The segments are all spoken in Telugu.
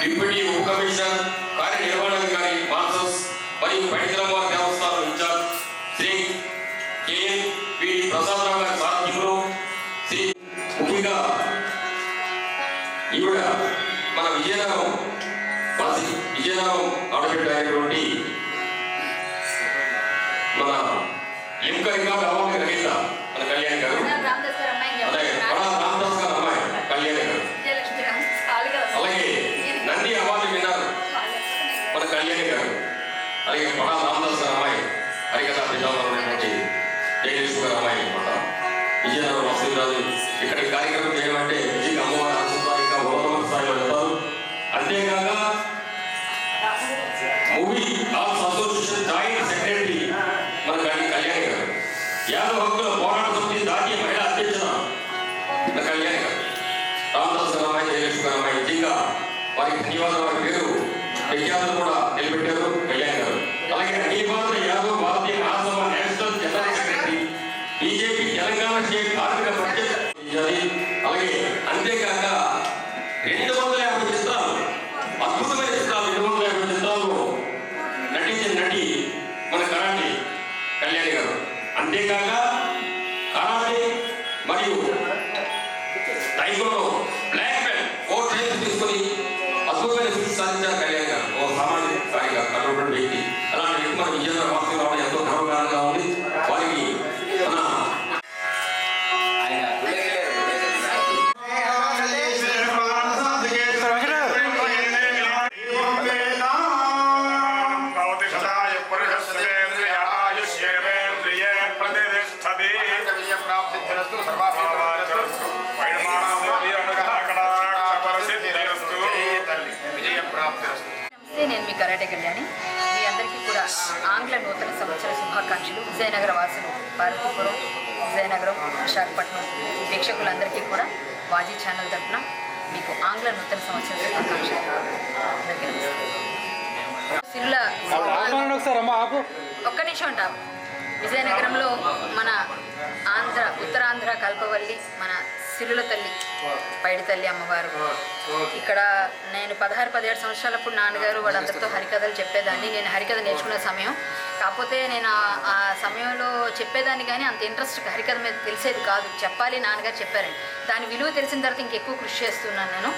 డిప్యూటీ ఉప కమిషనర్ కార్యనిర్వహణాధికారి మాన్సస్ మరియు పైడితలవారి దేవస్థానం incharge Shri K N P Prasadarao గారి సారథ్యంలో శ్రీ ముఖ్యంగా ఈవిడ మన విజయనగరం ఆడబిడ్డ అయినటువంటి మన లింక రికార్డ్ అవార్డు గ్రహీత మన కళ్యాణ్ గారు, అలాగే రామదాస్ గారు అమ్మాయి కళ్యాణ్ గారు, అలాగే నంది అవార్డు విన్నారు మన కళ్యాణ్ గారు, అలాగే రామదాస్ గారు అమ్మాయి హరికథా పితామహుడు ఉన్నటువంటి జయలక్ష్మి గారు అమ్మాయి అనమాట. విజయనగరం వసతిరాజు ఇక్కడ కార్యక్రమం చేయమంటే విజయ్ అమ్మవారి ఆశిస్తారు, ఇంకా ఉన్నత స్థాయిలో వెళ్తారు. అంతేకాక movie arts association joint secretary మన కళ్యాణ్ గారు, యాదవ హక్కుల పోరాట సమితి జాతీయ మహిళా అధ్యక్షుల మన కళ్యాణ్ గారు, రామదాస్ గారు అమ్మాయి జయలక్ష్మి గారు అమ్మాయి, నిజంగా వారికి ధన్యవాదాలు. వారి పేరు విఖ్యాతులు కూడా నిలబెట్టారు కళ్యాణ్ గారు. అలాగే Akhila Bharata Yadav Bharatiya Mahasabha national general secretary, BJP Telangana state Karmika Parishad, అలాగే అంతేకాక 250 చిత్రాలు, అద్భుతమైన చిత్రాలు, 250 చిత్రాలు నటించిన నటి మన కరాటే కళ్యాణి గారు. అంతేకాక కరాటే మరియు టైగోలో బ్లాక్ బెల్ట్ 4 టైమ్స్ తీసుకొని అద్భుతమైన శిక్ష సాధించారు కళ్యాణ్ గారు. ఓ సామాన్య కార్యగా అటువంటి వ్యక్తి. అలాంటి వ్యక్తి మన విజయనగరం వాస్తవం రావడం ఎంతో గర్వకారణంగా ఉంది. వారికి మన నేను మీ కరాటే కళ్యాణి. మీ అందరికీ కూడా ఆంగ్ల నూతన సంవత్సర శుభాకాంక్షలు. విజయనగర వాసులు, పార్వతీపురం, విజయనగరం, విశాఖపట్నం వీక్షకులందరికీ కూడా వాజీ ఛానల్ తరఫున మీకు ఆంగ్ల నూతన సంవత్సర శుభాకాంక్షలు. సిరుల ఒక్క నిమిషం అంటాం. విజయనగరంలో మన ఉత్తరాంధ్ర కల్పవల్లి, మన సిరుల తల్లి, పైడి తల్లి అమ్మవారు. ఇక్కడ నేను 16-17 సంవత్సరాలప్పుడు నాన్నగారు వాళ్ళందరితో హరికథలు చెప్పేదాన్ని. నేను హరికథ నేర్చుకునే సమయం. కాకపోతే నేను ఆ సమయంలో చెప్పేదాన్ని కానీ అంత ఇంట్రెస్ట్ హరికథ మీద తెలిసేది కాదు. చెప్పాలి, నాన్నగారు చెప్పారండి. దాని విలువ తెలిసిన తర్వాత ఇంకెక్కువ కృషి చేస్తున్నాను నేను.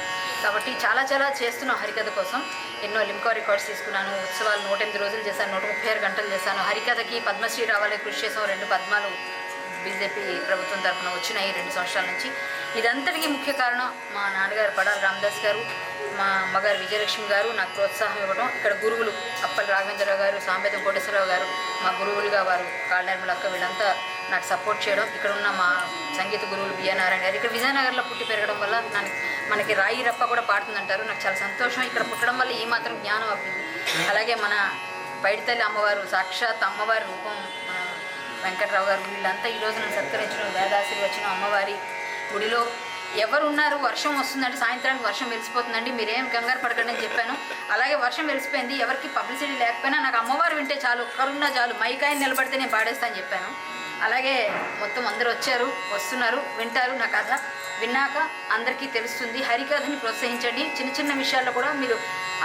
కాబట్టి చాలా చేస్తున్నాను హరికథ కోసం. ఎన్నో లిమ్కా రికార్డ్స్ తీసుకున్నాను. ఉత్సవాలు 108 రోజులు చేశాను, 136 గంటలు చేశాను. హరికథకి పద్మశ్రీ రావాలని కృషి చేసాం. 2 పద్మాలు బీజేపీ ప్రభుత్వం తరఫున వచ్చినాయి 2 సంవత్సరాల నుంచి. ఇదంతటికీ ముఖ్య కారణం మా నాన్నగారు పడాల రామదాస్ గారు, మా అమ్మగారు విజయలక్ష్మి గారు నాకు ప్రోత్సాహం ఇవ్వడం. ఇక్కడ గురువులు అప్పటి రాఘవేంద్రరావు గారు, సాంబేతం కోటేశ్వరరావు గారు మా గురువులుగా, వారు కాళ్ళనర్మలక్క, వీళ్ళంతా నాకు సపోర్ట్ చేయడం. ఇక్కడ ఉన్న మా సంగీత గురువులు బిఆర్ నారాయణ గారు. ఇక్కడ విజయనగరంలో పుట్టి పెరగడం వల్ల మనకి రాయి రప్ప కూడా పాడుతుందంటారు. నాకు చాలా సంతోషం. ఇక్కడ పుట్టడం వల్ల ఈ మాత్రం జ్ఞానం అవుతుంది. అలాగే మన పైడితల్లి అమ్మవారు, సాక్షాత్ అమ్మవారి రూపం మన వెంకట్రావు గారు, వీళ్ళంతా ఈరోజు నన్ను సత్కరించడం, వేదాశీర్వచనం అమ్మవారి గుడిలో. ఎవరు ఉన్నారు, వర్షం వస్తుందంటే సాయంత్రానికి వర్షం వెలిసిపోతుందండి, మీరేం కంగారు పడకండి అని చెప్పాను. అలాగే వర్షం వెలిసిపోయింది. ఎవరికి పబ్లిసిటీ లేకపోయినా నాకు అమ్మవారు వింటే చాలు, ఒక్కరున్నా చాలు, మైకాయని నిలబడితే నేను పాడేస్తాను చెప్పాను. అలాగే మొత్తం అందరూ వచ్చారు, వస్తున్నారు, వింటారు. నా కథ విన్నాక అందరికీ తెలుస్తుంది. హరికథని ప్రోత్సహించండి. చిన్న విషయాల్లో కూడా మీరు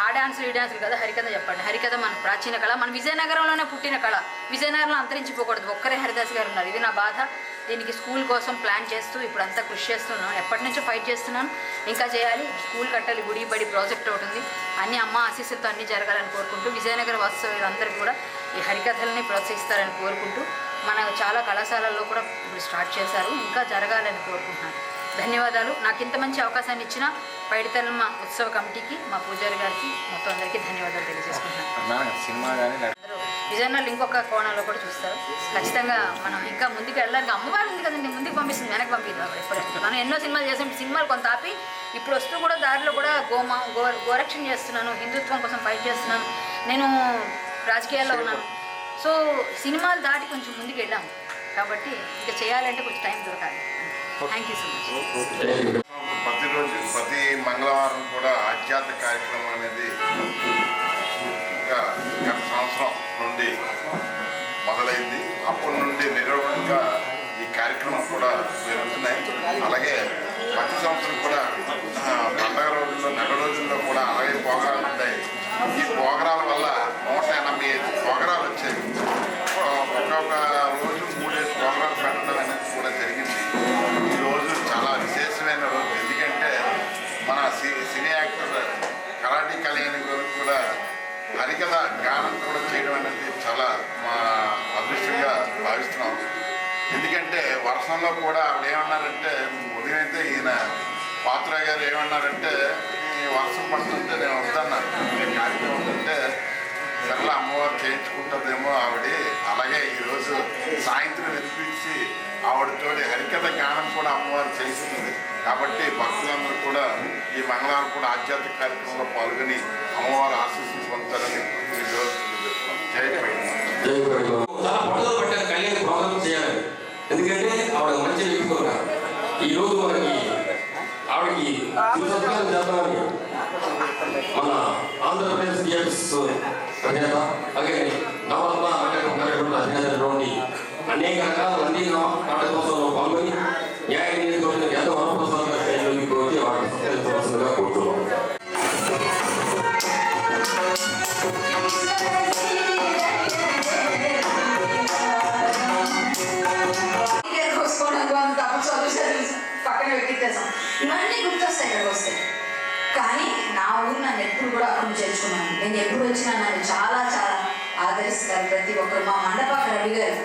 ఆ డాన్సులు ఈ డాన్సులు కదా, హరికథ చెప్పండి. హరికథ మన ప్రాచీన కళ, మన విజయనగరంలోనే పుట్టిన కళ. విజయనగరంలో అంతరించిపోకూడదు. ఒక్కరే హరిదాస్ గారు ఉన్నారు. ఇది నా బాధ. దీనికి స్కూల్ కోసం ప్లాన్ చేస్తూ ఇప్పుడు అంతా కృషి చేస్తున్నాను. ఎప్పటి నుంచో ఫైట్ చేస్తున్నాను. ఇంకా చేయాలి. స్కూల్ కట్టాలి. గుడి బడి ప్రాజెక్ట్ ఒకటి ఉంది. అన్ని అమ్మ ఆశీస్సులతో అన్నీ జరగాలని కోరుకుంటూ, విజయనగర వాస్తవ్యులందరికీ కూడా ఈ హరికథల్ని ప్రోత్సహిస్తారని కోరుకుంటూ, మన చాలా కళాశాలల్లో కూడా ఇప్పుడు స్టార్ట్ చేశారు. ఇంకా జరగాలని కోరుకుంటున్నాను. ధన్యవాదాలు. నాకు ఇంత మంచి అవకాశాన్ని ఇచ్చిన పైడితల్లమ్మ ఉత్సవ కమిటీకి, మా పూజారి గారికి, మొత్తం అందరికీ ధన్యవాదాలు తెలియజేసుకుంటున్నాను. విజయనగరంలో ఇంకొక కోణంలో కూడా చూస్తారు. ఖచ్చితంగా మనం ఇంకా ముందుకు వెళ్ళడానికి అమ్మవారు ఉంది కదండి, ముందుకు పంపిస్తుంది, వెనక్కి పంపిద్దాం. ఎప్పుడైతే మనం ఎన్నో సినిమాలు చేసాం. సినిమాలు కొంత ఆపి ఇప్పుడు వస్తూ కూడా దారిలో కూడా గోరక్షణ చేస్తున్నాను, హిందుత్వం కోసం ఫైట్ చేస్తున్నాను. నేను రాజకీయాల్లో ఉన్నాను. సో సినిమాలు దాటి కొంచెం ముందుకు వెళ్ళాము. కాబట్టి ఇంకా చేయాలంటే కొంచెం టైం దొరకాలి. Thank you so much. ప్రతిరోజు ప్రతి మంగళవారం కూడా ఆధ్యాత్మిక కార్యక్రమం అనేది గత సంవత్సరం నుండి మొదలైంది. అప్పటి నుండి నిరవధికంగా ఈ కార్యక్రమం కూడా జరుగుతున్నాయి. అలాగే ప్రతి సంవత్సరం కూడా పండగ రోజుల్లో, నెల రోజుల్లో కూడా అలాగే ప్రోగ్రాలు ఉంటాయి. ఈ ప్రోగ్రాల వల్ల 185 ప్రోగ్రాలు వచ్చాయి. ఒక్కొక్క రోజు 3-5 ప్రోగ్రాలు పెట్టడం అనేది కూడా జరిగింది. ఈరోజు చాలా విశేషమైన రోజు. ఎందుకంటే మన సినీ యాక్టర్ కరాటీ కళ్యాణి గారు కూడా హరికథ గానం కూడా చేయడం అనేది చాలా మా అదృష్టంగా భావిస్తున్నాం. ఎందుకంటే వర్షంలో కూడా ఆవిడ ఏమన్నారంటే, ఉదయం అయితే ఈయన పాత్ర గారు ఏమన్నారంటే, ఈ వర్షం పడుతుంటే నేను వద్దన్నాను. కార్యక్రమం అంటే సరళ అమ్మవారు చేయించుకుంటుందేమో ఆవిడ. అలాగే ఈరోజు సాయంత్రం వినిపించి ఆవిడతో హరికథ గానం కూడా అమ్మవారు చేయిస్తుంది. కాబట్టి భక్తులందరూ కూడా ఈ మంగళవారం కూడా ఆధ్యాత్మిక కార్యక్రమంలో పాల్గొని అమ్మవారు ఆశీస్సులు పొందుతారని ఈరోజు జై కళ్యాణ ప్రోగ్రామ్ చేయాలి. ఎందుకంటే ఆవిడ మంచి వ్యక్తిగా ఈ రోజు మనకి ఆవిడకి చేద్దామని మన ఆంధ్రప్రదేశ్ థియేటర్స్ అధినేత, అలాగే నవరత్న అధినేతటువంటి అనేక రకాల నంది నాటకోత్సవంలో పాల్గొని న్యాయ నియోజకవర్గం ఎంత వరప్రసాద్ స్టేజ్లోకి వచ్చి వాటిని సత్కరించవలసిందిగా కోరుతున్నాం. పక్కన పెట్టిస్తాం. ఇవన్నీ గుర్తొస్తాయి ఇక్కడికి వస్తాయి. కానీ నా ఊరు నన్ను ఎప్పుడు కూడా అక్కడ చేర్చుకున్నాను. నేను ఎప్పుడు వచ్చినా నన్ను చాలా ఆదరిస్తారు ప్రతి ఒక్కరు. మా మండపాక రవి గారు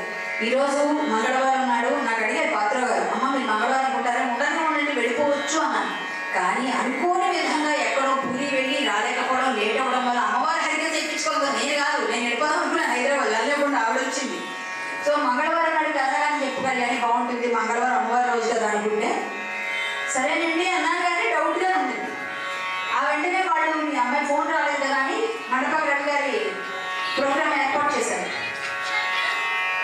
ఈరోజు మంగళవారం నాడు నాకు అడిగారు పాత్ర గారు, అమ్మ మీరు మంగళవారం ఉంటారా? ఉండండి వెళ్ళిపోవచ్చు అన్నాను. కానీ అనుకోని విధంగా ఎక్కడో పూరి వెళ్ళి రాలేకపోవడం, లేట్ అవ్వడం వల్ల అమ్మవారి హరికథ తెప్పించుకోగా నేను కాదు, నేను వెళ్ళిపోదాం అనుకున్నాను. హైదరాబాద్ వెళ్ళకుండా ఆవిడ వచ్చింది. సో మంగళవారం నాడు కథగాని చెప్పుకోవాలి అని బాగుంటుంది, మంగళవారం అమ్మవారి రోజు కదా అనుకుంటే సరేనండి అన్నాను. కానీ డౌట్గా ఉంటుంది. ఆ వెంటనే వాళ్ళు మీ అమ్మాయి ఫోన్ రాలేదు కదా అని మండపాక రవి గారి ప్రోగ్రామ్ ఏర్పాటు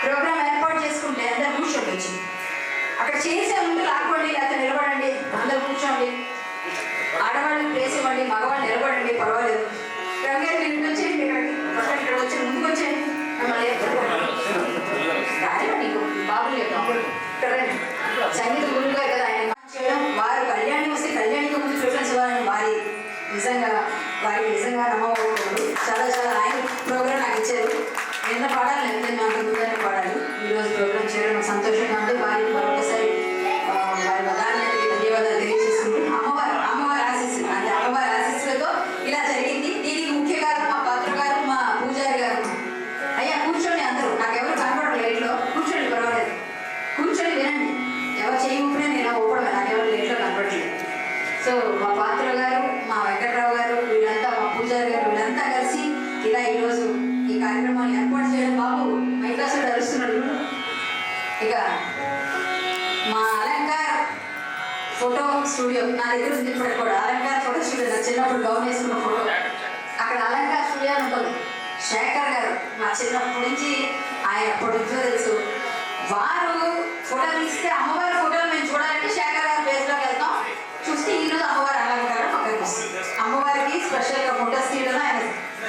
ప్రోగ్రామ్ ఏర్పాటు చేసుకుంటే అందరు కూర్చోండి వచ్చి అక్కడ చేసే ముందు లాక్కోండి, లేకపోతే నిలబడండి, అందరు కూర్చోండి. ఆడవాళ్ళకి ప్లేస్ ఇవ్వండి, మగవాళ్ళు నిలబడండి, పర్వాలేదు. గంగారు మీరు ఇంటి వచ్చేయండి, ఇక్కడ వచ్చి ముందుకు వచ్చేయండి. రాయమా నీకు బాబులు ఇక్కడ సంగీత గురువు గారు కదా ఆయన చేయడం. వారు కళ్యాణి వస్తే కళ్యాణికి ముందు ప్రిఫరెన్స్ ఇవ్వాలని నిజంగా నమ్మకూడదు. చాలా ఆయన ప్రోగ్రామ్ నాకు ఇచ్చారు. నిన్న పాడాలి, లేకపోతే నాకు ముందుగానే పాడాలి. ఈరోజు ప్రోగ్రామ్ చేయడం నాకు సంతోషంగా ఉంది. వారికి మరొకసారి వారి మదానికి ధన్యవాదాలు తెలియజేసుకుంటూ అమ్మవారి ఆశీస్సులు అంటే అమ్మవారి ఆశీస్సులతో ఇలా జరిగింది. దీనికి ముఖ్య కారణం మా పాత్ర గారు, మా పూజారి గారు. అయ్యా కూర్చోండి అందరూ, నాకెవరు కనపడరు లైట్లో, కూర్చోండి పర్వాలేదు, కూర్చొని వినండి. ఎవరు చేయి ఊపినా నేను ఊపడమే, నాకెవరు లైట్లో కనపడలేదు. సో మా పాత్ర గారు, మా వెంకట్రావు గారు, వీళ్ళంతా మా పూజారి గారు, వీళ్ళంతా కలిసి ఇలా ఈరోజు ఈ కార్యక్రమాన్ని ఏర్పాటు చేయడం. బాబు మైకాసుడు అరుస్తున్నాడు. ఇక మా అలంకార్ ఫోటో స్టూడియో నా దగ్గర ఉంది. ఇప్పుడు కూడా అలంకార్ ఫోటో స్టూడియో, నా చిన్నప్పుడు గౌన్ వేసుకున్న ఫోటో అక్కడ అలంకార్ స్టూడియో అని ఉంటుంది. శేఖర్ గారు మా చిన్నప్పటి నుంచి ఆయన ఎప్పటి నుంచో తెలుసు. వారు ఫోటో తీస్తే అమ్మవారి ఫోటోలు మేము చూడాలంటే శేఖర్ గారి పేజ్లోకి వెళ్తాం. చూస్తే ఈరోజు అమ్మవారి అలంకారం మాకు కనిపిస్తుంది. అమ్మవారికి స్పెషల్గా ఫోటోస్ తీయడం ఆయన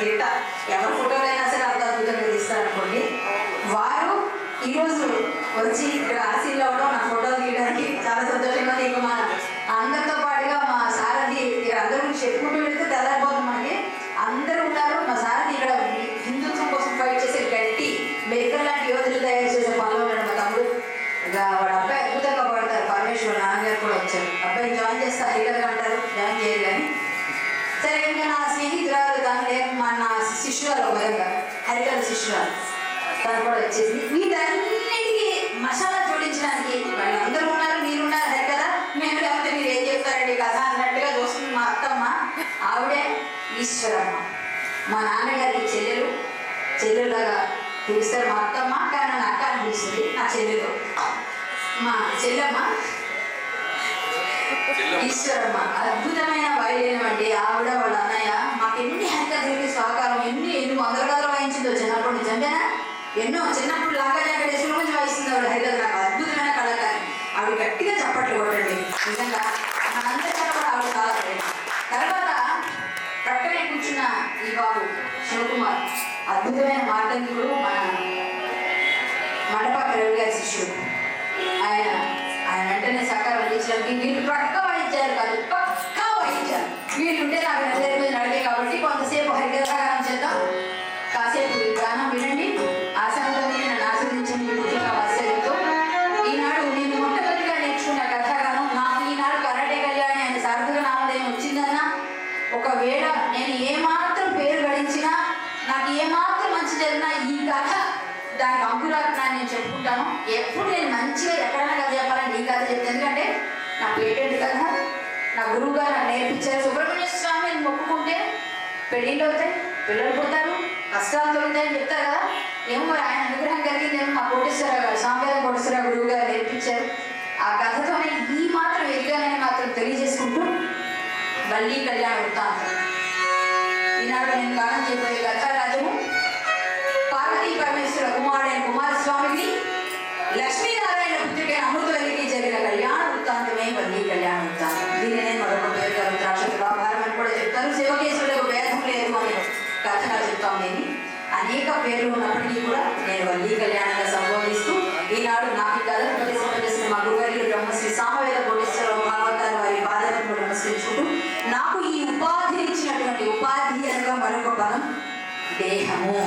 గిట్ట. ఎవరి ఫోటోలు అయినా సరే అంత అద్భుతంగా తీస్తారనుకోండి. వారు ఈరోజు వచ్చి ఇక్కడ ఆశీర్లు అవ్వడం, నా ఫోటోలు తీయడానికి చాలా సంతోషంగా ఉంది. ఇంకా మా అందరితో పాటుగా మా సారథి ఇక్కడ అందరూ చెప్పుకుంటూ వెళ్తే తెల్లారిపోతుంది మనకి. అందరూ ఉన్నారు. మా సారథి ఇక్కడ హిందుత్వం కోసం ఫైట్ చేసే గట్టి మేకర్ లాంటి యోధులు తయారు చేసే పనులు ఉన్నాడు మా తమ్ముడు. ఇంకా వాడు అబ్బాయి అద్భుతంగా పడతారు. పరమేశ్వర్ నాన్నగారు కూడా వచ్చారు. అబ్బాయిని జాయిన్ చేస్తే హరికథగా అంటారు, జాయిన్ చేయరు కానీ సరే. ఇంకా నా స్నేహితురాలు నా శిష్యురాలు ఒక విధంగా హరికథ శిష్యురాలు తను కూడా వచ్చేసి వీటన్నిటికీ మసాలా జోడించడానికి వాళ్ళందరూ ఉన్నారు, మీరున్నారు హరికథ. మేము లేకపోతే మీరు ఏం చెప్తారండి కథ అన్నట్టుగా చూస్తుంది మా అత్తమ్మ. ఆవిడే ఈశ్వరమ్మ. మా నాన్నగారికి చెల్లెలులాగా పిలుస్తారు మా అత్తమ్మ. కానీ నన్ను అక్క అని పిలుస్తుంది నా చెల్లెలు. మా చెల్లెమ్మ ఈశ్వరమ్మ అద్భుతమైన వైద్యం అండి. ఆవిడ వాళ్ళ అన్నయ్య మాకు ఎన్ని హరికథలకి సహకారం, ఎన్ని వందల కథలు వాయించిందో చిన్నప్పటి నుంచి. అంతేనా ఎన్నో చిన్నప్పుడు లాగా జాకెట్ వేసుకుని కొంచెం వాయిస్తుంది ఆవిడ హరికథ. నాకు అద్భుతమైన కళాకారి. ఆవిడ గట్టిగా చప్పట్లు కొట్టండి. నిజంగా మనందరికీ కూడా ఆవిడ చాలా ప్రేమ. తర్వాత ప్రక్కనే కూర్చున్న ఈ బాబు శివకుమార్ అద్భుతమైన మార్గంకుడు, మన మండపాక రవి గారి శిష్యుడు. ఆయన వెంటనే సహకారం అందించడానికి వీళ్ళు పక్క వాయించారు కాదు, పక్కా వాయించారు. వీళ్ళు ఉంటే నాకు నదిరేపు మీద నడిపే కాబట్టి కొంతసేపు హరికథాగానం చేద్దాం. కాసేపు గానం వినండి, ఆసనంతో నన్ను ఆస్వాదించండి. పూర్తిగా వాత్సల్యంతో ఈనాడు నేను మొట్టమొదటిగా నేర్చుకున్న కథాగానం. నాకు ఈనాడు కరాటే కళ్యాణి అనే సార్థక నామధేయం వచ్చిందన్నా, ఒకవేళ నేను ఏమాత్రం పేరు గడించినా, నాకు ఏమాత్రం మంచి జరిగినా ఈ కథ దానికి అంకురాత్నాన్ని నేను చెప్పుకుంటాను. ఎప్పుడు నేను మంచిగా ఎక్కడైనా కథ చెప్పాలని ఈ కథ చెప్తాను. ఎందుకంటే నా పేటెంట్ కథ నా గురువు గారు నాకు నేర్పించారు. సుబ్రహ్మణ్య స్వామిని మొక్కుకుంటే పెళ్ళిళ్ళు అవుతాయి, పిల్లలు పుడతారు, కష్టాలు తొలుగుతాయని చెప్తారు కదా. ఏమో మరి ఆయన అనుగ్రహం కలిగిందేమో మా కోటేశ్వరరావు గారు, సాంబేద కోటేశ్వరరావు గురువు గారు నేర్పించారు. ఆ కథతోనే ఈ మాత్రం ఎదిగానని మాత్రం తెలియజేసుకుంటూ వల్లీ కళ్యాణ వృత్తాంతం. ఈనాడు నేను గానం చేయబోయే కథారాజము పార్వతీ పరమేశ్వర కుమారుడైన కుమారస్వామికి లక్ష్మీనారాయణ పుత్రికైన అమృతవల్లికి జరిగిన కళ్యాణ వృత్తాంతమే వల్లీ కళ్యాణ వృత్తాంతం. దీనినే మరొక పేరుగా రుద్రాక్ష తులాభారం అని కూడా చెప్తారు. శివకేశ్వరులకు భేదం లేదు అనే కథగా చెప్తాం. నేను అనేక పేర్లు ఉన్నప్పటికీ కూడా నేను వల్లీ కళ్యాణంగా సంబోధిస్తూ ఈనాడు నాకు ఈ కథ ఉపదేశింపజేసిన మా గురుగారి బ్రహ్మశ్రీ సామవేద కోటేశ్వరరావు భాగవతాలు వారి పాదలను నమస్కరించుకుంటూ, నాకు ఈ ఉపాధి ఇచ్చినటువంటి ఉపాధి అనగా మరొక పదం దేహము.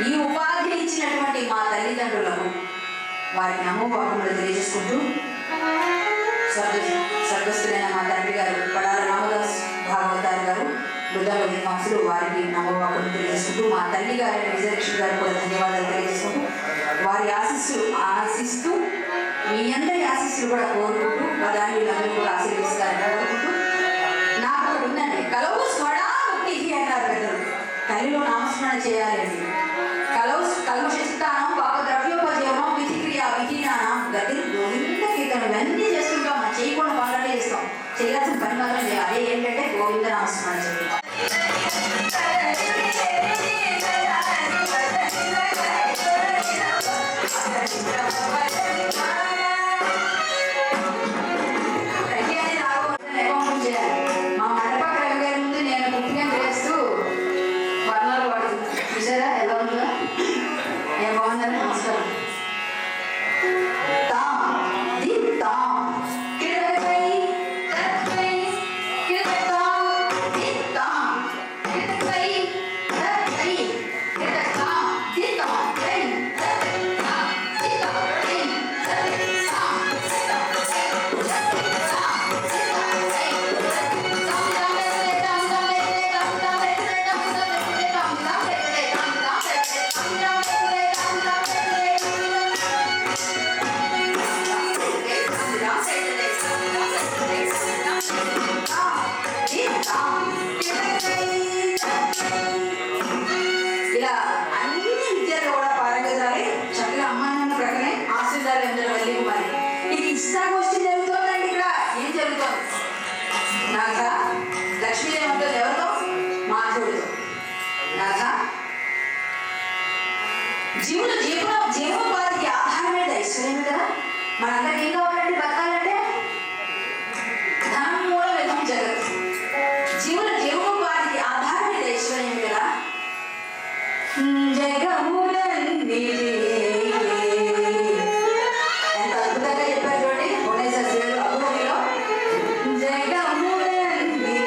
ఈ ఉపాధి ఇచ్చినటువంటి మా తల్లిదండ్రులకు వారికి నమోపాకములు తెలియజేసుకుంటూ, స్వర్గస్థులైన మా తండ్రి గారు పడాల రామదాస్ భాగవతారు గారు మృదంగ విద్వాంసులు, వారికి నమోపాకములు తెలియజేసుకుంటూ, మా తల్లి గారైన విజయలక్ష్మి గారు కూడా ధన్యవాదాలు తెలియజేసుకుంటూ, వారి ఆశీస్సులు ఆశిస్తూ మీ అందరి ఆశీస్సులు కూడా కోరుకుంటూ దాన్ని వీళ్ళందరూ కూడా ఆశీర్వదిస్తారని కోరుకుంటూ, నాకు ఒకటి ఉందండి, కలవు స్మరణి అంటారు పెద్దలు. కలిలో నామస్మరణ చేయాలండి. కలుషితానం పాప ద్రవ్యోపజీవనం విధిక్రియా విహీనానం గతి గోవింద కీర్తనం ఇవన్నీ చేస్తుంటాం. మనం చేయకుండా పనులనే చేస్తాం. చేయాల్సిన పని మాత్రం చేయాలి. అదే ఏంటంటే గోవింద నామస్మరణ చేయాలి. జీవనోపాధికి ఆధారమైన ఐశ్వర్యమే కదా. మనందరికి ఏం కావాలంటే బతకాలంటే ధనం మూలం విధం జగత్. జీవనోపాధికి ఆధారమైన ఐశ్వర్యం కదా. జగములన్నీ ఎంత అద్భుతంగా చెప్పారు చూడండి భువనేశ్వర శ్రీలు అభివృద్ధిలో. జగములన్నీ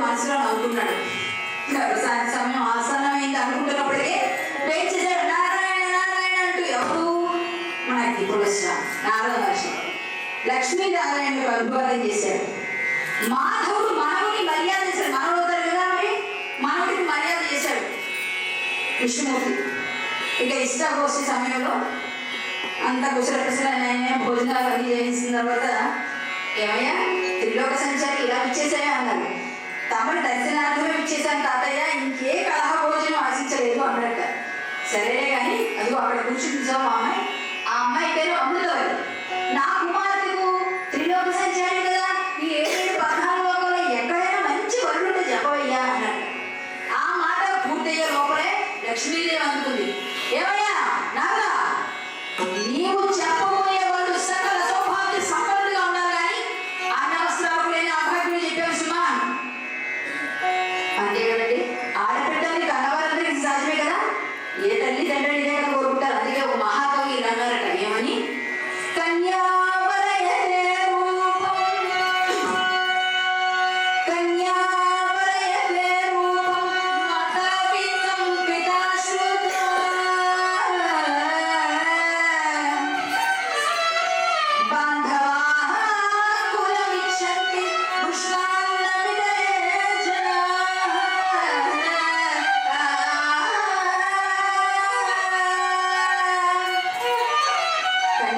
మనసులో నవ్వుకున్నాడు. సమయం ఆసన్నమైంది అనుకుంటున్నప్పటికీ వేచేశాడు. నారాయణ నారాయణ అంటూ ఎవరు మనకి ఇప్పుడు నారద మహర్షి లక్ష్మీనారాయణకు అభివాదం చేశాడు. మాధవుడు మనవుని మర్యాద చేశాడు. మనవుతారు కదా మరి మనవుడికి మర్యాద చేశాడు విష్ణుమూర్తి. ఇక ఇష్టాగోష్ఠి సమయంలో అంత కుశల భోజనాలు అన్ని చేసిన తర్వాత ఏమయ్యా త్రిలోక సంచారి ఇలా ఇచ్చేసాయా అన్నారు. తమను దర్శనార్థమే ఇచ్చేసాను తాతయ్య, ఇంకే కలహ భోజనం ఆశించలేదు అన్నట్ట. సరేలే కానీ అదిగో అక్కడ కూర్చుంటావు అమ్మాయి. ఆ అమ్మాయి పేరు అమృతవల్లి. నా కుమార్తెకు త్రిలోక సంచారి కదా, ఈ 7-14 లోకంలో ఎక్కడైనా మంచి వరుణుడు చెప్పవయ్యా అన్నట్టు. ఆ మాట పూర్తయ్యే లోపలే లక్ష్మీదేవి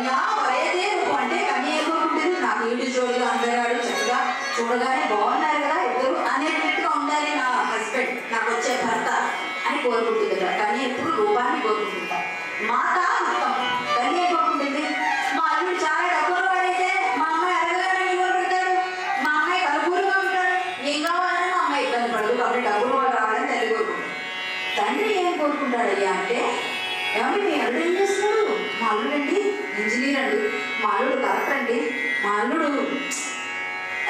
కన్యా వరేదే రూపం అంటే కన్య ఏం కోరుకుంటుంది, నాకు ఈడు జోడిగా అందగాడు చక్కగా చూడగానే బాగున్నారు కదా ఇద్దరు అనేటట్టుగా ఉండాలి నా హస్బెండ్, నాకు వచ్చే భర్త అని కోరుకుంటుంది కదా. కానీ ఎప్పుడు రూపాన్ని కోరుకుంటుంటారు. మాత మొత్తం కన్య ఏం కోరుకుంటుంది, మా అల్లుడు చాలా డబ్బులు వాడైతే మా అమ్మాయి అడగగానే కోరుకుంటాడు, మా అమ్మాయి అనుకూలంగా ఉంటాడు, ఏం కావాలని మా అమ్మాయి ఇబ్బంది పడదు కాబట్టి డబ్బులు వాడు రావాలని తల్లి కోరుకుంటాడు. తండ్రి ఏం కోరుకుంటాడయ్యా అంటే, ఏమంటే మీ అల్లుడు ఏం చేస్తున్నాడు, మా అల్లుడు అండి ఇంజనీర్ అండి, మా అల్లుడు కలెక్టర్ అండి, మా అల్లుడు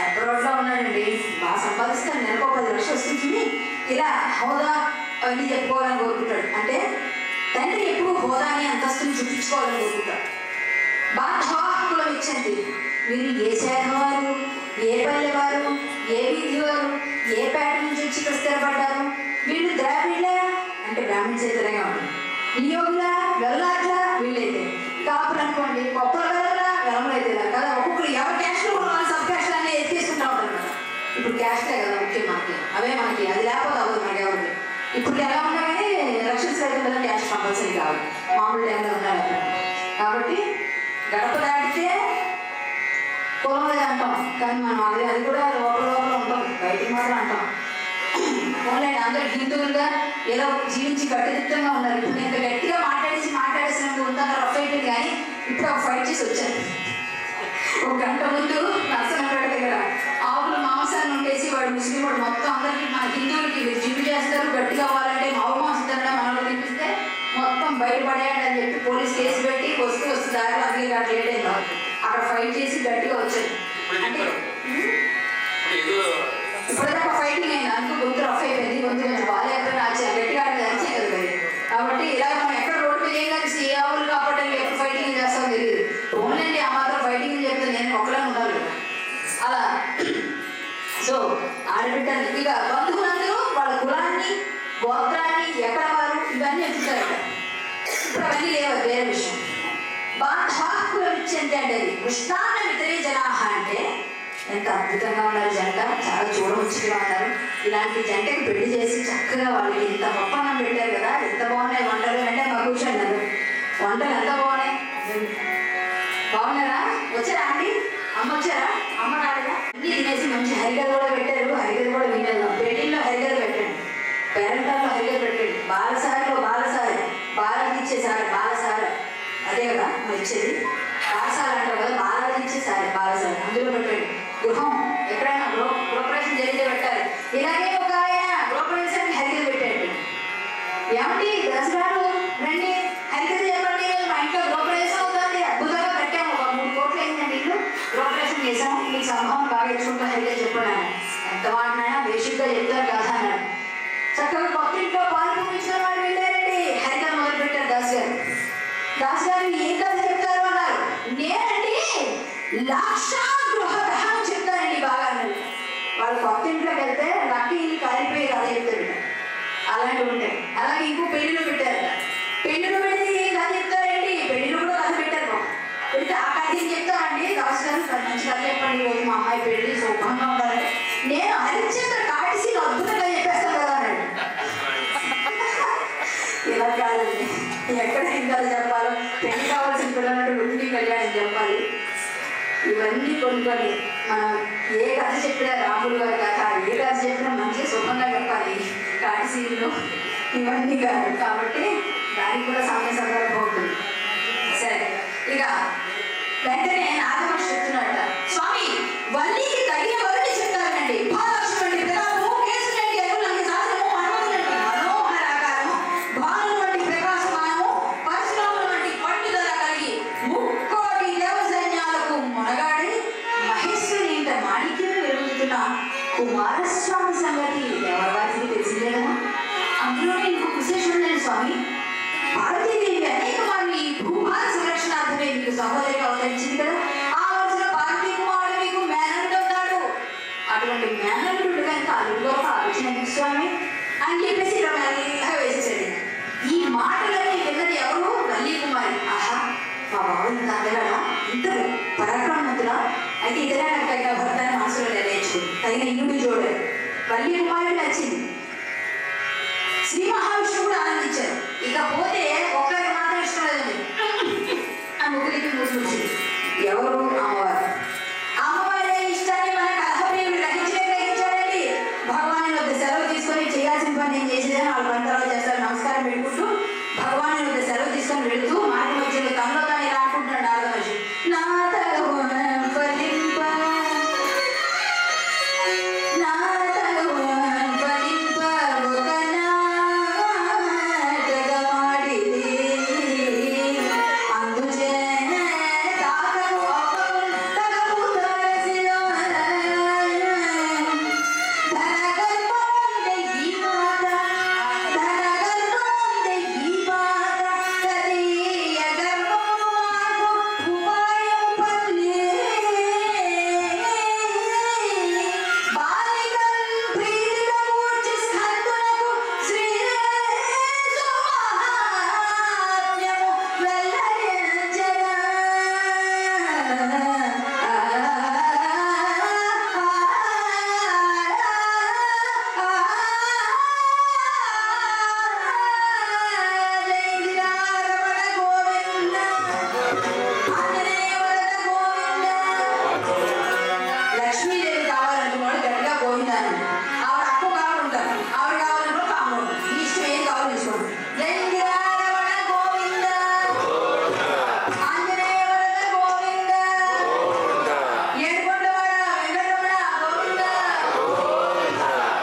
అబ్రాడ్లో ఉన్నాడండి, బాగా సంపాదిస్తాడు, నెలకు 10 లక్షలు వస్తుంది, ఇలా హోదా అవన్నీ చెప్పుకోవాలని కోరుకుంటాడు. అంటే తండ్రి ఎప్పుడు హోదాని అంతస్తుని చూపించుకోవాలని కోరుకుంటాడు. బాధ్యవాహకులం ఇచ్చండి, మీరు ఏ శాఖ వారు, ఏ పల్లె వారు, ఏ వీధి వారు, ఏ పేట నుంచి వచ్చి ఇక్కడ స్థిరపడ్డారు, వీళ్ళు ద్రావిడ్లా అంటే బ్రాహ్మణ చేతలుగా ఉంటుంది, నియోగులా వెల్లాట్లా వీళ్ళైతే, కాపులు అనుకోండి కొప్పల వెలలా వెలములు అయితే కదా, ఒక్కొక్కరు ఎవరి క్యాస్ట్లో ఉన్న సబ్ క్యాస్ట్ అన్నీ ఎత్తికేసుకుంటూ ఉంటారు కదా. ఇప్పుడు క్యాస్టే కదా ముఖ్యం మనకి, అవే మనకి, అది లేకపోతే అవ్వదు మనకి ఎవరికి. ఇప్పుడు ఎలా ఉన్నా కానీ ఎలక్షన్స్ అయితే క్యాస్ట్ కంపల్సరీ కావాలి, మామూలు టైంలో ఉండాలి. కాబట్టి గడప దాటితే కులం లేదు అంటాం, కానీ మనం అది కూడా లోపల ఉంటాం, బయటికి మాత్రం అంటాం. ఓన్లైన్ అందరూ హిందువులుగా ఏదో జీవించి కట్టుదిట్టంగా ఉన్నారు. ఇప్పుడు నేను గట్టిగా మాట్లాడేసినందుకు ఉందా రఫ్ అయిపోయింది, కానీ ఇప్పుడు ఒక ఫైట్ చేసి వచ్చాను. 1 గంట ముందు నర్సనపేట దగ్గర ఆవులు మాంసాన్ని ఉండేసి వాడు ముస్లిం వాడు మొత్తం అందరికీ మన హిందువులకి జిమ్ము చేస్తారు, గట్టిగా అవ్వాలంటే ఆవు మాంసం తినడం మనలో తినిపిస్తే మొత్తం బయటపడేయండి అని చెప్పి పోలీస్ కేసు పెట్టి వస్తూ దారిలో అందుకే గంట లేట్ అయింది. అక్కడ ఫైట్ చేసి గట్టిగా వచ్చాను. అంటే ఇప్పటిదాకా ఫైటింగ్ అయింది, అందుకు గొంతు రఫ్ అయిపోయింది, గొంతు కొంచెం బాగాలేకపోయినా గట్టిగా అరిచే కదా మరి. కాబట్టి ఇలా మనం ఎక్కడ రోడ్డు మీద ఏం కలిసి ఏ ఆవులు కాపాడాలి, ఎప్పుడు ఫైటింగ్ చేస్తామో తెలియదు. ఓన్లీ ఆ మాత్రం ఫైటింగ్ చెప్తే నేను ఒక్కలా ఉండాలి అలా. సో ఆడబిడ్డలు ఇక బంధువులందరూ వాళ్ళ కులాన్ని, గోత్రాన్ని, ఎక్కడ వారు ఇవన్నీ ఎత్తుతారట. ఇప్పుడు అవన్నీ లేవు, వేరే విషయం. బాధ్యవాహకులం ఇచ్చేంటి అంటే అది కృష్ణాన్న ఇతరే జనాహ అంటే ఎంత అద్భుతంగా ఉన్నారు జంట, చాలా చూడముచ్చటగా ఉన్నారు. ఇలాంటి జంటకి పెళ్లి చేసి చక్కగా వాళ్ళకి ఇంత ఒప్పందం పెట్టారు కదా, ఎంత బాగున్నాయి వంటలు అంటే మా కూర్చోన్నారు. వంటలు ఎంత బాగున్నాయి, బాగున్నారా? వచ్చారా అండి, అమ్మ వచ్చారా? అమ్మ రాలేదా? అన్ని తినేసి మంచి హరిగలు కూడా పెట్టారు, హరిగలు కూడా వినలేదు. పెళ్లిలో హరిగలు పెట్టండి, పేరెంటాల్లో హరిగలు పెట్టండి, బాలసారిలో బాలసారి, బాలకి ఇచ్చేసారి బాలసారి, అదే కదా మరి ఇచ్చేది, బాలసారి అంటారు కదా, బాలకి ఇచ్చేసారి బాలసారి, అందులో పెట్టండి. గృహం ఎక్కడైనా గృహప్రవేశం జరిగితే పెట్టాలి. ఇలాగే ఒక ఆయన గృహప్రవేశానికి హరిగలు పెట్టాడు. ఏమండి దసరాలు రండి హరిగలు చెప్పండి, మా ఇంట్లో గృహప్రవేశం అవుతుంది, అద్భుతంగా కట్టాము, ఒక 3 కోట్లు అయిందండి ఇల్లు, గృహప్రవేశం చేసాము, మీ సంభవం బాగా ఇచ్చుకుంటా హరిగలు చెప్పాను. ఎంత వాడినా బేసిక్గా చెప్తారు కదా అన్నాడు. చక్కగా కొత్త ఇంట్లో పాలు పంపించిన వాళ్ళు వెళ్ళారండి, హరిగలు మొదలు పెట్టారు దాస్ గారు. దాస్ గారు ఏం కథ చెప్తారు అన్నారు. నేనండి లక్ష గృహ దహనం చెప్తానండి బాగా అన్నారు. వాళ్ళు కొత్త ఇంట్లోకి వెళ్తే లక్కీ ఇల్లు కాలిపోయి కథ చెప్తారు, అలాంటివి ఉంటాయి. అలాగే ఇంకో పెళ్లిలో పెట్టారట, పెళ్లిలో పెడితే ఏం కథ చెప్తారండి, పెళ్లిలో కూడా కథ పెట్టారు. పెడితే ఆ కథ ఏం చెప్తారండి, దాస్ గారు మంచి కథ చెప్పండి, రోజు మా అమ్మాయి పెళ్లి శుభ్రంగా ఉండాలంటే నేను హరిశ్చంద్ర కాటిసీలు అద్భుతంగా చెప్పేస్తాను కదా అన్నాడు. ఇలా కాదండి, ఎక్కడ ఏం కథ చెప్పాలో, పెళ్లి కావాల్సిన పిల్లలంటే రుక్మిణీ కళ్యాణం చెప్పాలి. ఇవన్నీ కొన్ని మనం ఏ కథ చెప్పినా రాములు గారి కథ, ఏ కథ చెప్పినా మంచిగా శుభంగా చెప్పాలి. కాటిసీలు ఇవన్నీ కాదు, కాబట్టి దానికి కూడా సమయ సందర్భం ఉంటుంది. సరే, ఇక వెంటనే నాగమహర్షి చెప్తున్నట్ట, స్వామి వల్లికి తగిన వరుని చెప్తారండి, భాలక్ష్మి ప్రతాపము, కేసులంటి అరువులంటి సాధనము, హనుమంతులంటి మనోహరాకారము, భాను వంటి ప్రకాశమానము, పరశురాముల వంటి పట్టుదల కలిగి 3,000,000 దేవ సైన్యాలకు మొనగాడి మహేశ్వరి ఇంట మాణిక్యం వెలుగుతున్న కుమారస్వామి సంగతి ఎవరికి తెలిసిందే కదా. అందులోనే ఇంకొక విశేషం ఉందండి స్వామి, పార్వతీదేవి అనేక మంది భూభార సంరక్షణార్థమే మీకు సహోదరిగా అవతరించింది కదా. ఆ వరుసలో పార్వతీ కుమారుడు మీకు మేనల్లుడు అవుతాడు. అటువంటి మేనల్లుడు కనుక అల్లుడుగా ఆలోచన స్వామి అని చెప్పేసి ఇక్కడ మెల్లగా వేసేసాడు. ఈ మాటలన్నీ విన్నది ఎవరు? వల్లి కుమారి. ఆహా, మా బాబు ఇంత అందగాడా, ఇంత పరాక్రమవంతులా, అయితే ఇతరే నాకు తగిన భర్త అని మనసులో నిర్ణయించుకుంది. తగిన ఇల్లు చూడారు. వల్లి కుమారుడు నచ్చింది. శ్రీ మహావిష్ణువు కూడా ఆనందించారు. ఇకపోతే ఒక్కరికి మాత్రం ఇష్టం లేదండి, ముగ్గురికి ముగ్గురు ఎవరు అమ్మవారు. అమ్మవారి ఇష్టాన్ని మన కథప్రియుడు గ్రహించారండి. భగవాన్ వద్ద సెలవు తీసుకొని చేయాల్సిన పని నేను చేసేదని వాళ్ళు పంటలో చేస్తారు. నమస్కారం పెట్టుకుంటూ భగవాన్ వద్ద సెలవు తీసుకొని వెళుతూ మాట మధ్యలో తనలో తాను ఇలా అనుకుంటున్నాడు నారద మహర్షి. నా తగువన ఫలింప నా తగువన ఫలింప ఒక నాటకమాడిది అందుచేత తాతకు అప్పకు తగవు తరసిలో ధనగర్భముందే ఈ మాత ధనగర్భముందే ఈ మాత తదీయ గర్భమును మాకు ఉపాయము పల్లె బాలికం ప్రీతికమూర్చి స్కందునకు శ్రీయేసు మహాత్మ్యము వెల్లడించెదా. లక్ష్మీదేవి కావాలనుకున్నాడు గట్టిగా పోయిందాను. ఆవిడ అప్పు కావాలంటారు, ఆవిడ కావాలనుకో కాము ఇష్టం ఏం కావాలి తీసుకోండి. జయంగిరారమణ గోవింద ఆంజనేయ వరద గోవింద ఏడుకొండవాడ వెంకటరమణ గోవింద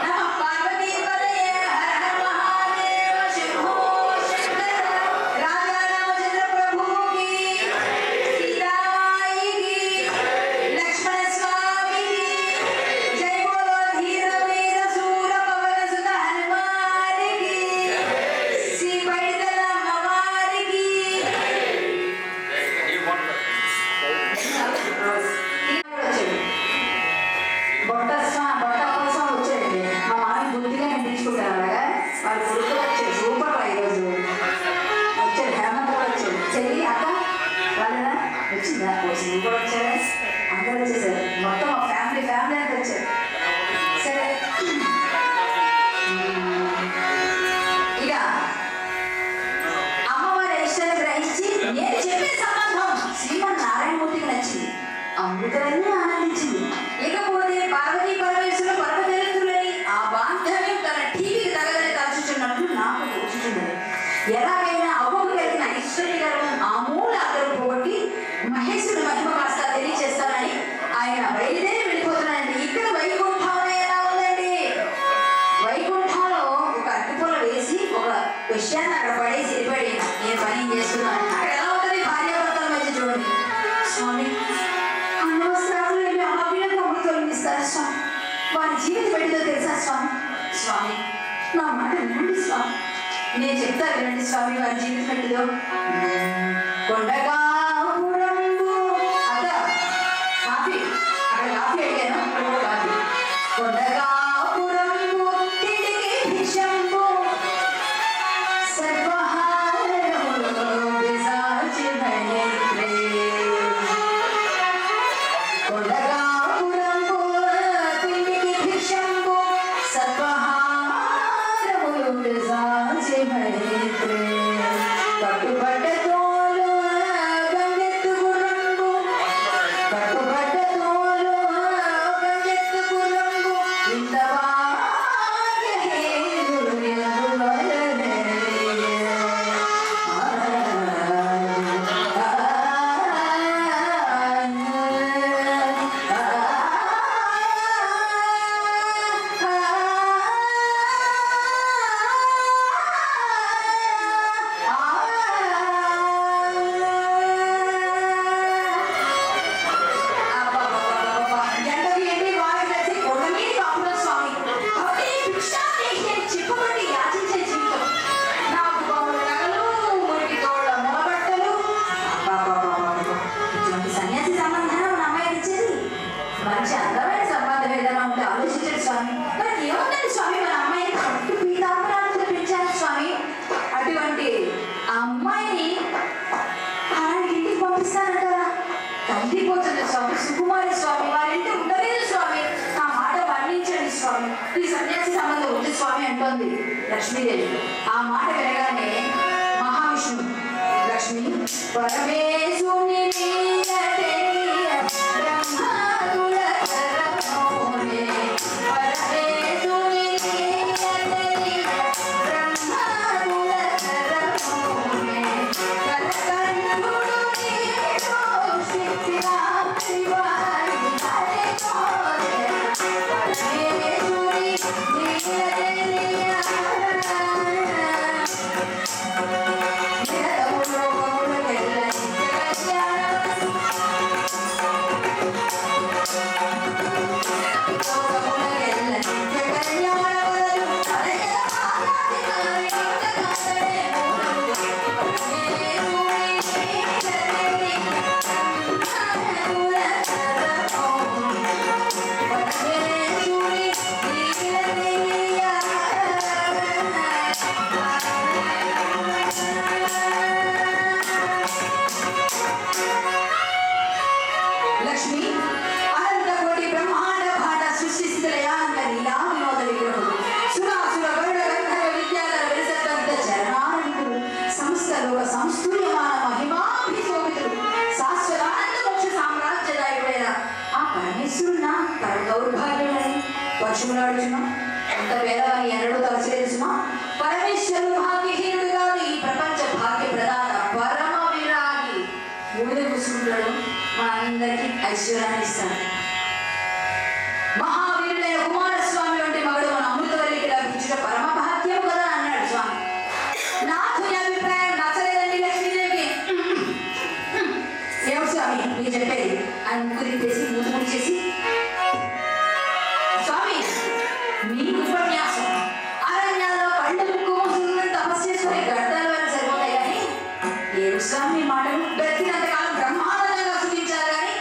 నమః పార్వతీపతయే హర హర మహాదేవ శంభో శంకర రాజారామచంద్ర ప్రభుకి సీతామాయికి లక్ష్మణ స్వామికి జై బోలో ధీర వీర శూర పవన సుత హనుమానికి శ్రీ పైడితల అమ్మవారికి బొట్ట కోసం వచ్చాడండి. మా మామయ్య బుద్ధిగా నేను తీసుకుంటాను. అలాగా వాళ్ళ కొడుకు వచ్చాడు. సూపర్ ఈరోజు వచ్చాడు. హేమంత్ కూడా వచ్చాడు. చెల్లి అక్క వాళ్ళేనా వచ్చిందా? నువ్వు కూడా వచ్చారా? అందరూ వచ్చేసారు. మొత్తం మా ఫ్యామిలీ అంతా వచ్చారు. సరే ఇక అమ్మవారి ఇష్టాన్ని గ్రహించి నేను చెప్పే సంబంధం శ్రీమన్నారాయణమూర్తికి నచ్చింది. అమృతలన్నీ ఆనందించింది. ఇకపోతే పార్వతీ పరమేశ్వరులు పరమదరిద్రులని ఆ బాంధవ్యం తన టీవీకి తగదని తలుచుచున్నట్లు నాకు తోచుచున్నది. ఎలాగైనా అవ్వకు కలిగిన ఐశ్వర్యకరం ఆమూలాగ్రం పోగొట్టి మహేశ్వరుడు మహిమ కాస్త తెలియచేస్తానని ఆయన బయలుదేరి వెళ్ళిపోతున్నాడండి. ఇక్కడ వైకుంఠంలో ఎలా ఉందండి? వైకుంఠంలో ఒక అగ్గిపుల్ల వేసి ఒక విషయాన్ని అక్కడ పడేసి వెళ్ళిపోయాడు. నేను పని చేస్తున్నాను. అక్కడ ఎలా ఉంటుంది? భార్యాభర్తల మధ్య చూడండి. స్వామి అనవసరాలు అభినందన తొలగిస్తారు స్వామి. వారి జీవితం పెట్టిదో తెలుసా స్వామి? స్వామి నా మాట వినండి స్వామి. నేను చెప్తా వినండి స్వామి వారి జీవితం పెట్టిదో. కొండగాపురంబు అద కాఫీ అక్కడ కాఫీ అడిగాను. అక్కడ కూడా కాఫీ. కొండగాపురంబు తిడిగి భిషంబు సర్వహారములు విసాచి భయత్రే కొండగాపురంబు తిడిగి భిషంబు సర్వహారములు విసాచి భయత్రే కట్టుబడ్డ తోలు గంగెత్తు గుర్రంబు కట్టుబడ్డ తోలు గంగెత్తు గుర్రంబు ఇంత భాగ్యహేతులు ఎందువలనే? సన్యాసి సంబంధం మన అమ్మాయి ఇచ్చేది మంచి అందమైన సంబంధం ఏదైనా ఉంటే ఆలోచించండి స్వామి. మరి ఏముందండి స్వామి? మన అమ్మాయిని పట్టు పీతాంబరాలతో పెంచారు స్వామి. అటువంటి ఆ అమ్మాయిని అలాంటి ఇంటికి పంపిస్తానంటారా? కందిపోతుంది స్వామి. సుకుమారి స్వామి వారింటి ఉండలేదు స్వామి. ఆ మాట వర్ణించండి స్వామి. ఈ సన్యాసి సంబంధం ఉంది స్వామి అంటోంది లక్ష్మీదేవి. ఆ మాట వినగానే మహావిష్ణువు లక్ష్మి పరమేశ్వరుని లక్ష్మి అనంత కోటి బ్రహ్మాండ భాట సృష్టిస్థితిలయాంత లీలా వినోద విగ్రహుడు సురాసుర గరుడ గంధర్వ విద్యాధర విరసద్దంత చరణానందుడు సంస్థలోక సంస్థూయమాన మహిమాభిశోభితుడు శాశ్వతానంద మోక్ష సామ్రాజ్యదాయుడైన ఆ పరమేశ్వరుడు తన దౌర్భాగ్యుడని పశువులాడుచున్నా ఎంత వేదవని ఎన్నడూ తలచేసుమా పరమేశ్వరుడు భాగ్యహీనుడు కాదు ఈ ప్రపంచ భాగ్య ప్రదాత పరమ విరాగి మూడు కూసుకుంటాడు మనందరికీ ఐశ్వర్యాన్ని ఇస్తాడు మహావీరుడైన కుమారస్వామి వంటి మగడు మన అమృతవల్లికి లభించిన పరమ భాగ్యం కదా అన్నాడు స్వామి నాకు ఈ అభిప్రాయం నచ్చలేదండి లక్ష్మీదేవికి ఏమి స్వామి మీరు చెప్పేది అని ముక్కు తిప్పేసి మూతుముడి చేసి స్వామి మీ ఉపన్యాసం అరణ్యాల్లో కళ్ళు ముక్కు మూసుకుని తపస్సు చేసుకునే గడ్డలు అని సరిపోతాయి కానీ ఏడు స్వామి మాటలు బ్రతికినంత కాలం బ్రహ్మాండంగా సుఖించారు కానీ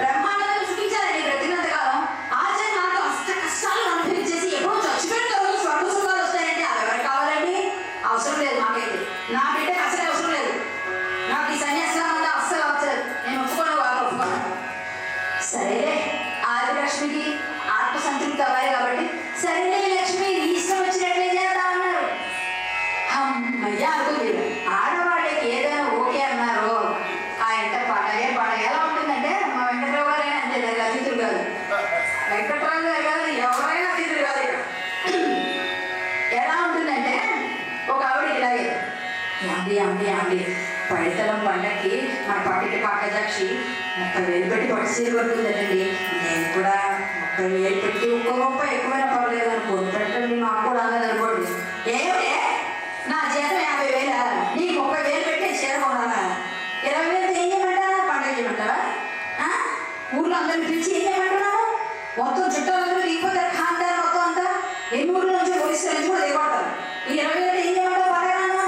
బ్రహ్మాండంగా సుఖించారండి బ్రతికినంత కాలం ఆచరణతో అష్ట కష్టాలు అనుభవించేసి ఎప్పుడో చచ్చిపోయిన రోజు స్వర్గ సుఖాలు వస్తాయంటే అవి ఎవరికి కావాలండి అవసరం లేదు మాకైతే నా బిడ్డకి అసలే అవసరం లేదు నాకు ఈ సన్యాసం అంతా అస్సలు అవసరం నేను ఒప్పుకోను వాళ్ళు ఒప్పుకోను సరేలే ఆదిలక్ష్మికి ఆత్మసంతృప్తి అవ్వాలి కాబట్టి సరేలే లక్ష్మి నీ ఇష్టం వచ్చినట్లే చేద్దాం అన్నారు అమ్మయ్య అనుకుంది ఆడవాళ్ళకి ఏదైనా ఓకే అన్నారు ఆ ఎంట పాడగే పాడ ఎలా ఉంటుందంటే మా వెంకట్రావు గారైనా అంతే దానికి అతిథులు కాదు వెంకట్రావు గారు కాదు ఎవరైనా అతిథులు కాదు ఇక్కడ ఎలా ఉంటుందంటే ఒక ఆవిడ ఇలాగే అండి పడితలం పండక్కి మన పాటికి పాకజాక్షి 30,000 పెట్టి పడిసీలు పడుతుందండి నేను కూడా 30,000 పెట్టి ఒక్క రూపాయి ఎక్కువైనా పర్లేదు అనుకోండి పెట్టండి నాకు కూడా అన్నది అనుకోండి ఏమిటే నా జీతం 50,000 నీకు 30,000 పెట్టి చీర కొనాలా 20,000 ఏం చేయమంటారా పండగ చేయమంటారా ఊర్లో అందరిని పిలిచి ఏం చేయమంటున్నావు మొత్తం చుట్టాలందరూ దిగిపోతారు ఖాందారు మొత్తం అంతా ఎన్ని ఊర్ల నుంచి ఒరిస్సా నుంచి కూడా దిగొడతారు ఈ 20,000 ఏం చేయమంటావు పడగాను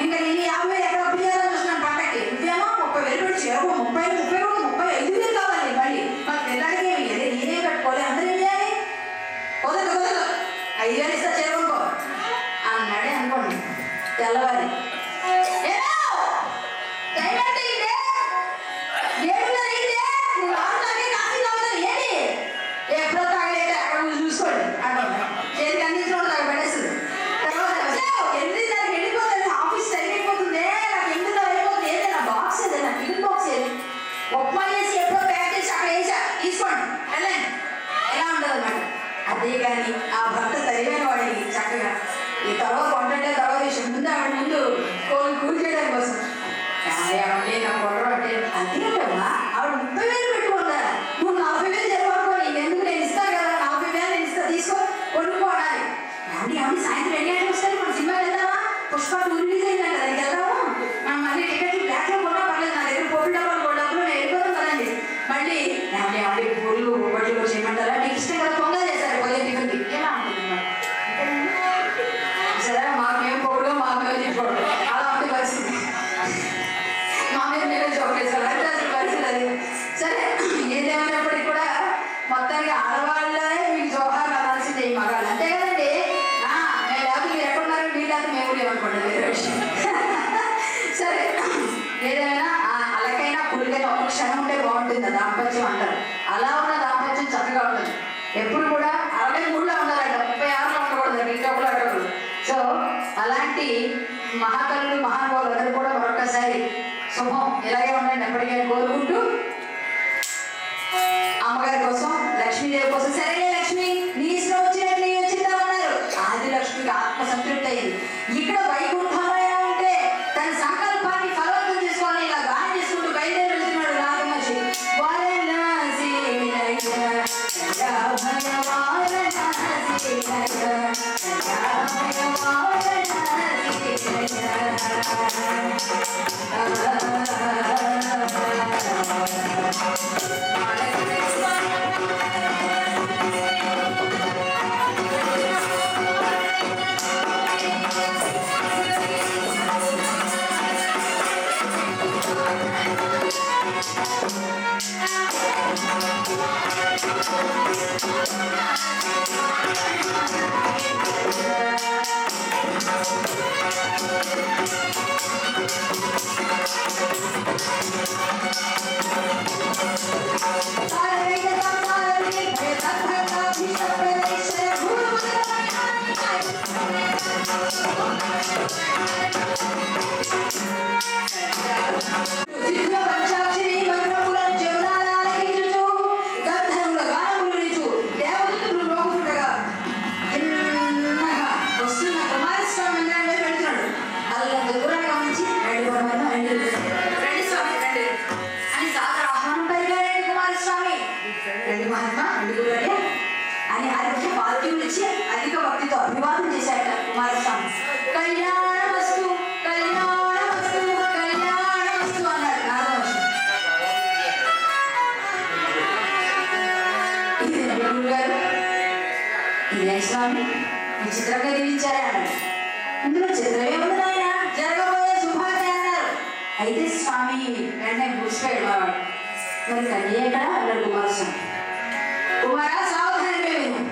ఇంకా నేను 50,000 ఎక్కడ అప్పు చేయాలని చూస్తున్నాను పంటకి నువ్వేమో 30,000 పెట్టి చీర 35,000 కావాలి మళ్ళీ మాకు పిల్లలకి ఏమి నేనే కట్టుకోవాలి అందరూ ఏం చేయాలి కుదరదు 5,000 ఇస్తా చీర కొనుక్కో అన్నాడే అనుకోండి తెల్లవారి ఎప్పుడో తాగలేదు అక్కడ చూసుకోండి అక్కడ చేతికి అందించడం తాగ పెట్టేస్తుంది తర్వాత ఎందుకు దానికి వెళ్ళిపోతుంది ఆఫీస్ టైం అయిపోతుంది నాకు ఎందుకు అయిపోతుంది ఏదైనా బాక్స్ ఏదైనా టిఫిన్ బాక్స్ ఏది ఉప్మా చేసి ఎప్పుడో ప్యాక్ చేసి అక్కడ వేసా తీసుకోండి వెళ్ళండి ఎలా ఉండదు అన్నమాట అదే కానీ ఆ భర్త సరిపోయిన వాడికి చక్కగా ఈ తర్వాత వంటంటే తర్వాత విషయం ముందు ఆవిడ ముందు కూల్ చేయడం కోసం ఏమంటే నా కొడరు అంటే అంతేంటమ్మా ఆవిడ 30,000 పెట్టుకుందా నువ్వు 40,000 చెప్పనుకోని ఎందుకు నేను ఇస్తాను కదా 40,000 నేను ఇస్తా తీసుకో కొనుక్కోవాలి ఏమంటే సాయంత్రం ఎన్ని గంటలకు వస్తారు మన సినిమా వెళ్దామా పుష్ప 2 రిలీజ్ అయిందంట దానికి వెళ్దాము మనం మళ్ళీ టికెట్లు బ్లాక్లో కొన్నా పర్లేదు నా దగ్గర పొరుగు డబ్బులు నేను వెళ్ళిపోతాం కదండి మళ్ళీ ఏమంటే పూలు బొబ్బట్లు చేయమంటారా నీకు ఇష్టం కదా పొంగల్ చేశారు పొద్దున టిఫిన్కి ఎలా ఉంటుంది సరే మాకేం పొగుడు మాకేం తిట్టుకోవడం అలా ఉంది పరిస్థితి మా మీద మీరే చోట్లేసారు అంటే అసలు పరిస్థితి అది సరే ఏదేమైనప్పటికీ కూడా మొత్తానికి ఆడవాళ్ళే మీకు జోహార్ అనాల్సిందే ఈ మగాళ్ళు అంతే కదండి మేము లేకపోతే మీరు ఎక్కడున్నారు మీరు లేకపోతే మేము లేవనుకోండి వేరే విషయం సరే ఏదైనా అలాగైనా పులికైనా ఒక క్షణం ఉంటే బాగుంటుంది దాంపత్యం అంటారు అలా ఉన్న దాంపత్యం చక్కగా ఉంటుంది ఎప్పుడు కూడా 63లో ఉండాలంట 36లో ఉండకూడదు ఇంకొకరు అడగకూడదు సో అలాంటి మహాకళలు మహానుభావులు అందరూ కూడా మరొకసారి శుభం ఇలాగే ఉండండి ఎప్పటికైనా కోరుకుంటూ అమ్మగారి కోసం లక్ష్మీదేవి కోసం సరేలే లక్ష్మి నీ ఇష్టం వచ్చినట్లు వచ్చిద్దామన్నారు ఆదిలక్ష్మికి ఆత్మసంతృప్తి అయింది ఇక్కడ వైకుంఠంలో ఉంటే తన సంకల్పాన్ని ఫలవంతం చేసుకోవాలి ఇలా గానం చేసుకుంటూ బయలుదేరి వెళ్తున్నాడు రాజమహర్షి పిలిచి అధిక భక్తితో అభివాదం చేశాట కుమారస్వామి. కళ్యాణమస్తు కళ్యాణమస్తు కళ్యాణమస్తు అన్నాడు నాగవంశం. ఇది గురువు గారు, ఇదే స్వామి విచిత్రంగా దీవించారా అన్నాడు. ఇందులో చిత్రమే ఉంది నాయన, జరగబోయే శుభాన్ని అన్నారు. అయితే స్వామి వెంటనే కూర్చిపోయాడు మావాడు. మరి కన్య ఎక్కడ అన్నాడు కుమారస్వామి. కుమారా సావధాని విను.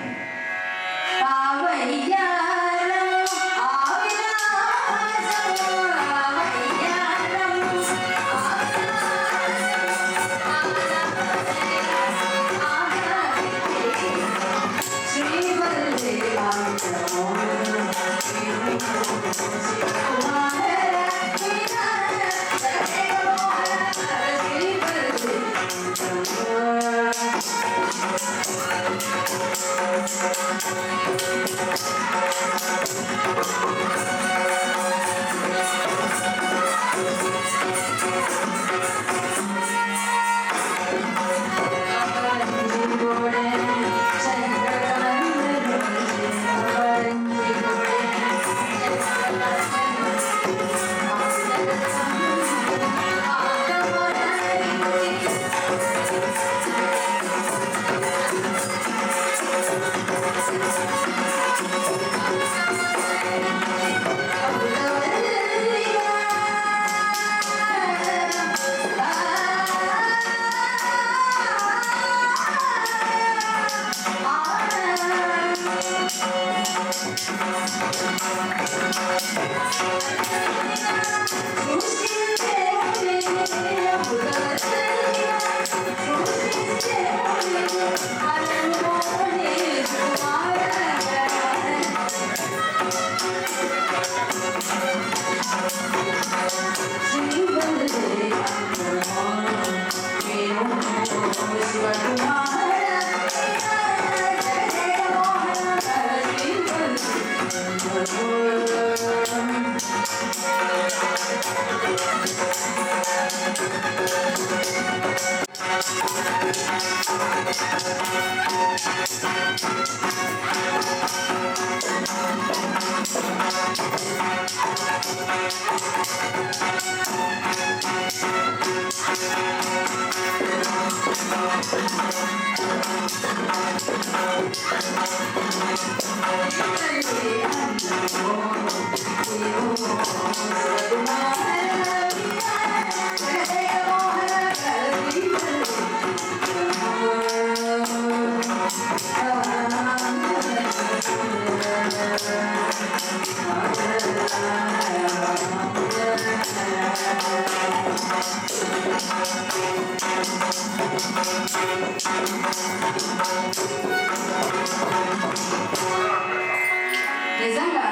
నిజంగా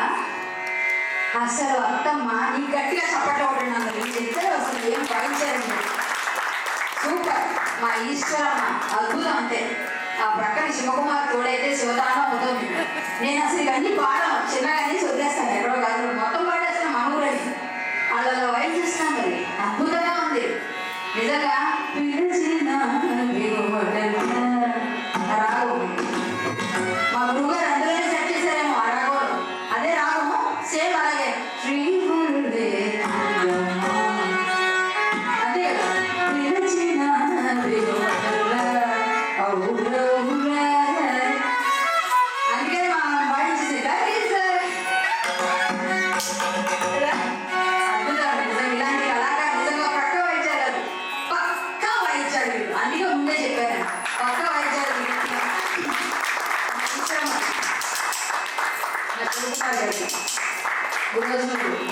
అసలు అత్తమ్మ నీ గట్టిగా చప్పట్లు కొట్టినాను. ఇద్దరు అసలు ఏం వాయించారండి, సూపర్. మా ఈశ్వరమ్మ అద్భుతం అంతే. ఆ ప్రక్కన శివకుమార్ తోడైతే శివతానం అవుతుంది. నేను అసలు ఇవన్నీ పాడను, చిన్నగానే వదిలేస్తాను, ఎక్కడో కాదు మొత్తం పాడేస్తాను. మన ఊరని వాళ్ళలో వైపు చూస్తాను, మరి అద్భుతంగా ఉంది నిజంగా. రాగం మా గురువుగారు అందులోనే సెట్ చేశారేమో ఆ రాగంలో. అదే రాగము సేమ్ అలాగే శ్రీ గురుదే అదే అందుకని మా పాడించేసి అద్భుతం. నిజంగా ఇలాంటి కళాకారు నిజంగా పక్క వాయించారు, పక్కా వాయించాడు. అందుకే ముందే చెప్పాను, పక్క వాయించారు.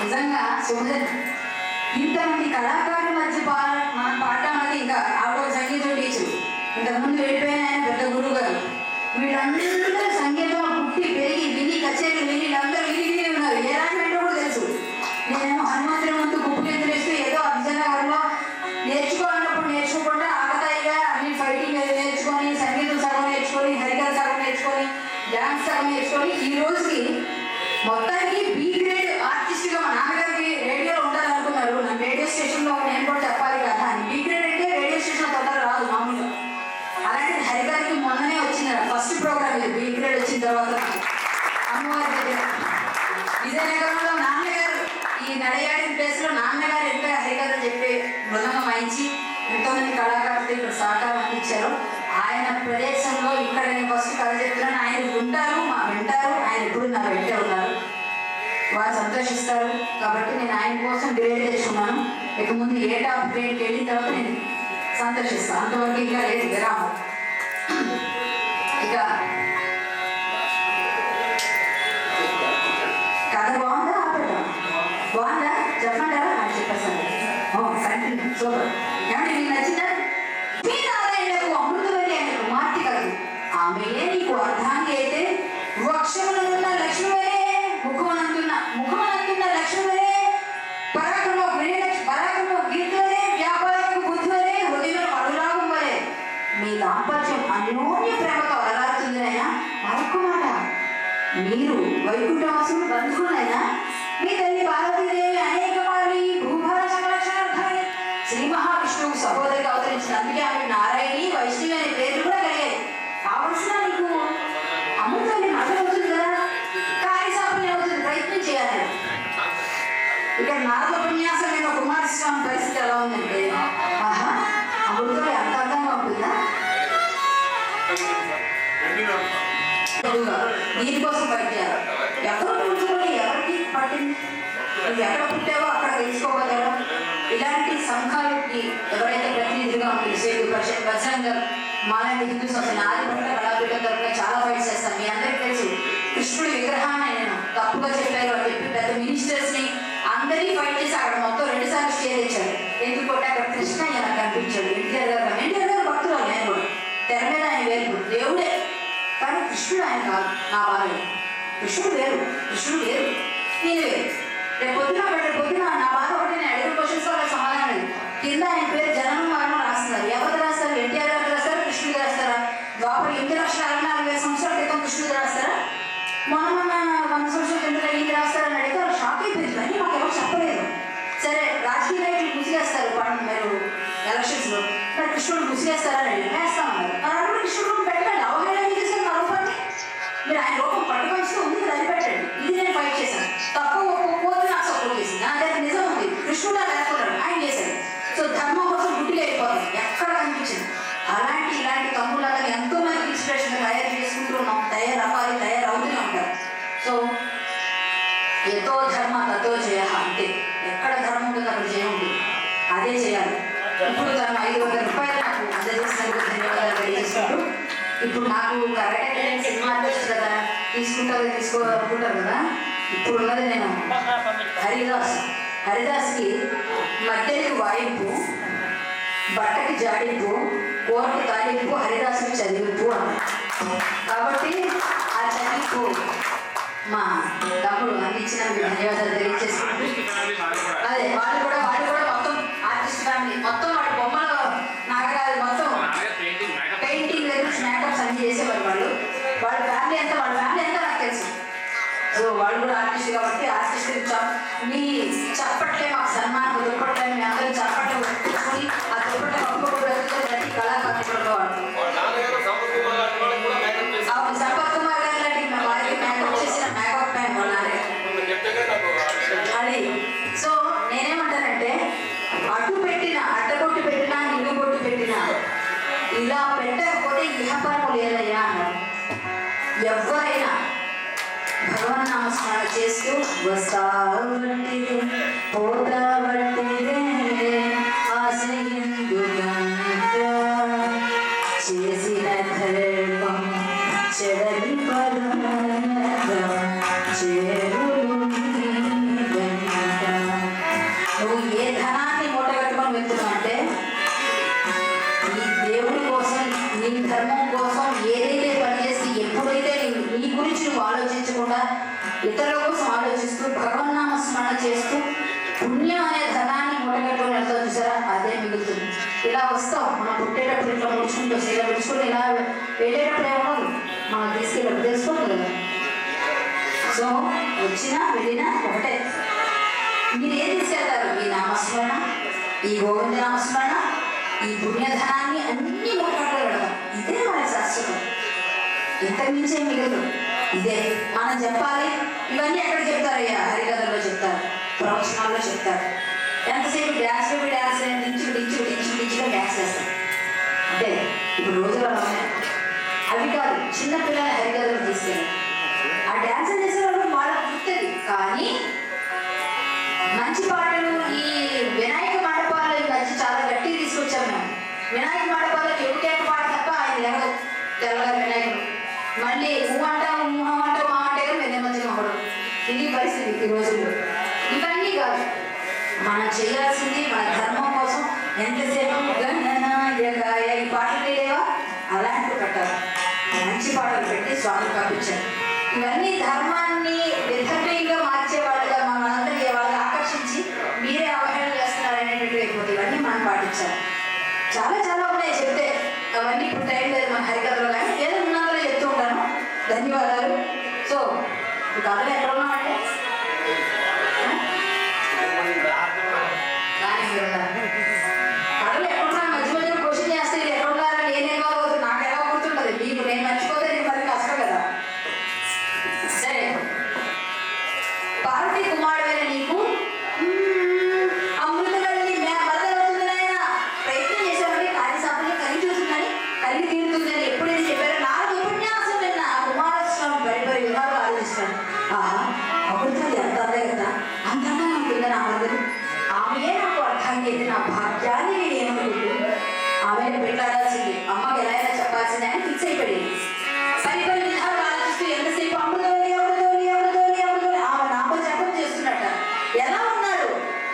నిజంగా సుందర్ ఇంతమంది కళాకారుల మధ్య మనం పాడటం అనేది ఇంకా ఆవిడ సంగీతం టీచరు, ఇంతకుముందు వెళ్ళిపోయిన ఆయన పెద్ద గురువు గారు. వీళ్ళందరూ సంగీతం పుట్టి పెరిగి విని కచేరీ విని వీళ్ళందరూ విని ఉన్నారు. ఏ రాజమంటే కూడా తెలుసు. నేనేమో హనుమంతుడి ముందు కుప్పకెత్తులు వేస్తూ ఏదో విజయనగరంలో నేర్చుకోవాలన్నప్పుడు నేర్చుకోకుండా ఆగతాయిగా అన్ని ఫైటింగ్ నేర్చుకొని, సంగీతం సగం నేర్చుకొని, హరికథ సగం నేర్చుకొని, డాన్స్ సగం నేర్చుకొని ఈ రోజుకి మొత్తానికి బి గ్రేడ్ ఆర్టిస్ట్గా మా నాన్నగారికి రేడియోలో ఉండాలనుకున్నారు. నన్ను రేడియో స్టేషన్లో నేను కూడా చెప్పాలి కదా అని. బి గ్రేడ్ అంటే రేడియో స్టేషన్లో తొందరగా రాదు మామూలుగా. అలాంటి హరిగారికి మొన్ననే వచ్చింది ఫస్ట్ ప్రోగ్రామ్ ఇది. బి గ్రేడ్ వచ్చిన తర్వాత రాయించి ఎంతోమంది కళాకారులు ఇక్కడ సహకారం అందించారు. ఆయన ప్రదేశంలో ఇక్కడ నేను ఫస్ట్ కథ చెప్తున్నాను, ఆయన వింటారు ఆయన ఎప్పుడు నా వెంటే ఉన్నారు, వారు సంతోషిస్తారు. కాబట్టి నేను ఆయన కోసం డివైడ్ చేసుకున్నాను. ఇక ముందు ఏ టాప్ గ్రేడ్కి వెళ్ళిన తర్వాత నేను సంతోషిస్తాను. అంతవరకు ఇంకా లేదు విరామం. ఇక కథ బాగుందా ఆపేద్దాం? బాగుందా చెప్పంటారా? నాకు చెప్పేస్తాను. Continue super. ఏమంటే మీకు నచ్చిందా? మీ నారాయణకు అమృతవల్లి అనే కుమార్తె కలదు. ఆమెయే నీకు అర్ధాంగి అయితే వక్షమునందున్న లక్ష్మివలే, ముఖమునందున్న లక్ష్మివలే, పరాక్రమ గీతవలే, వ్యాపారకు బుద్ధివలే, హృదయం అనురాగం వలే మీ దాంపత్యం అన్యోన్య ప్రేమతో అలరారుతుంది. అయినా మరొక మాట, మీరు వైకుంఠవాసులు బంధువులైనా మీ తల్లి పార్వతీదేవి అనేక మార్లు ఈ భూభార సంరక్షణార్థమై శ్రీ మహావిష్ణువు సహోదరిగా అవతరించిన. అందుకే ఆమె నారాయణి, వైష్ణవి అనే పేర్లు కూడా కలిగాయి. కావలసిన నీకు అమృతవల్లి మరణ అవుతుంది కదా, కార్యసాఫల్యం అవుతుంది, ప్రయత్నం చేయాలి. ఇక్కడ నారద ఉపన్యాసం మీద కుమారస్వామి పరిస్థితి ఎలా ఉందంటే, ఆహా అమృతవల్లి అంత అందంగా ఉంటుందా? దీనికోసం పట్టారు. ఎక్కడ పుట్టుకొని ఎవరికి పట్టింది? నువ్వు ఎక్కడ పుట్టావో అక్కడ తెలుసుకోగలరా? ఇలాంటి సంఘాలకి ఎవరైతే ప్రతినిధులుగా ఉంటుంది, సేతు పరిషత్, బజరంగ మాలాంటి హిందూ సంస్థలు, ఆదిపట్ల కళాపీఠం తరఫున చాలా ఫైట్స్ చేస్తాను. మీ అందరికీ తెలుసు, కృష్ణుడి విగ్రహాన్ని నేను తప్పుగా చెప్పారు అని చెప్పి పెద్ద మినిస్టర్స్ ని అందరినీ ఫైట్ చేసి అక్కడ మొత్తం 2 సార్లు స్టే తెచ్చారు. ఎందుకంటే అక్కడ కృష్ణ నాకు కనిపించాడు. ఎన్టీఆర్ గారు భక్తురాలు, నేను కూడా తెర మీద ఆయన వేరు దేవుడే, కానీ కృష్ణుడు ఆయన కాదు. నా బాధ కృష్ణుడు వేరు నేను వేరు. రేపు పొద్దున నా బాధ ఒకటి, నేను అడిగిన క్వశ్చన్స్ వాళ్ళ సమాధానం లేదు. కింద ఆయన పేరు జననం మరణం రాస్తున్నారు. ఎవరు రాస్తారు? ఎన్టీఆర్ గారు రాస్తారా, కృష్ణుడు రాస్తారా? ద్వాపర 8,64,000 సంవత్సరాల క్రితం కృష్ణుడు రాస్తారా, మొన్న 100 సంవత్సరాల కింద ఇది రాస్తారని అడిగితే వాళ్ళు షాక్ అయిపోయింది. కానీ మాకు ఎవరు చెప్పలేదు. సరే రాజకీయ నాయకులు ముసిగేస్తారు మీరు ఎలక్షన్స్ లో, మరి కృష్ణుడు ముసిగేస్తారని అడిగి వేస్తామన్నారు. మరి కృష్ణుడు పెట్టండి, అవగాహన చేశారు నా రూపాన్ని. మీరు ఆయన రూపం పట్టుకొస్తూ ఉంది కదా, అది పెట్టండి. ఇది నేను ఫైట్ చేశాను. తప్పు ఒప్పుకోదు, నాకు సపోర్ట్ చేసింది. నా దగ్గర నిజం ఉంది, కృష్ణుడు వేసుకున్నాడు, ఆయన చేశాడు. సో ధర్మం కోసం గుడ్డిగా అయిపోతుంది, ఎక్కడ కనిపించింది. ఇలాంటి తమ్ముళ్ళగా ఎంతో మంది ఇన్స్పిరేషన్ తయారు చేసుకుంటూ ఉన్నాం, తయారవుతూనే ఉంటారు. సో ఎతో ధర్మ తతో జయ అంటే ఎక్కడ ధర్మం ఉంటుందో అక్కడ జయం ఉంటుంది, అదే చేయాలి. ఇప్పుడు తను 500 రూపాయలు నాకు అందజేసినందుకు ధన్యవాదాలు తెలియజేసుకుంటూ, ఇప్పుడు నాకు కరెక్ట్ సినిమా ఆర్టిస్ట్ కదా, తీసుకోవాలనుకుంటారు కదా. ఇప్పుడు ఉన్నది నేను హరిదాస్కి మధ్యకి వాయింపు, బట్టకి జాడింపు, కూరకు తాలింపు, హరిదాసుకి చదివింపు అన్నారు. కాబట్టి ఆ చదివింపు మా తమ్ముడు అందించినందుకు ధన్యవాదాలు తెలియజేసుకుంటూ, అదే వాళ్ళు కూడా మొత్తం ఆర్టిస్ట్ ఫ్యామిలీ, మొత్తం వాడి బొమ్మలు నాగరాజు మొత్తం పెయింటింగ్ మేకప్స్ అన్ని చేసేవారు. వాళ్ళ ఫ్యామిలీ అంతా నాకు తెలుసు. సో వాళ్ళు కూడా ఆర్టిస్ట్ కాబట్టి ఆర్టిస్ట్ మీ చప్పట్లే మాకు సన్మానం, దుప్పట్లే మీ అందరూ చప్పట్లు పెట్టుకొని ఆ దుప్పట్ల ఒక్కొక్క ప్రతి కళాకారులు సంపత్ కుమార్ గారు లాంటి వారికి మేకప్ చేసిన మేకప్ మ్యాన్ వాళ్ళే అది. సో నేనేమంటానంటే, అడ్డబొట్టు పెట్టినా నిండు బొట్టు పెట్టినా ఇలా పెట్టకపోతే ఇహపరము లేదయ్యా అన్నారు. ఎవరైనా భగవన్ నామస్మరణ చేస్తూ వస్తావట్టిదే పోతావట్టిదే ఆశయందుగా చేసిన ధర్మం చెడని నువ్వు ఏ ధనాన్ని మూటగట్టుకొని వెళ్తున్నావు అంటే, ఈ దేవుడి కోసం, నీ ధర్మం కోసం ఏదైతే పని చేసి, ఎప్పుడైతే నీ గురించి నువ్వు ఆలోచించకుండా ఇతరుల కోసం ఆలోచిస్తూ భగవన్నామ స్మరణ చేస్తూ పుణ్యం అనే ధనాన్ని మూటగట్టుకొని వెళ్తావు చూసారా, అదే మిగులుతుంది. ఇలా వస్తాం, మనం పుట్టేటప్పుడు ఇట్లా ముడుచుకుంటూ ఇలా విడుచుకుంటూ ఇలా వెళ్ళేటప్పుడు ఏమో మనం తీసుకెళ్ళి తెలుసుకోండి కదా. సో వచ్చినా వెళ్ళినా ఒకటే. మీరు ఏం తీసుకెళ్తారు? ఈ నామస్మరణ, ఈ గోవింద నామస్మరణ, ఈ పుణ్యధనాన్ని అన్ని మూటగట్టుకొని వెళ్తాం. ఇదే మన శాశ్వతం, ఇంతకుమించే మిగలదు. ఇదే మనం చెప్పాలి. ఇవన్నీ ఎక్కడ చెప్తారయ్యా? హరికథల్లో చెప్తారు, ప్రవచనాల్లో చెప్తారు. ఎంతసేపు డ్యాన్స్ డించుగా డ్యాన్స్ చేస్తాం. అంటే ఇప్పుడు రోజులు అలా ఉన్నాయి. అవి కాదు, చిన్నపిల్లల హరికథలు తీసుకెళ్ళి ఆ డ్యాన్స్ చేసేవాళ్ళు వాళ్ళ గుర్తుంది. కానీ మంచి పాటలు ఈ వినాయక మండపాలు ఈ మధ్య చాలా గట్టి తీసుకొచ్చాం మేము. వినాయక మండపాలు ఎప్పుడేక పాట తప్ప ఆయన లెగదు. తెల్లగా వినాయకుడు మళ్ళీ ఊహ అంటాం మా అంటే మేము మంచిగా అవ్వడం. ఇది పరిస్థితి ఈ రోజుల్లో. ఇవన్నీ కాదు, మనం చేయాల్సింది మన ధర్మం కోసం. ఎంతసేపు గణనాయకాయ ఈ పాటలు లేవా, అలాంటివి పెట్టాలి. మంచి పాటలు పెట్టి స్వామి పంపించారు. ఇవన్నీ ధర్మాన్ని విధర్మీయంగా మార్చేవాళ్ళుగా మనందరూ వాళ్ళని ఆకర్షించి మీరే అవహేళన చేస్తున్నారనేటువంటి అయిపోతే ఇవన్నీ మనం పాటించాలి. చాలా చాలా ఉన్నాయి చెప్తే, అవన్నీ ఇప్పుడు టైం లేదు మన హరికథలో. కానీ ఏదో ఉన్నందులో చెప్తూ ఉంటాను. ధన్యవాదాలు. సో ఈ కథలు ఎక్కడ ఉన్నామంటే కథలు ఎక్కడున్నా మధ్య మధ్య క్వశ్చన్ చేస్తే ఇది ఎక్కడున్నారా నేను ఇన్వాల్వ్ అవుతుంది. నాకు ఎలా గుర్తుంటుంది, మీకు నేను మర్చిపోతే నేను మరి కష్టం కదా. సరే, పార్వతీ కుమారుడైన నీకు అమృతవల్లి బదలవుతుంది నాయన. ప్రయత్నం చేశామని కార్యసాపని కలిగి చూస్తుందని కలిగి తీరుతుందని ఎప్పుడైతే చెప్పారో నాలుగు ఉపన్యాసం విన్న కుమారస్వామి పరిపరి విధాలు ఆలోచిస్తాడు. అమృతవల్లి ఎంత అందే కదా, అంతంగా ఉంటుందని ఆమె ఆమెయే నాకు అర్థాన్ని అయితే నా భాగ్యాన్ని నేను ఏమనుకుంటుంది. ఆమెను పెట్టాడాల్సింది, అమ్మకి ఎలా అయినా చెప్పాల్సింది అని ఫిక్స్ అయిపోయింది. పరిపరి విధాలు ఆలోచిస్తూ ఎంతసేపు అమృతవల్లి ఆమె నామ జపం చేస్తున్నట్ట. ఎలా ఉన్నాడు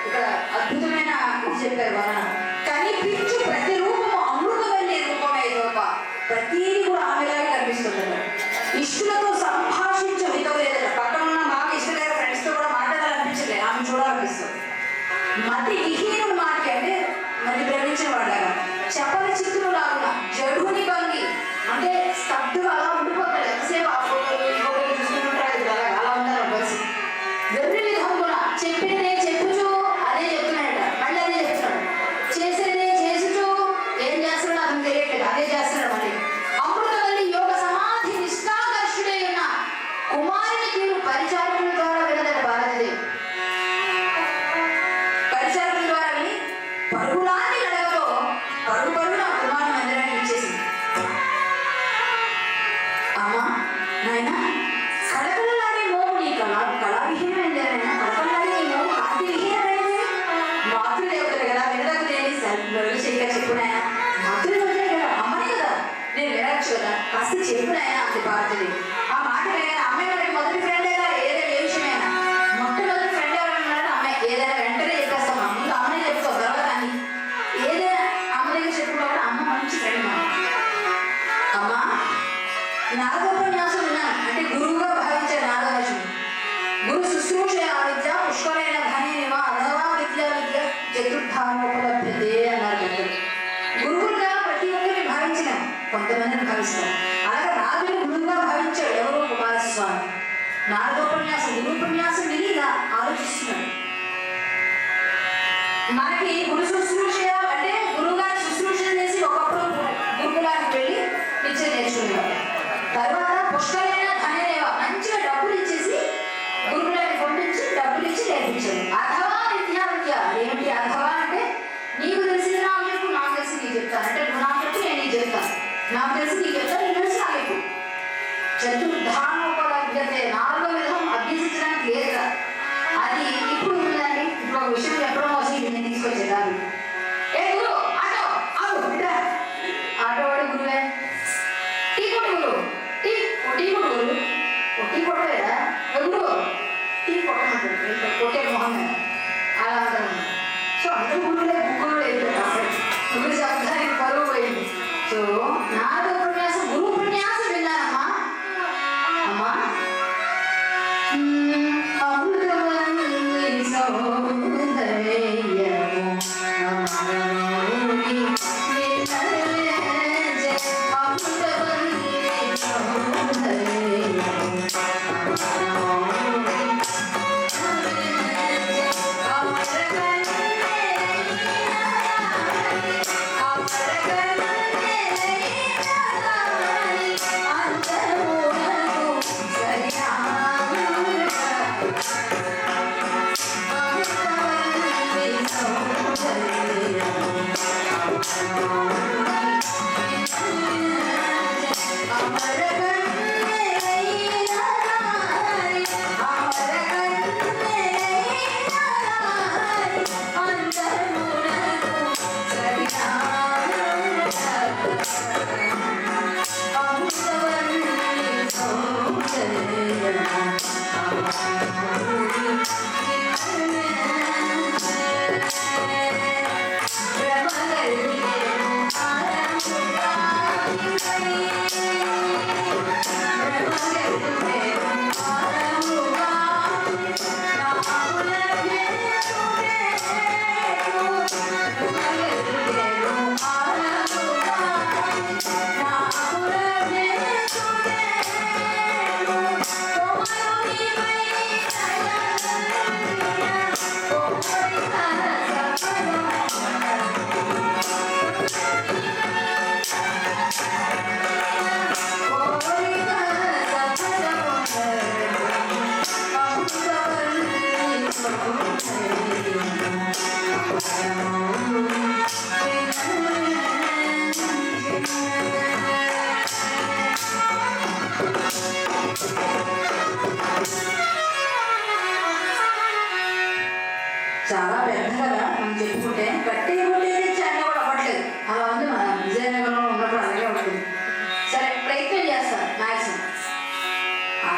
ఇక్కడ అద్భుతమైన ఇది చెప్పారు వలన. కనిపించు ప్రతి రూపము అమృతవల్లి రూపమే తప్ప ప్రతీది కూడా ఆమెలాగే కనిపిస్తుందట. ఇష్టలతో సంభాషించు హితం లేదట. పక్కన ఉన్న బాగా ఇష్టమైన ఫ్రెండ్స్తో కూడా మాట్లాడాలనిపించలేదు, ఆమె చూడాలనిపిస్తుంది. మతి విహీనుడు మాటి అంటే మళ్ళీ భ్రమించిన వాళ్ళగా చెప్పల చిత్తులు లాగున జడుని భంగి అంటే స్తబ్దులు అలా ఉండిపోతాడు. ఎంతసేపు ఆ ఫోటోలు ఈ ఫోటోలు చూసుకుంటుంటాడు. అలా ఉన్నారు బస్సు వెర్రి విధంగా చెప్పినదే చెప్పుచు అదే చెప్తున్నాడట. మళ్ళీ అదే చెప్తున్నాడు. చేసేదే చేసుచు ఏం చేస్తున్నాడు అతను తెలియట్లేదు, అదే చేస్తున్నాడు. మళ్ళీ అమృతవల్లి యోగ సమాధి నిష్ఠాకర్షుడై ఉన్న కుమారుని తీరు పరిచారకుల ద్వారా వినదట భారతదేవి. పరిచారకుల ద్వారా విని పరుగులాంటి నడకతో పరుగున కుమారుని మందిరానికి ఇచ్చేసింది. అమ్మా నాయన కళకళలాడే మోము నీ కళావిహీనమైంది. కళకళలాడే నీ మోము కాంతి విహీనమైంది. మాతృదేవతలు కదా, వినదగుదేని శేఖర్ చెప్పునాయన. మాతృదేవతలే కదా, అమ్మనే కదా, నేను వినచ్చు కదా, కాస్త చెప్పునాయన అంది భారతదేవి. ఆ మాట వినగానే అమ్మాయి మనకి మొదటి ఫ్రెండ్ కదా, ఏదైనా ఏ విషయమైనా మొట్టమొదటి ఫ్రెండ్ ఎవరన్నాడు అమ్మాయి. ఏదైనా వెంటనే చెప్పేస్తాం, ముందు అమ్మనే చెప్తావు, తర్వాత అని ఏదైనా అమ్మ దగ్గర చెప్పుకోవాలి. అమ్మ మంచి ఫ్రెండ్ మనం. అమ్మా నాగోపన్యాసం విన్నాను అంటే గురువుగా భావించే నాగరాజు. గురు శుశ్రూష విద్య పుష్కరైన ధనివ అథవా విద్య చతుర్థానోపలభ్యతే అన్నారు పెద్దలు. గురువులుగా ప్రతి ఒక్కరిని భావించినాం, కొంతమందిని భావిస్తాం. అలాగే నాగుని గురువుగా భావించాడు ఎవరో కుమారస్వామి. నాగోపన్యాసం గురుపన్యాసం విని ఇలా ఆలోచిస్తున్నాడు. మనకి గురు శుశ్రూష అంటే గురువుగారి శుశ్రూష చేసి ఒకప్పుడు గురుకులానికి వెళ్ళి విద్య నేర్చుకునేవాడు. తర్వాత పుష్కరైన ధనదేవ మంచిగా డబ్బులు ఇచ్చేసి గురుకులానికి పంపించి డబ్బులు ఇచ్చి నేర్పించాడు. అథవా విద్య ఏమిటి అథవా అంటే నీకు తెలిసింది నాకు చెప్పు, నాకు తెలిసి నీకు చెప్తాను. అంటే నువ్వు నాకు చెప్పు, నేను నీకు చెప్తాను. నాకు తెలిసి నీకు చెప్తాను, నీకు తెలిసి నాకు చెప్పు. చతుర్థానోపలభ్యతే నాలుగో విధం అభ్యసించడానికి లేదు కదా. అది ఇప్పుడు ఉందండి. ఇప్పుడు ఒక విషయం ఎప్పుడో వచ్చి నేను తీసుకొచ్చేదాన్ని. ఏ గురు ఆటో ఆడు బిడ్డ ఆటో వాడు గురువే. టీ కొట్టు గురు, టీ కొట్టు గురు, టీ కొట్టలేదా గురు, టీ కొట్టమంటాడు. కొట్టే మొహం అలా అంటారు. సో అందరూ గురువులే గురువులు అయిపోయారు. గురు శబ్దానికి పరువు పోయింది. సో నాలుగో ఉపన్యాసం గురు ఉపన్యాసం విన్నానమ్మా.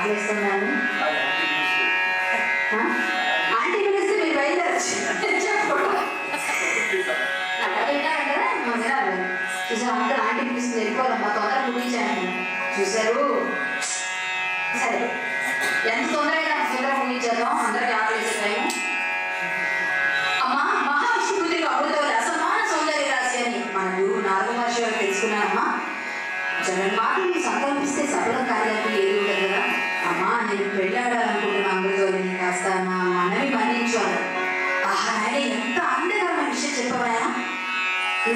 ఆకలిస్తున్నాను. ఆంటీ పిలిస్తే మీరు బయలుదేరచ్చు చెప్పండి. చూసారు అందరూ ఆంటీ పిలిస్తుంది వెళ్ళిపోవాలమ్మా తొందరగా ముగించాను. చూశారు సరే ఎంత తొందరగా తొందరగా ముగించేద్దాం అందరికీ ఆకలిసే టైం. అమ్మా మహావిష్ణుపుత్రికి అమృతవల్లి అసమాన సౌందర్య రాశి అని మన గురువు నారద మహర్షి గారు తెలుసుకున్నానమ్మా. జగన్మాతని సంకల్పిస్తే సఫలం కార్యాలకు ఏది ఉండదు కదా. అమ్మా నేను పెళ్ళాడాలనుకుంటున్నా అమృతవల్లిని కాస్త నా మనవి మన్నించాలి. ఆహా ఆయన ఎంత ఆనందకరమైన విషయం చెప్పాయా.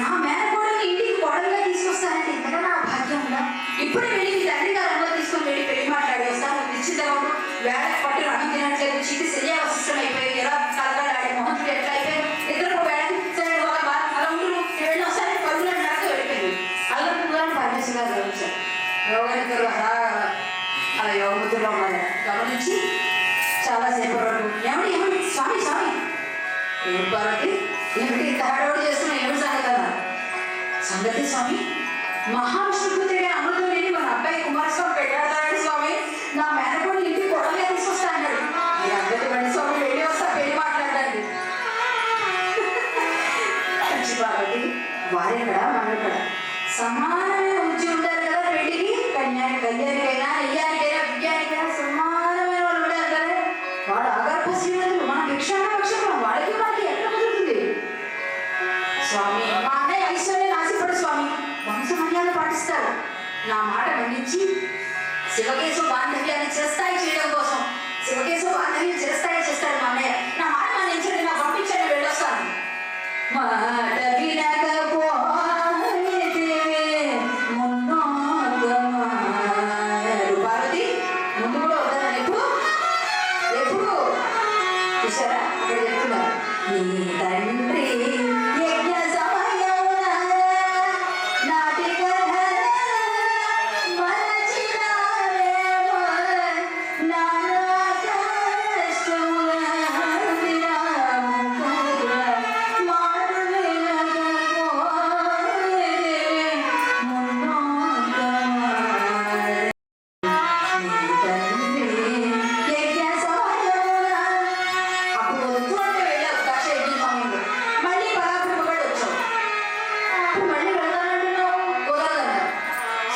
నా మేనకోడల్ని ఇంటికి కోడలుగా తీసుకొస్తానంటే ఇంతగా నా భాగ్యం ఉందా. ఇప్పుడే వెళ్ళి మీ తండ్రి గారు అనుమతి తీసుకొని వెళ్ళి పెళ్లి మాట్లాడి వస్తాను. నిశ్చితంగా ఉండు. వేళకు పట్టు అన్నం తినట్లేదు. చీటి శల్యావశిష్టం అయిపోయి ఎలా కలగాలి మొహంతులు ఎట్లా అయిపోయారు. ఇద్దరు వేళకి సరే అలా ఉండు వెళ్ళి వస్తాను పరుగులు నాకు వెళ్ళిపోయింది. అలా కూడా పరమేశ్వర గారు గమనించారు. యోగనిద్దరు అలా యోగముద్రలో ఉన్నారు గమనించి చాలాసేపు వరకు ఏమిటి ఏమిటి స్వామి స్వామి ఏమిటి పార్వతి ఏమిటి ఇంత హడావుడి చేస్తున్నా ఏమిటి సంగతి అన్నారు. సంగతి స్వామి మహావిష్ణుపుత్రిగా అమృతం లేని మన అబ్బాయి కుమారస్వామి పెట్టాడు స్వామి. నా మేనకోడు ఇంటికి కొడలుగా తీసుకొస్తా అన్నాడు. ఈ అబ్బాయి బండి స్వామి వెళ్ళి వస్తా పెళ్లి మాట్లాడండి. పార్వతి వారెక్కడ మనక్కడ సమానమైన రుచి ఉంటారు కదా పెళ్లికి. కళ్యాణికైనా నెయ్యానికైనా బియ్యానికైనా సమానమైన వాళ్ళు ఉంటారు కదా. వాడు ఆగర్భ శ్రీమంతులు మన భిక్షాక్షం వాళ్ళకి మనకి ఎట్లా కుదురుతుంది స్వామి. మా అన్నయ్య ఐశ్వర్యం ఆశపడు స్వామి. వంశ మర్యాద పాటిస్తారు. నా మాట మన్నించి శివకేశవ బాంధవ్యాన్ని చేస్తాయి చేయడం కోసం శివకేశవ బాంధవ్యం చేస్తాడు మా అన్నయ్య. నా మాట మన్నించండి నా పంపించండి వెళ్ళొస్తాను. మాట వినకపో పార్వతి ముందు కూడా వద్దాను. ఎప్పుడు చూసారా అక్కడ చెప్తున్నారు నీ తండ్రి యజ్ఞ సమయమున నాటి కథ మరచినావేమో నానా కష్టముల దినాముకుల మాట వినకపోయేదే మున్నోత్తమాయ. నీ తండ్రి యజ్ఞ సమయమున అప్పుడు వద్దు అంటే వెళ్ళావు దక్ష యజ్ఞ సమయంలో. మళ్ళీ పరాపుడు కూడా వచ్చావు. అప్పుడు మళ్ళీ వెళ్తానంటున్నావు కుదరదన్నారు.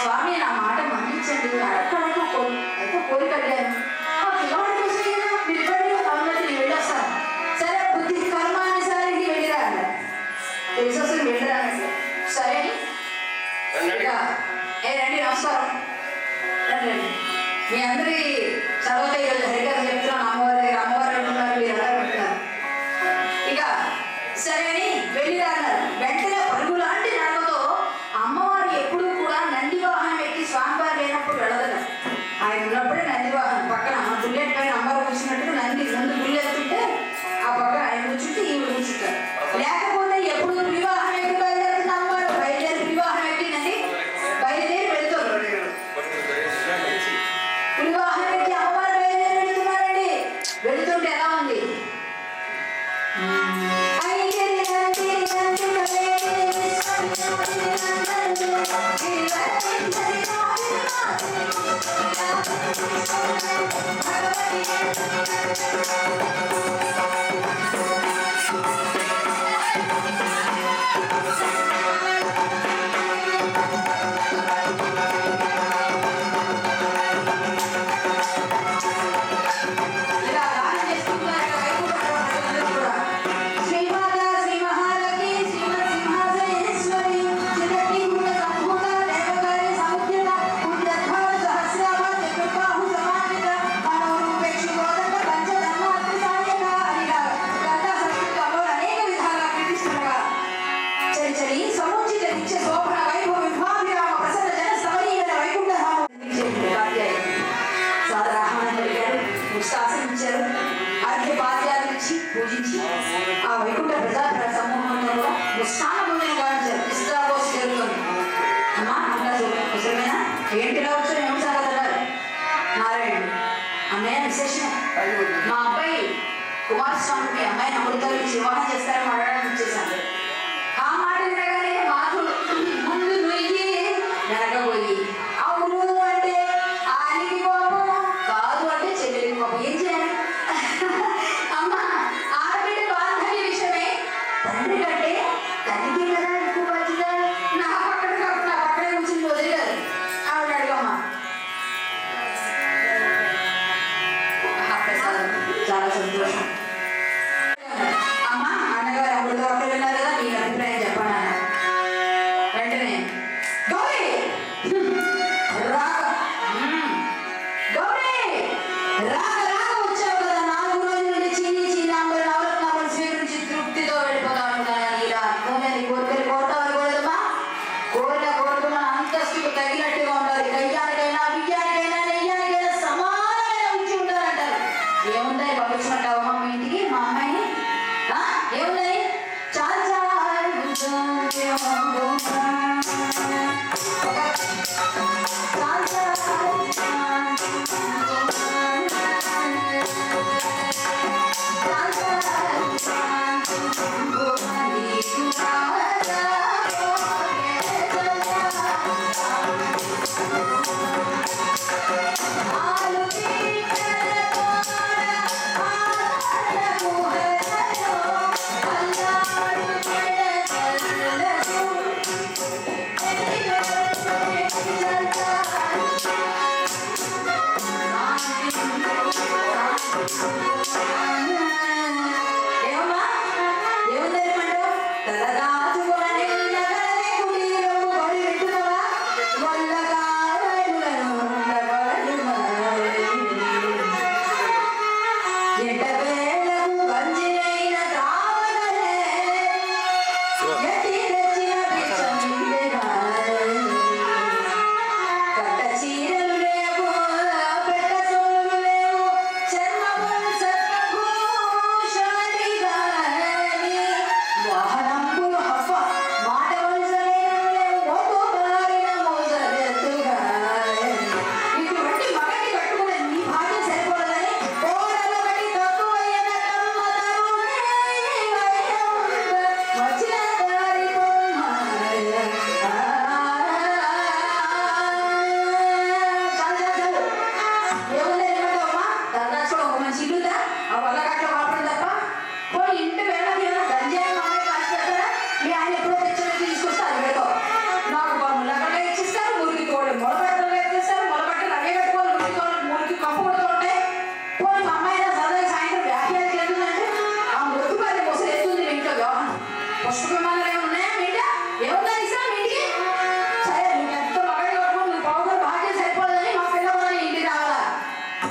స్వామి నా మాట మన్నించండి. అడక్కడకు అయితే కోరిక అడిగాను. ఆ పిల్లవాడి కోసం ఏదో నిలబడి అన్నట్టు నేను వెళ్ళొస్తాను. సరే బుద్ధి కర్మానుసారికి వెళ్ళిరా అన్నారు. తెలిసొస్తుంది వెళ్ళిరా అన్నట్టు. సరే ఇక రండి నమస్కారం రండి రండి. మీ అందరి చదవతే హరిగారు చెప్తున్నాను. అమ్మవారి దగ్గర అమ్మవారు అంటున్నారు మీరు ఎలా పెడుతున్నారు. ఇక సరే అని వెళ్ళిరా అన్నారు. వెంటనే పరుగు లాంటి నడకతో అమ్మవారు ఎప్పుడూ కూడా నంది వాహనం ఎక్కి స్వామివారు లేనప్పుడు వెళ్ళదన్నారు. ఆయన ఉన్నప్పుడే నంది వాహనం పక్కన బుల్లెట్ పైన అమ్మవారు కూర్చున్నట్టు నంది ముందు బుల్లెత్తుంటే ఆ పక్కన ఆయన కూర్చుంటే ఈవిడ కూర్చుంటారు. లేకపోతే ఎప్పుడు వివాహం ఎక్కి బయలుదేరుతున్న అమ్మవారు బయలుదేరి వివాహం ఎక్కిందండి బయలుదేరి వెళ్తారు. వివాహం ఎక్కి అమ్మవారు బయలుదేరి వెళ్తున్నారండి. వెళ్తుంటే ఎలా ఉంది ఇలా గానం చేసుకుంటున్నారు. శ్రీమాత శ్రీ మహాలక్ష్మి శ్రీమత్ సింహాసనేశ్వరి చిరకి గుణ సంభూత దేవకార్య సముద్యత పుణ్యధ్వాన సహస్రామ చతుర్బాహు సమానిత మనోరూపేక్షు గోదండ పంచధర్మాత్రి సాయక అనిగా గంగా సంస్కృతంలో అనేక విధాలుగా కీర్తిస్తుండగా చలి సముచిత నిత్య శోభన వైభవ విభాభిరామ ప్రసన్న జన సమనీయమైన వైకుంఠధామ సాదర ఆహ్వానం పలికారు. ముస్తాసనించారు. అర్ఘ్య పాద్యాలు ఇచ్చి పూజించి ఆ వైకుంఠ ప్రజాప్ర సమూహంలో స్నాన భూమిని గావించారు. ఇష్టాగోష్ జరుగుతుంది. అమ్మా అమ్మా అవసరమేనా ఏంటిలా వచ్చారు ఏం సాగదన్నారు నారాయణుడు. అన్నయ్య విశేషం మా అబ్బాయి కుమారస్వామి మీ అమ్మాయిని అమృతవల్లికి వివాహం చేస్తారని అడగడానికి వచ్చేసాను. ఆ మాట వినగానే మాధుడు ముందు నుయ్యి వెనకపోయి అవును అంటే ఆనికి కోపం కాదు కోరిన కోరిక మన అంతస్తుకు తగినట్టుగా ఉండాలి. కయ్యానికైనా బియ్యానికైనా నెయ్యానికైనా సమానమైన ఉంచి ఉంటారంటారు. ఏముందని పంపించమంటావమ్మా మీ ఇంటికి మా అమ్మాయిని? ఏముందని?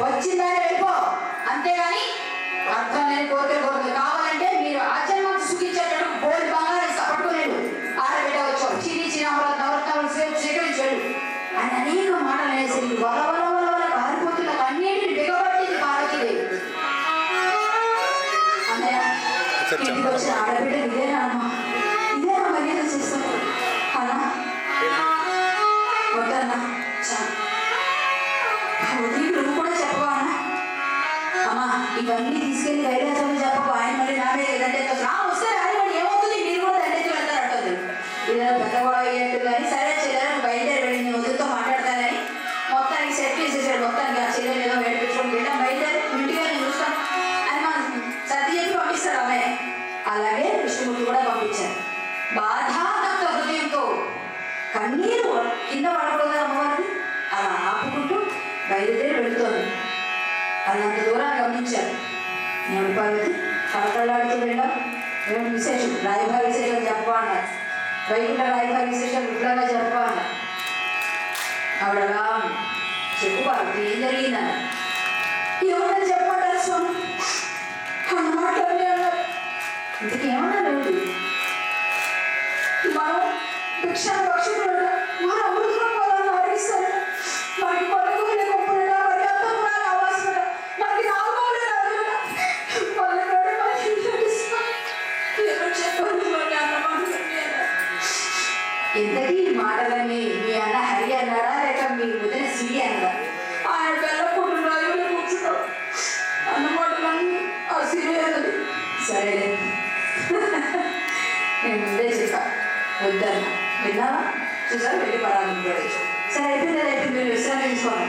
వచ్చిందని వెళ్ళిపో, అంతేగాని అర్థం లేని కోరికలు కావాలంటే మీరు ఆచరణ సుఖించేటట్టు బోర్డు బంగారు పట్టుకునేడు ఆడబెట్టవచ్చు, చిన్ని చిన్న నవరత్నాలు సేకరించాడు అని అనేక మాటలు వేసి వల వల వల వల కారిపోతున్న కన్నీటిని బిగబట్టింది పార్వతీదేవి. అన్నయ్య ఇంటికి వచ్చిన ఆడబిడ్డ ఇదేనా అమ్మా, ఇదేనా మర్యాద చేస్తాను అన్నా? వద్దన్నా నువ్వు కూడా చెప్పవా అన్న? అమ్మా ఇవన్నీ తీసుకెళ్ళి ధైర్యాన్ని చెప్పకు, ఆయన మళ్ళీ నా మీద దండెత్తి వస్తే రానివ్వండి, ఏమవుతుంది, మీరు కూడా దండెత్తి వెళ్తారంటుంది. ఇదే పెద్ద కూడా అయ్యేట్టు కానీ సరే చెల్లెలు బయలుదేరి వెళ్ళి నీ వదిలితో మాట్లాడతానని మొత్తానికి సెట్ చేసేసాడు. మొత్తానికి ఆ చెల్లెలు ఏదో వేడిపించుకొని వెళ్ళాం, బయలుదేరి ఇంటిగా నేను చూస్తాను అని మా సర్ది చెప్పి పంపిస్తారు అమ్మాయి. అలాగే కృష్ణమూర్తి కూడా పంపించారు. బాధాతప్త హృదయంతో కన్నీరు కింద పడకూడదు అమ్మవారిని అలా ఆపుకుంటూ బయలుదేరి వెళుతోంది. అదంత దూరాన్ని గమనించారు. నేను పార్వతి కలకల్లాడుతూ వెళ్ళాం, ఏమిటి విశేషం, రాయభార విశేషం చెప్పవా అన్నారు. వైకుంఠ రాయభార విశేషం విపులంగా చెప్పవా అన్నారు. ఆవిడలా చెప్పు పార్వతి ఏం జరిగిందన్నారు. ఏమన్నా చెప్పమంటారు స్వామి అన్నమాట అన్నారు. ఇంతకేమన్నా లేదు, మనం భిక్షణ పక్షులు మన అమృతం వాళ్ళని ఆడిస్తారు, మనకి పట్టుకు లేకపోయినా మరి అంత కూడా కావాల్సిన మనకి నాలుగోళ్ళు ఇంతకీ ఈ మాటలన్నీ మీ అన్న హరి అన్నాడా లేక మీ వదిన సిరి అన్నాడా? ఆయన వెళ్ళకుండా రాయుడు కూర్చున్నాడు అన్న మాటలన్నీ ఆ సిరి అన్నది. సరేలే నేను ముందే చెప్పా వద్దన్నా, విన్నావా? చూసారు వెళ్ళి పరాలి. సరే అయిపోయింది అయిపోయింది, మీరు విశ్రాంతి తీసుకోండి,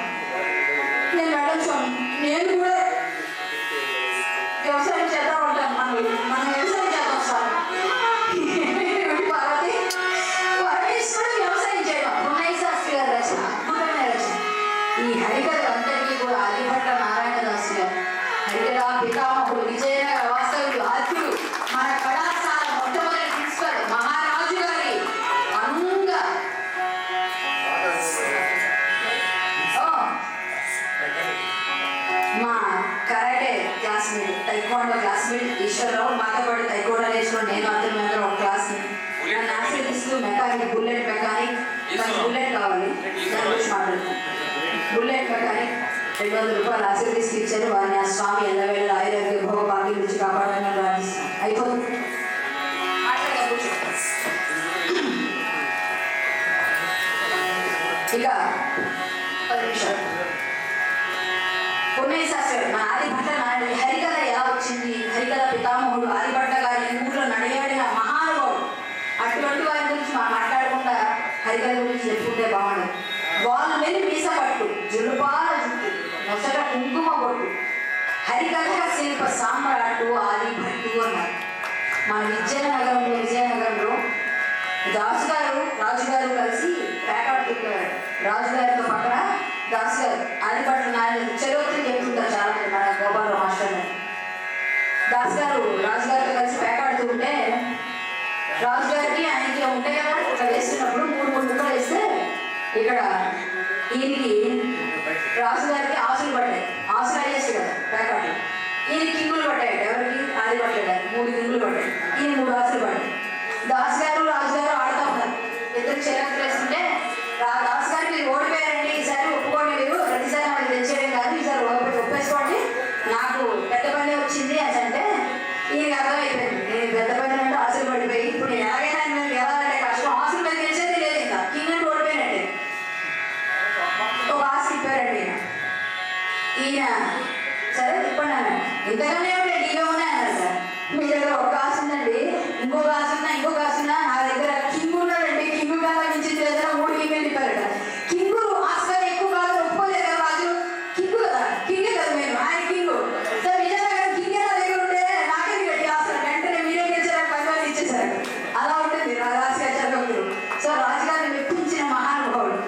నేను వెళ్ళను స్వామి. నేను కూడా వ్యవసాయం చేద్దాం ఉంటాను, మనం వ్యవసాయం చేద్దాం స్వామి. పార్వతి పరమేశ్వరుడు వ్యవసాయం చేయడం పున్నయ్య శాస్త్రి గారి రచన, అద్భుతమైన రచన. ఈ హరికథ అంతటికీ కూడా ఆదిభట్ల నారాయణదాసు గారు, హరికథ పితామహుడు, విజయనగర వాస్తవుడు, ఆద్యుడు, మన కళాశాల మొట్టమొదటి ప్రిన్సిపల్ మహారాజు గారి అనుంగ మా karate classmate, taekwondo classmate Eswararao, మాతో పాటు తైక్వాండో బుల్లెట్ మెకానిక్, బుల్లెట్ కావాలి దాని గురించి మాట్లాడుతాం. బుల్లెట్ మెకానిక్ 200 రూపాయలు ఆశీర్వదిస్తూ ఇచ్చారు. వారిని ఆ స్వామి ఎల్లవేళ ఆయుర్వేద భోగ భాగ్యం నుంచి కాపాడాలని ప్రార్థిస్తాం. అయిపోతుంది ఇక 10 నిమిషాలు. పున్నయ్య శాస్త్రి మన ఆదిభట్ల నాయుడు హరికథ ఎలా వచ్చింది? హరికథ పితామహుడు ఆదిభట్ల గారి ఊళ్ళో నడియాడిన మహానుభావుడు. అటువంటి వారి గురించి మనం మాట్లాడకుండా హరికథ గురించి చెప్పుకుంటే బాగుండదు. వాళ్ళ మీద మీస పట్టు, జులుపాల జుట్టు, మొసట కుంకుమ బొట్టు, హరికథ శిల్ప సామ్రాట్టు ఆదిభట్టు అన్నారు. మన విజయనగరంలో రాజుగారు కలిసి పేకాడుతుంటారు. రాజుగారితో పక్కన దాసు గారు ఆదిభట్ల నాయన చరిత్ర చెప్తుంటారు చాలా మంది. మన గోపాలరావు మాస్టర్ గారు దాసు గారు రాజుగారితో కలిసి పేకాడుతూ ఉంటే రాజుగారికి ఆయనకి ఉంటాయి కదా ఇట్లా వేస్తున్నప్పుడు 3 ముక్కలు వేస్తే ఇక్కడ ఈయనకి రాజుగారికి ఆశలు పడ్డాయి. ఆశలు అయ్యేసి కదా పేకాడు. ఈయన కింగులు పడ్డాయి. ఎవరికి? ఆదిభట్ల గారు 3 కింగులు పడ్డాయి. ఈయన 3 ఆశలు పడ్డాయి. దాసు గారు రాజుగారు ఆడుతూ ఉన్నారు. ఇద్దరు చరిత్ర వేస్తుంటే దాసు గారు మీరు ఓడిపోయారండి, ఈసారి ఒప్పుకోండి, మీరు ప్రతిసారి మనకి తెచ్చేయడం కాదు, ఈసారి ఒప్పేసుకోండి, నాకు పెద్ద పని వచ్చింది అని అంటే ఈయనకి అర్థమైపోయింది. నేను పెద్ద పని అంటే ఆశలు పడిపోయి ఇప్పుడు నేను ఎలాగైనా నేను గెలాలంటే కష్టం, ఆశలు మీద గెలిచేది లేదు. ఇంకా కింగ్ అంటే ఓడిపోయినట్టే. ఒక ఆశ ఇప్పారండి ఈయన. సరే ఇప్పండి అన్నాడు. ఇంతగానే ఉంటాయి ఇవే ఉన్నాయన్నారు సార్. మీ దగ్గర ఒక ఆశ ఉందండి, ఇంకొక ఆశ ఉన్నా నా దగ్గర కింగ్ ఉన్నాడండి, కింగ్ కాదా మించింది లేదా 3 కింగులు తిప్పారట. కింగులు ఆస్కార్ ఎక్కువ కాదు ఒప్పుకోలేదు కదా రాజు. కింగు కదా, కింగే కదా మేము, ఆయన కింగు. సార్ విజయనగరం కింగే నా దగ్గర ఉంటే నాకే గట్టి ఆస్కార్ వెంటనే మీరే గెలిచారని 10 మంది ఇచ్చేసారు. అలా ఉంటుంది రాజుగారి చర్యలు. సో రాజుగారిని మెప్పించిన మహానుభావుడు.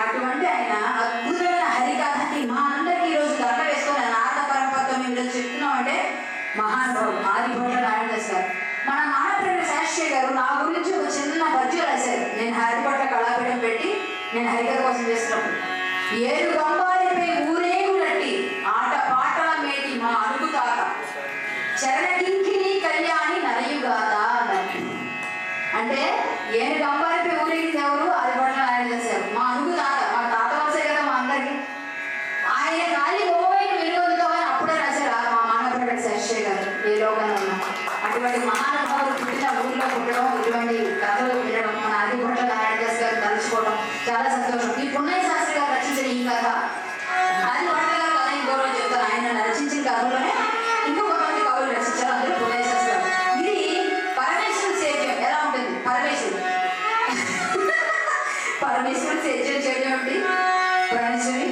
అటువంటి ఆయన అద్భుతమైన హరికథని మా అందరికీ ఈరోజు దండ వేసుకొని నారద పరంపరతో మేము చెప్తున్నాం అంటే మహానుభావుడు ఆదిభట్ల నారాయణ దాస్ గారు. మన మానప్రేమ శాస్త్రి గారు నా గురించి ఒక చిన్న పద్యం రాశారు. నేను హరిభట్ల కళాపీఠం పెట్టి నేను హరికథ కోసం చేస్తున్నప్పుడు 7 గంబాలపై ఊరేగునట్టి ఆట పాటల మేటి మా అడుగు తాత చరణకింకిని కళ్యాణి నరయుగాత అన్నారు. అంటే 7 గంబాలపై ఊరేగింది ఎవరు? ఆదిభట్ల నారాయణ దాస్ గారు. మా అడుగు తాత, మా తాత వలసే కదా మా అందరికి. ఆయన గాలి ఓవైన వెలుగొందుతామని అప్పుడే రాశారు మా మానప్రేమ శాస్త్రి గారు. ఏ లోకంలో ఉన్నా అటువంటి మహానుభావులు పుట్టిన ఊళ్ళో పుట్టడం, ఇటువంటి కథలు వినడం, మన ఆదిభట్ల నారాయణ దాస్ గారు తలుచుకోవడం చాలా సంతోషం. ఈ పున్నయ్య శాస్త్రి గారు రచించిన ఈ కథ ఆదిభట్ల గారు కథ ఇంకో రోజు చెప్తారు. ఆయన రచించిన కథలోనే ఇంకో కొంతమంది కవులు రచించారు. అందులో పున్నయ్య శాస్త్రి గారు. ఇది పరమేశ్వరుడు సేద్యం ఎలా ఉంటుంది? పరమేశ్వరుడు సేద్యం చేయడం ఏంటి? పరమేశ్వరి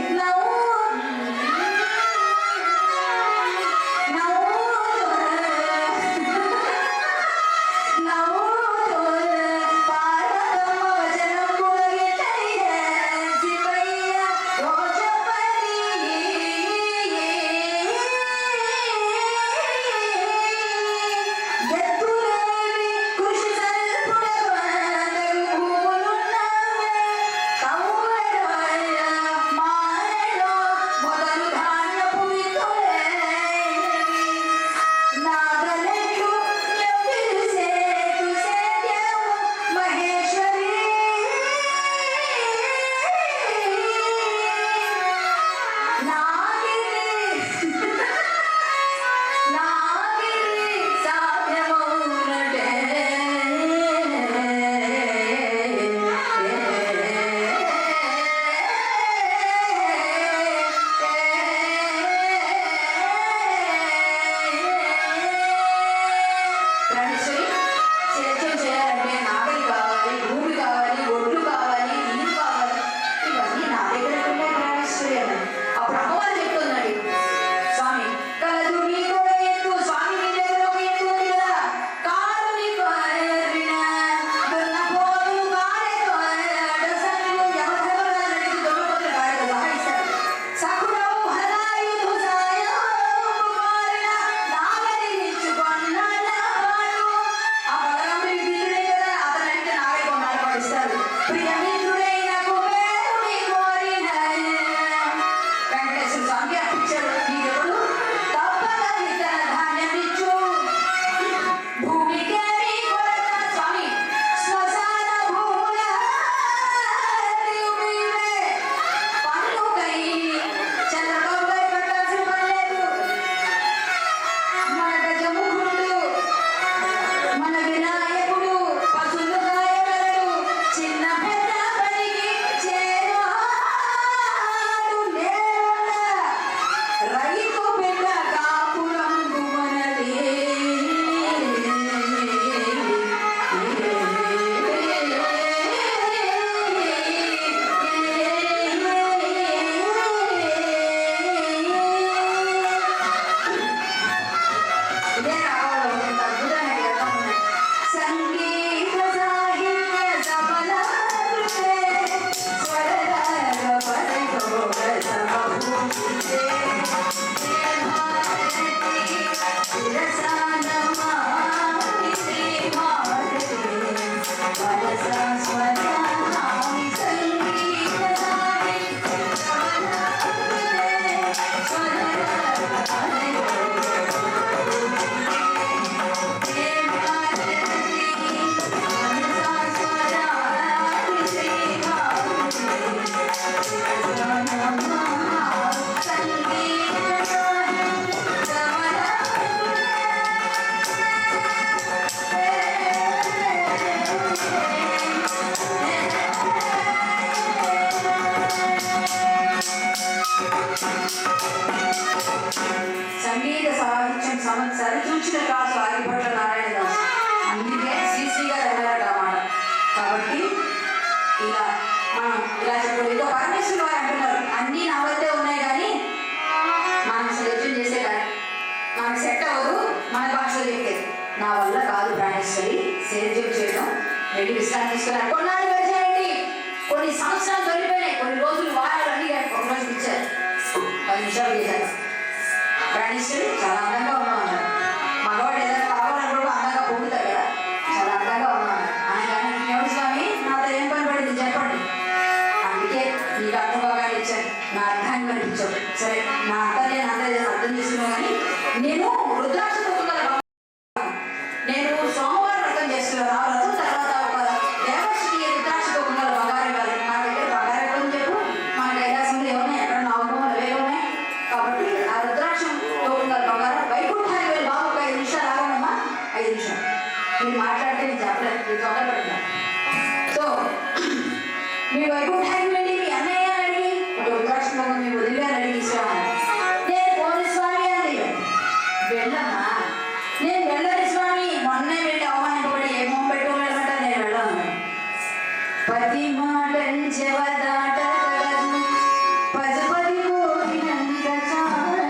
ఇలా చెప్పారు. ఇక పరమేశ్వరుడు వారు అంటున్నారు, అన్నీ నా వద్దే ఉన్నాయి కానీ మనం సెలెక్షన్ చేసే కానీ మనకు సెట్ అవ్వదు, మన భాషలో చెప్పేది నా వల్ల కాదు ప్రాణేశ్వరి. సేద్యం చేయడం వెళ్ళి విశ్రాంతి తీసుకున్నారు. కొన్నాళ్ళు చేయండి, కొన్ని సంవత్సరాలు తొలిపోయినాయి, కొన్ని రోజులు వారాలు అన్ని ఒక రోజు ఇచ్చారు, 10 నిమిషాలు చేశారు. ప్రాణేశ్వరి చాలా అందంగా ఉన్నాం అన్నారు. మగవాడు ఏదైనా కావాలన్నప్పుడు అందంగా పొందుతారు కదా, చాలా అందంగా ఉన్నాం అనగానే ఎవరు స్వామి నాతో ఏం పని పడింది చెప్పండి. అందుకే నీకు అర్థం బాగా ఇచ్చాను, నా అర్థాన్ని కనిపించావు. సరే నా అర్థాన్ని అర్థం చేసుకున్నావు కానీ నేను రుద్రాక్ష నేను సోమవారం వ్రతం చేస్తున్నాను. ఆ వ్రతం తర్వాత ఒక దేవశ్రీ రుద్రాక్ష తొక్కున్నారు బంగారం కాదు. నా దగ్గర బంగారం ఎక్కడ చెప్పు, మన కైలాసంలో ఏమన్నా ఎక్కడ నాలుగు అవే ఉన్నాయి కాబట్టి ఆ రుద్రాక్షం తొక్కున్నారు బంగారం. వైకుంఠానికి వెళ్ళి బాబు ఒక 5 నిమిషాలు ఆగమ్మా, 5 నిమిషాలు మీరు మాట్లాడితే నేను చెప్పలేదు, మీరు తొందరపడుతున్నారు. సో మీ వైకుంఠానికి వెళ్ళి మీ అన్నయ్య అడిగి ఒక రుద్రాక్ష మీ వదిలిగా అడిగి తీసుకురావాలి. నేను పోలీస్ స్వామి అండి వెళ్ళమ్మా, నేను వెళ్ళని స్వామి, మొన్నే వెళ్ళి అవమానింపబడి ఏ మొహం పెట్టుకోలేదంట నేను వెళ్ళను. పతి మాట చెవదాట కలదు పజపది కోరినంత చాలు.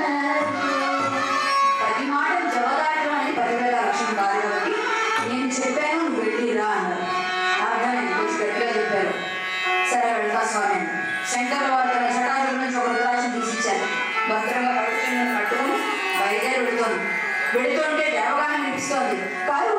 పది మాటలు జవదాటం అనేది 10,000 లక్షణం కాదు కాబట్టి నేను చెప్పాను నువ్వు వెళ్ళిరా అన్నారు. అర్థమైంది, కొంచెం గట్టిగా చెప్పారు. సరే వెళ్తా స్వామి. శంకర్ వారి తన చటాజుల నుంచి ఒక రుద్రాక్షం తీసిచ్చారు. భద్రంగా పట్టుకుని బయలుదేరి వెళుతుంటే దేవగానం వినిపిస్తోంది. కరుణ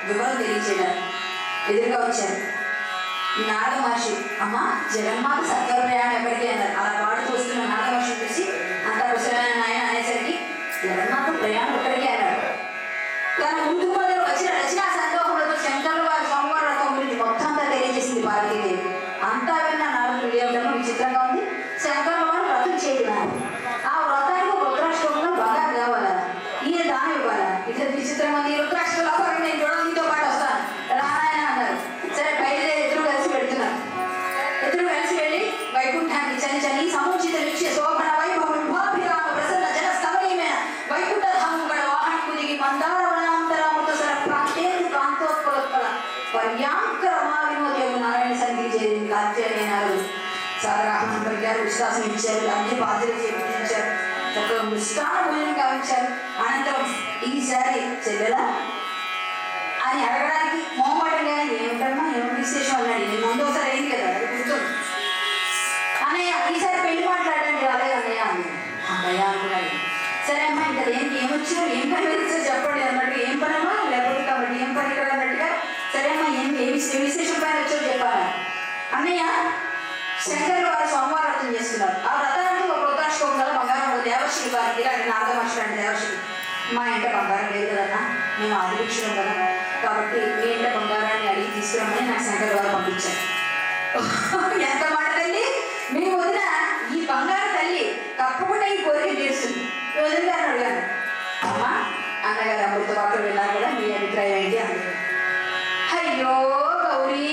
వివరం తెలియచేయడానికి ఎదురుగా వచ్చారు. నారద మహర్షి, అమ్మ జగన్మాత సత్వర ప్రయాణం ఎక్కడికి అన్నారు. అలా పాడుతూ వస్తున్న నారద మహర్షి చూసి అంత కుశలమైన ఆయన అనేసరికి జగన్మాత ప్రయాణం ఎక్కడికి అన్నాడు. తన ముందు మొదలు వచ్చిన రచనా సందోహంలో శంకరుల వారి స్వామివారి రథం గురించి మొత్తం అంతా తెలియజేసింది పార్వతీదేవి. అంతా విన్న నారదుడు ఏమిటో విచిత్రంగా ఉంది. శంకరుల వారు వ్రతం చేయడం, ఆ వ్రతానికి రుద్రాష్టంలో బంగారు కావాలా, ఈయన దానం ఇవ్వాలా, ఇట్లా విచిత్రంగా ఉంది. రుద్రాష్టంలో నేను చూడ మీతో పాటు వస్తాను రానాయన అన్నారు. సరే బయలుదేరి ఇద్దరు కలిసి పెడుతున్నారు. ఇద్దరు కలిసి వెళ్ళి వైకుంఠానికి చని చని సముచిత నిత్య శోభన వైభవం భాభిరామ ప్రసన్న జన స్తమనీయమైన వైకుంఠ ధామం గడ వాహన కుదిగి మందార వనాంతరామృతసర ప్రాంతేందు కాంతోత్పలోత్పల పర్యాంకరమా వినోదేవు నారాయణ సన్నిధి చేరింది. కార్తీయనారు సాగరాహ్మణం పలికారు, విశ్వాసం ఇచ్చారు, అన్ని బాధ్యతలు చేయించారు, ఒక విస్తార భోజనం గావించారు. అనంతరం ఈసారి చెల్లెలా అని అడగడానికి మొహమాటంగా ఏమిటమ్మా ఏమిటి విశేషం అన్నాడు. నేను ముందు ఒకసారి అయింది కదా అది గుర్తుంది. అన్నయ్య ఈసారి పెళ్లి మాట్లాడడానికి రాలేదు అన్నయ్య అన్నయ్య అన్నయ్య అనుకున్నాడు. సరే అమ్మా ఇంకా ఏమొచ్చినా ఏం పని వచ్చో చెప్పండి అన్నట్టు, ఏం పని అమ్మా లేకపోతే కాబట్టి ఏం పని ఇక్కడ అన్నట్టుగా, సరే అమ్మా ఏ విశేషం పైన వచ్చో చెప్పాలా. అన్నయ్య శంకరులు వారు సోమవారం వ్రతం చేస్తున్నారు. ఆ వ్రతానికి ఒక రుద్రాష్టం గల బంగారం దేవర్షికి వారికి అంటే నారద మహర్షి అంటే దేవర్షికి, మా ఇంట బంగారం లేదు కదన్నా, మేము ఆదిభిక్షులం కదా, కాబట్టి మీ ఇంట బంగారాన్ని అడిగి తీసుకురమ్మని నాకు శంకర్ వారు పంపించారు. ఎంత మాట తల్లి, మీ వదిన ఈ బంగారు తల్లి తప్పకుండా ఈ కోరిక తీరుస్తుంది. వదిన గారిని అడిగాను, అమ్మా అన్నగారు అమృత వార్తలు విన్నారు కదా, మీ అభిప్రాయం ఏంటి అన్నారు. అయ్యో గౌరీ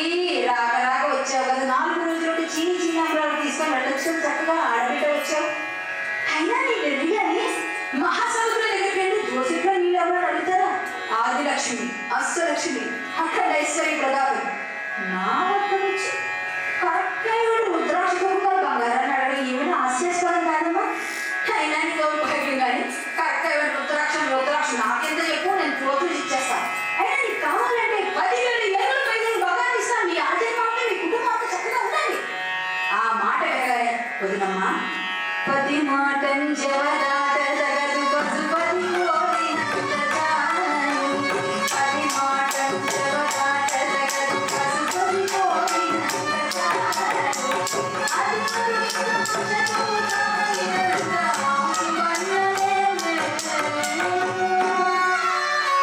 రాక రాక వచ్చావు కదా, 4 రోజులు చీని చీని అమరాలు తీసుకొని వెళ్ళొచ్చు, చక్కగా ఆడబిడ్డ వచ్చావు. అయినా నీకు తెలియాలి మహాసముద్రం దగ్గరికి వెళ్ళి జోసిట్లో నీళ్ళు ఎవరు అడుగుతారా? ఆదిలక్ష్మి, అష్టలక్ష్మి, అక్కడ ఐశ్వర్య ప్రతాపం నా వద్ద వచ్చి కరెక్ట్గా రుద్రాక్షగా బంగారాన్ని అడగడం ఏమైనా హాస్యాస్పదం కాదమ్మా. అయినా నీకు భాగ్యం కానీ కరెక్ట్గా రుద్రాక్ష నాకెంత చెప్పు, నేను రోజు ఇచ్చేస్తాను. అయినా నీకు కావాలంటే 10,000 పైసలు బంగారం ఇస్తాను, మీ ఆచరణ మీ కుటుంబం అంతా చక్కగా ఉండాలి. ఆ మాట వినగానే వదినమ్మా పతి మాటం జవదాట జగదు పశుపతి పతి మాటం జవదాట జగదు పశుపతి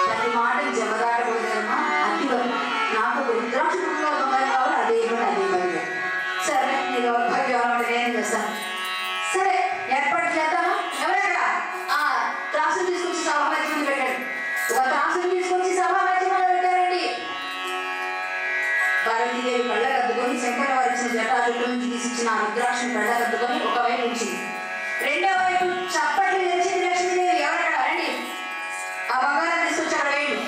పది మాటలు జవదాటకూడదమ్మా, అతి నాకు రుద్రాక్ష బంగారు కావాలి, అదే పని. సరే నీకు భాగ్యం నేను చేస్తాను. సరే ఏర్పాటు చేద్దామా. ఎవరెక్కడ ఆ త్రాసును తీసుకొచ్చి సభామధ్యం పెట్టండి. ఒక త్రాసును తీసుకొచ్చి సభామధ్యంలో పెట్టారండి. పార్వతీదేవి కళ్ళ కద్దుకొని శంకర వారి ఇచ్చిన జటాజుల నుంచి తీసిచ్చిన ఆ రుద్రాక్షని కళ్ళ కద్దుకొని ఒకవైపు ఉంచింది. రెండో వైపు చప్పట్లు తెచ్చింది లక్ష్మీదేవి. ఎవరెక్కడ రండి, ఆ బంగారం తీసుకొచ్చి అక్కడ వేయండి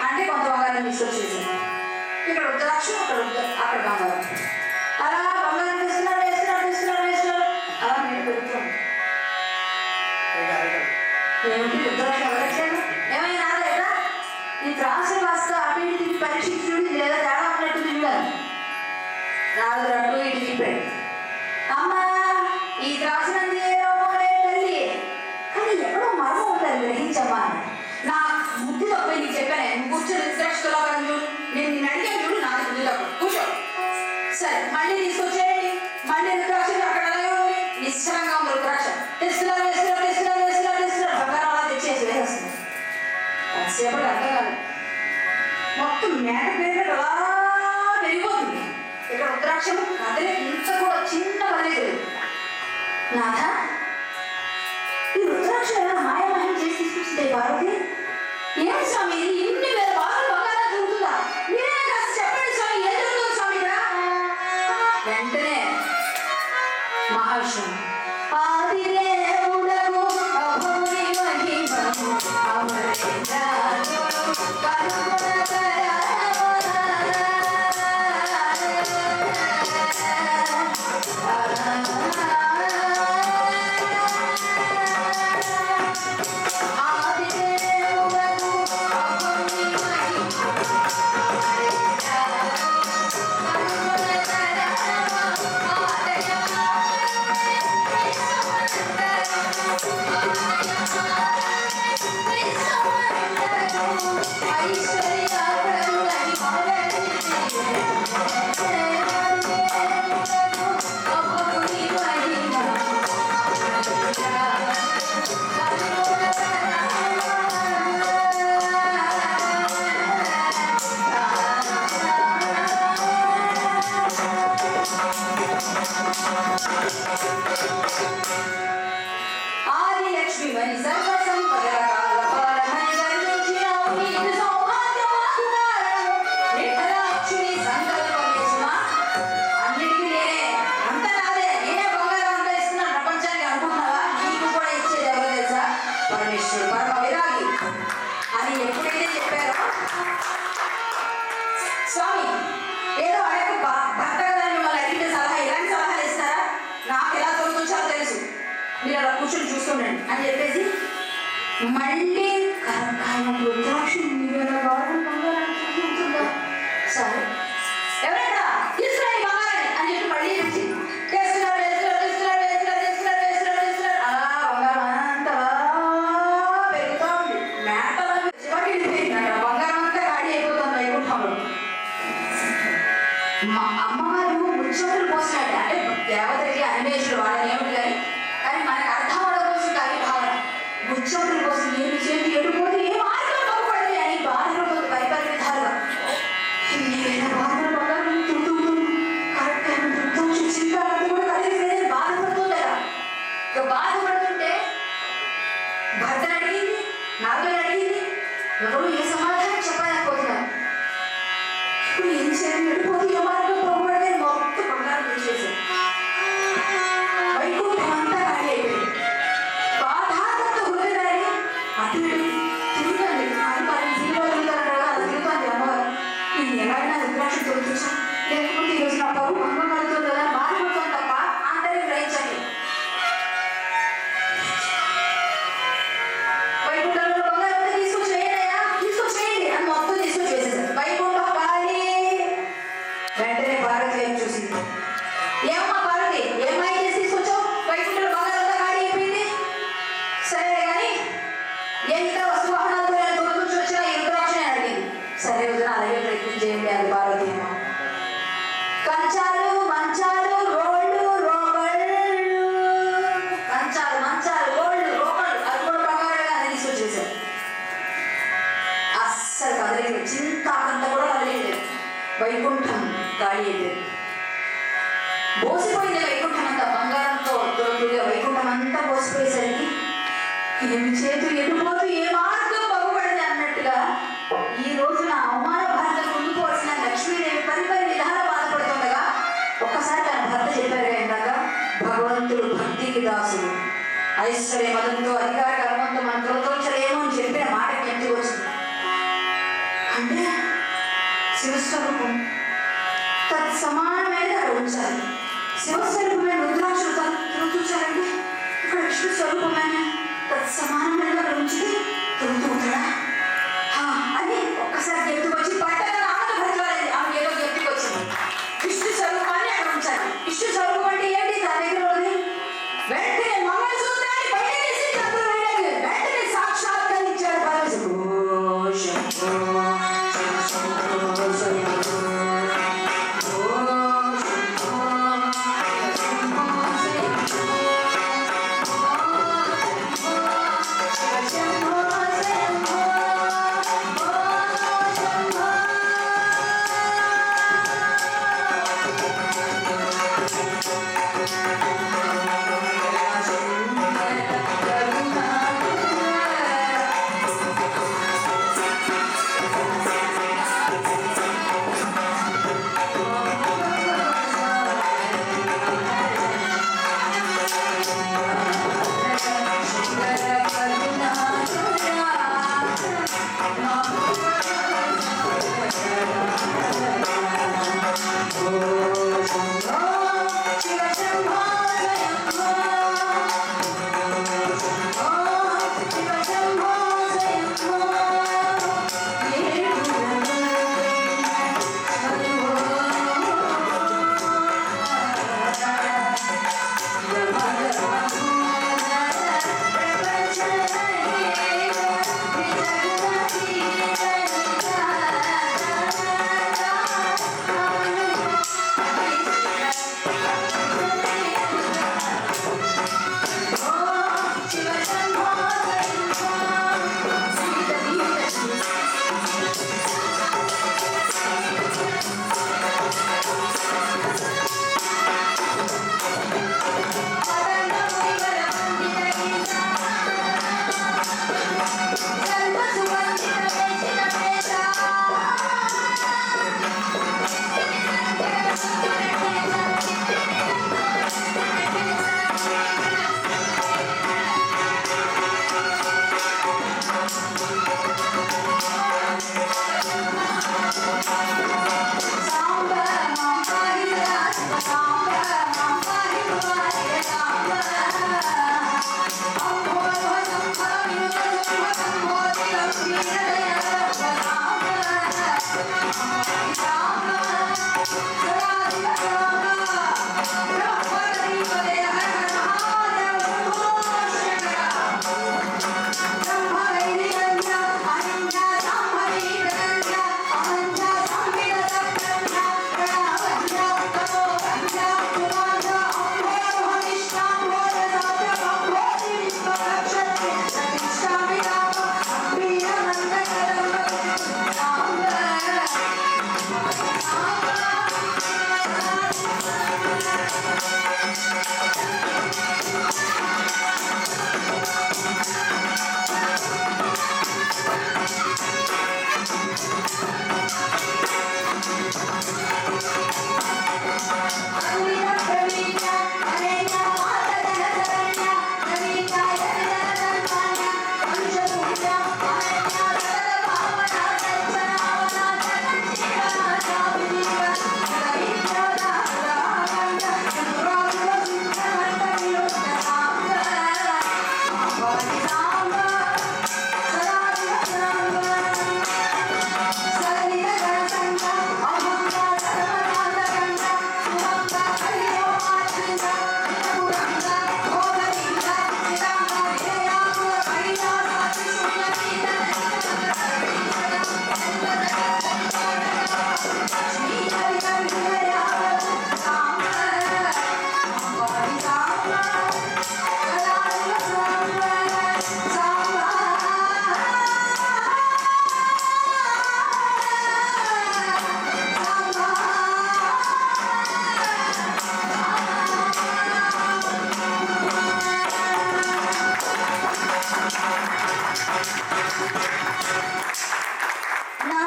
అంటే కొంత బంగారం తీసుకొచ్చేసింది. ఇక్కడ రుద్రాక్ష అక్కడ బంగారం, అలా బంగారం వేస్తున్నారు అలా మీరు పెరుగుతుంది. ఏమిటి రుద్రాక్ష వెళ్ళట్లేదు ఏమైనా లేదా ఈ త్రాసు కాస్త అటు ఇటు తిప్పి పరీక్షించుడు లేదా తేడా ఉన్నట్టు తిరిగారు. నాలుగు అటు ఇటు తిప్పాడు. అమ్మా ఈ త్రాసునంది తల్లి కానీ ఎక్కడో మర్మం ఉంటుంది గ్రహించమ్మా. నా బుద్ధి తప్ప నీకు చెప్పాను, నువ్వు కూర్చొని రుద్రాక్షలో చూడు, నేను అడిగాను చూడు, నాకు బుద్ధి తప్ప కూర్చో. సరే మళ్ళీ తీసుకొచ్చేయండి. మళ్ళీ రుద్రాక్ష అక్కడ అలాగే ఉంది, నిశ్చలంగా ఉంది రుద్రాక్ష. తెస్తున్నారు బంగారం అలా తెచ్చేసి వేసేస్తుంది. సేపటి అర్థం కాదు, మొత్తం మేక పేరు అలా పెరిగిపోతుంది. ఇక్కడ రుద్రాక్షము కదలే, ఇంత కూడా చిన్న కదలేదు. నాథ ఈ రుద్రాక్ష ఎలా మాయమహం చేసి తీసుకొచ్చింది పార్వతి? ఏమి స్వామి ఇన్ని వేల బాగా బంగారం దొరుకుతుందా? మీరే కాస్త చెప్పండి స్వామి, ఏం జరుగుతుంది స్వామి ఇక్కడ? వెంటనే మహావిష్ణువు ఆదిదేవుడగు అభౌరి మహిమము అమరేంద్రాలు కరుణకరా ఐశ్వర్య సరే ఎవరైనా తీసుకురా ఈ బంగారాన్ని అని చెప్పి మళ్ళీ ఇచ్చి వేస్తున్నారు అలా బంగారం అంతా పెరుగుతూ ఉంది. మేటలో చివరికి వెళ్ళిపోయింది. బంగారం అంతా ఖాళీ అయిపోతుంది వైకుంఠంలో. మా అమ్మవారు ముచ్చోట్లు పోసినట్టు అంటే దేవతకి అన్వేషులు వాళ్ళని ఏమిటి కానీ మనకు అర్థం అవడం కోసం కాని భావన ముచ్చోట్లు కోసం ఏమి చేతి ఎడుపోతే ఏ మార్గం బాగుపడింది అని బాధపడుతుంది పరిపరి విధాలుగా. బాధపడుతుంటే భర్తను అడిగింది, నాన్నని అడిగింది, ఎవరు ఏ సమాధానం చెప్పలేకపోతున్నారు. ఇప్పుడు ఏం చేయాలి ఎడిపోతే ఏ మార్గం బాగుపడితే మొత్తం బంగారం తెచ్చేసారు. వైకుంఠం అంతా ఖాళీ అయిపోయింది. బాధాంత హృదయాన్ని అటు తిరుగుతుంది. అది మరి సినిమా తిరుగుతారంట అది తిరుగుతుంది అమ్మవారు. నేను ఎలాగైనా రుద్రాక్ష తొలగించా లేకపోతే ఈరోజు నా పరువు భంగం కలుగుతుంది కదా బాధపడుతుంది తప్ప అందరినీ గ్రహించండి. వైకుంఠంలో బంగారం తీసుకొచ్చేయండియా తీసుకొచ్చేయండి అని మొత్తం తీసుకొచ్చేసేసారు. వైకుంఠం ఖాళీ. వెంటనే భారతి వైపు చూసింది. ఏమమ్మా భారతి ఏమై చేసి తీసుకొచ్చావు? వైకుంఠంలో బంగారం ఖాళీ అయిపోయింది. సరే కానీ ఏ ఇతర వస్తు వాహనాలు తొలగించి వచ్చినా ఈ రుద్రాక్షని అడిగింది. సరే వదిన అలాగే ప్రయత్నం చేయండి అది భారతి అమ్మ. కంచాలు మంచాలు రోళ్ళు రోగళ్ళు కంచాలు మంచాలు రోళ్ళు రోగళ్ళు అది కూడా బంగారంగా అని తీసుకొచ్చేసారు. అస్సలు కదలేదు. చింతాకంతా కూడా కదలేదు. వైకుంఠం ఖాళీ అయిపోయింది. బోసిపోయింది వైకుంఠం అంతా బంగారంతో దొరుకుతుంది. వైకుంఠం అంతా బోసిపోయేసరికి ఏమి చేతు ఎడిపోతూ ఏ మార్గం బాగుపడింది అన్నట్టుగా ఈ రోజున అవమాన భారత కుంగిపోవాల్సిన లక్ష్మీదేవి పరిపరి విధాల బాధపడుతుండగా ఒక్కసారి తన భర్త చెప్పారు ఇందాక భగవంతుడు భక్తికి దాసుడు ఐశ్వర్య మదంతో అధికార కర్మంతో మన తొలతొలచలేమో అని చెప్పిన మాట జ్ఞప్తి వచ్చింది. అంటే శివస్వరూపం తత్సమానమైన అక్కడ ఉంచాలి. శివస్వరూపమైన రుద్రాక్షలు తొలతూచారంటే ఇక్కడ విష్ణు స్వరూపమైన తత్సమానమైన అక్కడ ఉంచితే తొలతూతాడా అని ఒక్కసారి జ్ఞప్తికొచ్చి పట్టణ ఆమె భరించాలి. ఆమె ఏదో జ్ఞప్తికొచ్చింది. విష్ణు స్వరూపాన్ని అక్కడ ఉంచాలి. విష్ణు స్వరూపం అంటే ఏంటి? తన దగ్గర ఉంది. వెంటనే మంగళసూత్రాన్ని బయట తీసి తప్పుడు వేయలేదు. వెంటనే సాక్షాత్కరించాడు పరమశివుడు.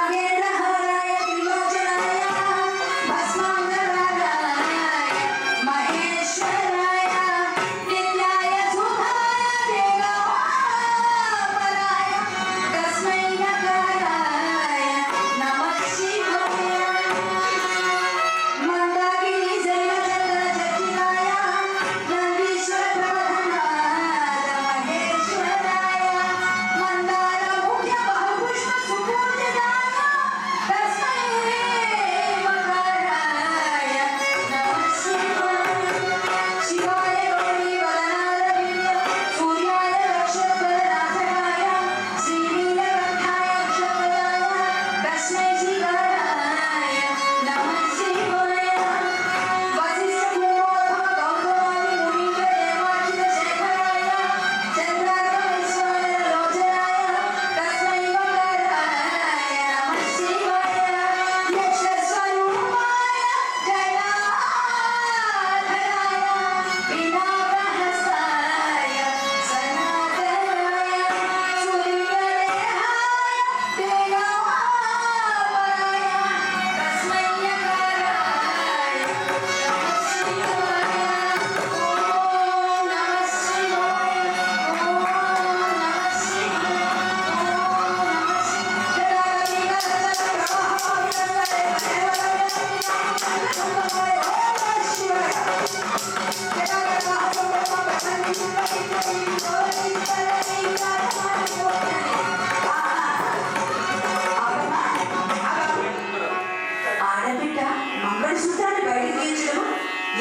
నాగేంద్రహారాయ త్రిలోచనాయ భస్మాంగరాగాయ మహేశ్వరాయ నిత్యాయ సుధాయ దేవాపరాయ తస్మై నకారాయ నమః శివాయ మందాకిని శైలచంద్ర చర్చితాయ నందీశ్వర ప్రవధనాద మహేశ్వరాయ మందార ముఖ్య బహుపుష్ప సుపూజితాయ తస్మై మకారాయ నమః శివాయ శివాయ గౌరీ వదనార విద్య సూర్యాయ లక్ష్మీపదనాథకాయ శ్రీనీలకంఠాయ అక్షపదాయ తస్మై శివాయ నమః శివాయ వశిష్ఠ పూర్వోత్తమ గౌతమాది మునీంద్ర దేవార్చిత శేఖరాయ చంద్రార్కమేశ్వర లోచనాయ తస్మై మకారాయ నమః శివాయ యక్ష స్వరూపాయ జలాధరాయ వినాగహస్తాయ సనాతనాయ సూర్యదేహాయ దేవాపరాయ తస్మై నకారాయ నమః శివాయ ఓం నమః శివాయ ఓం నమః శివాయ ఆడబిడ్డ మంగళసూత్రాన్ని బయటకు తీయించడం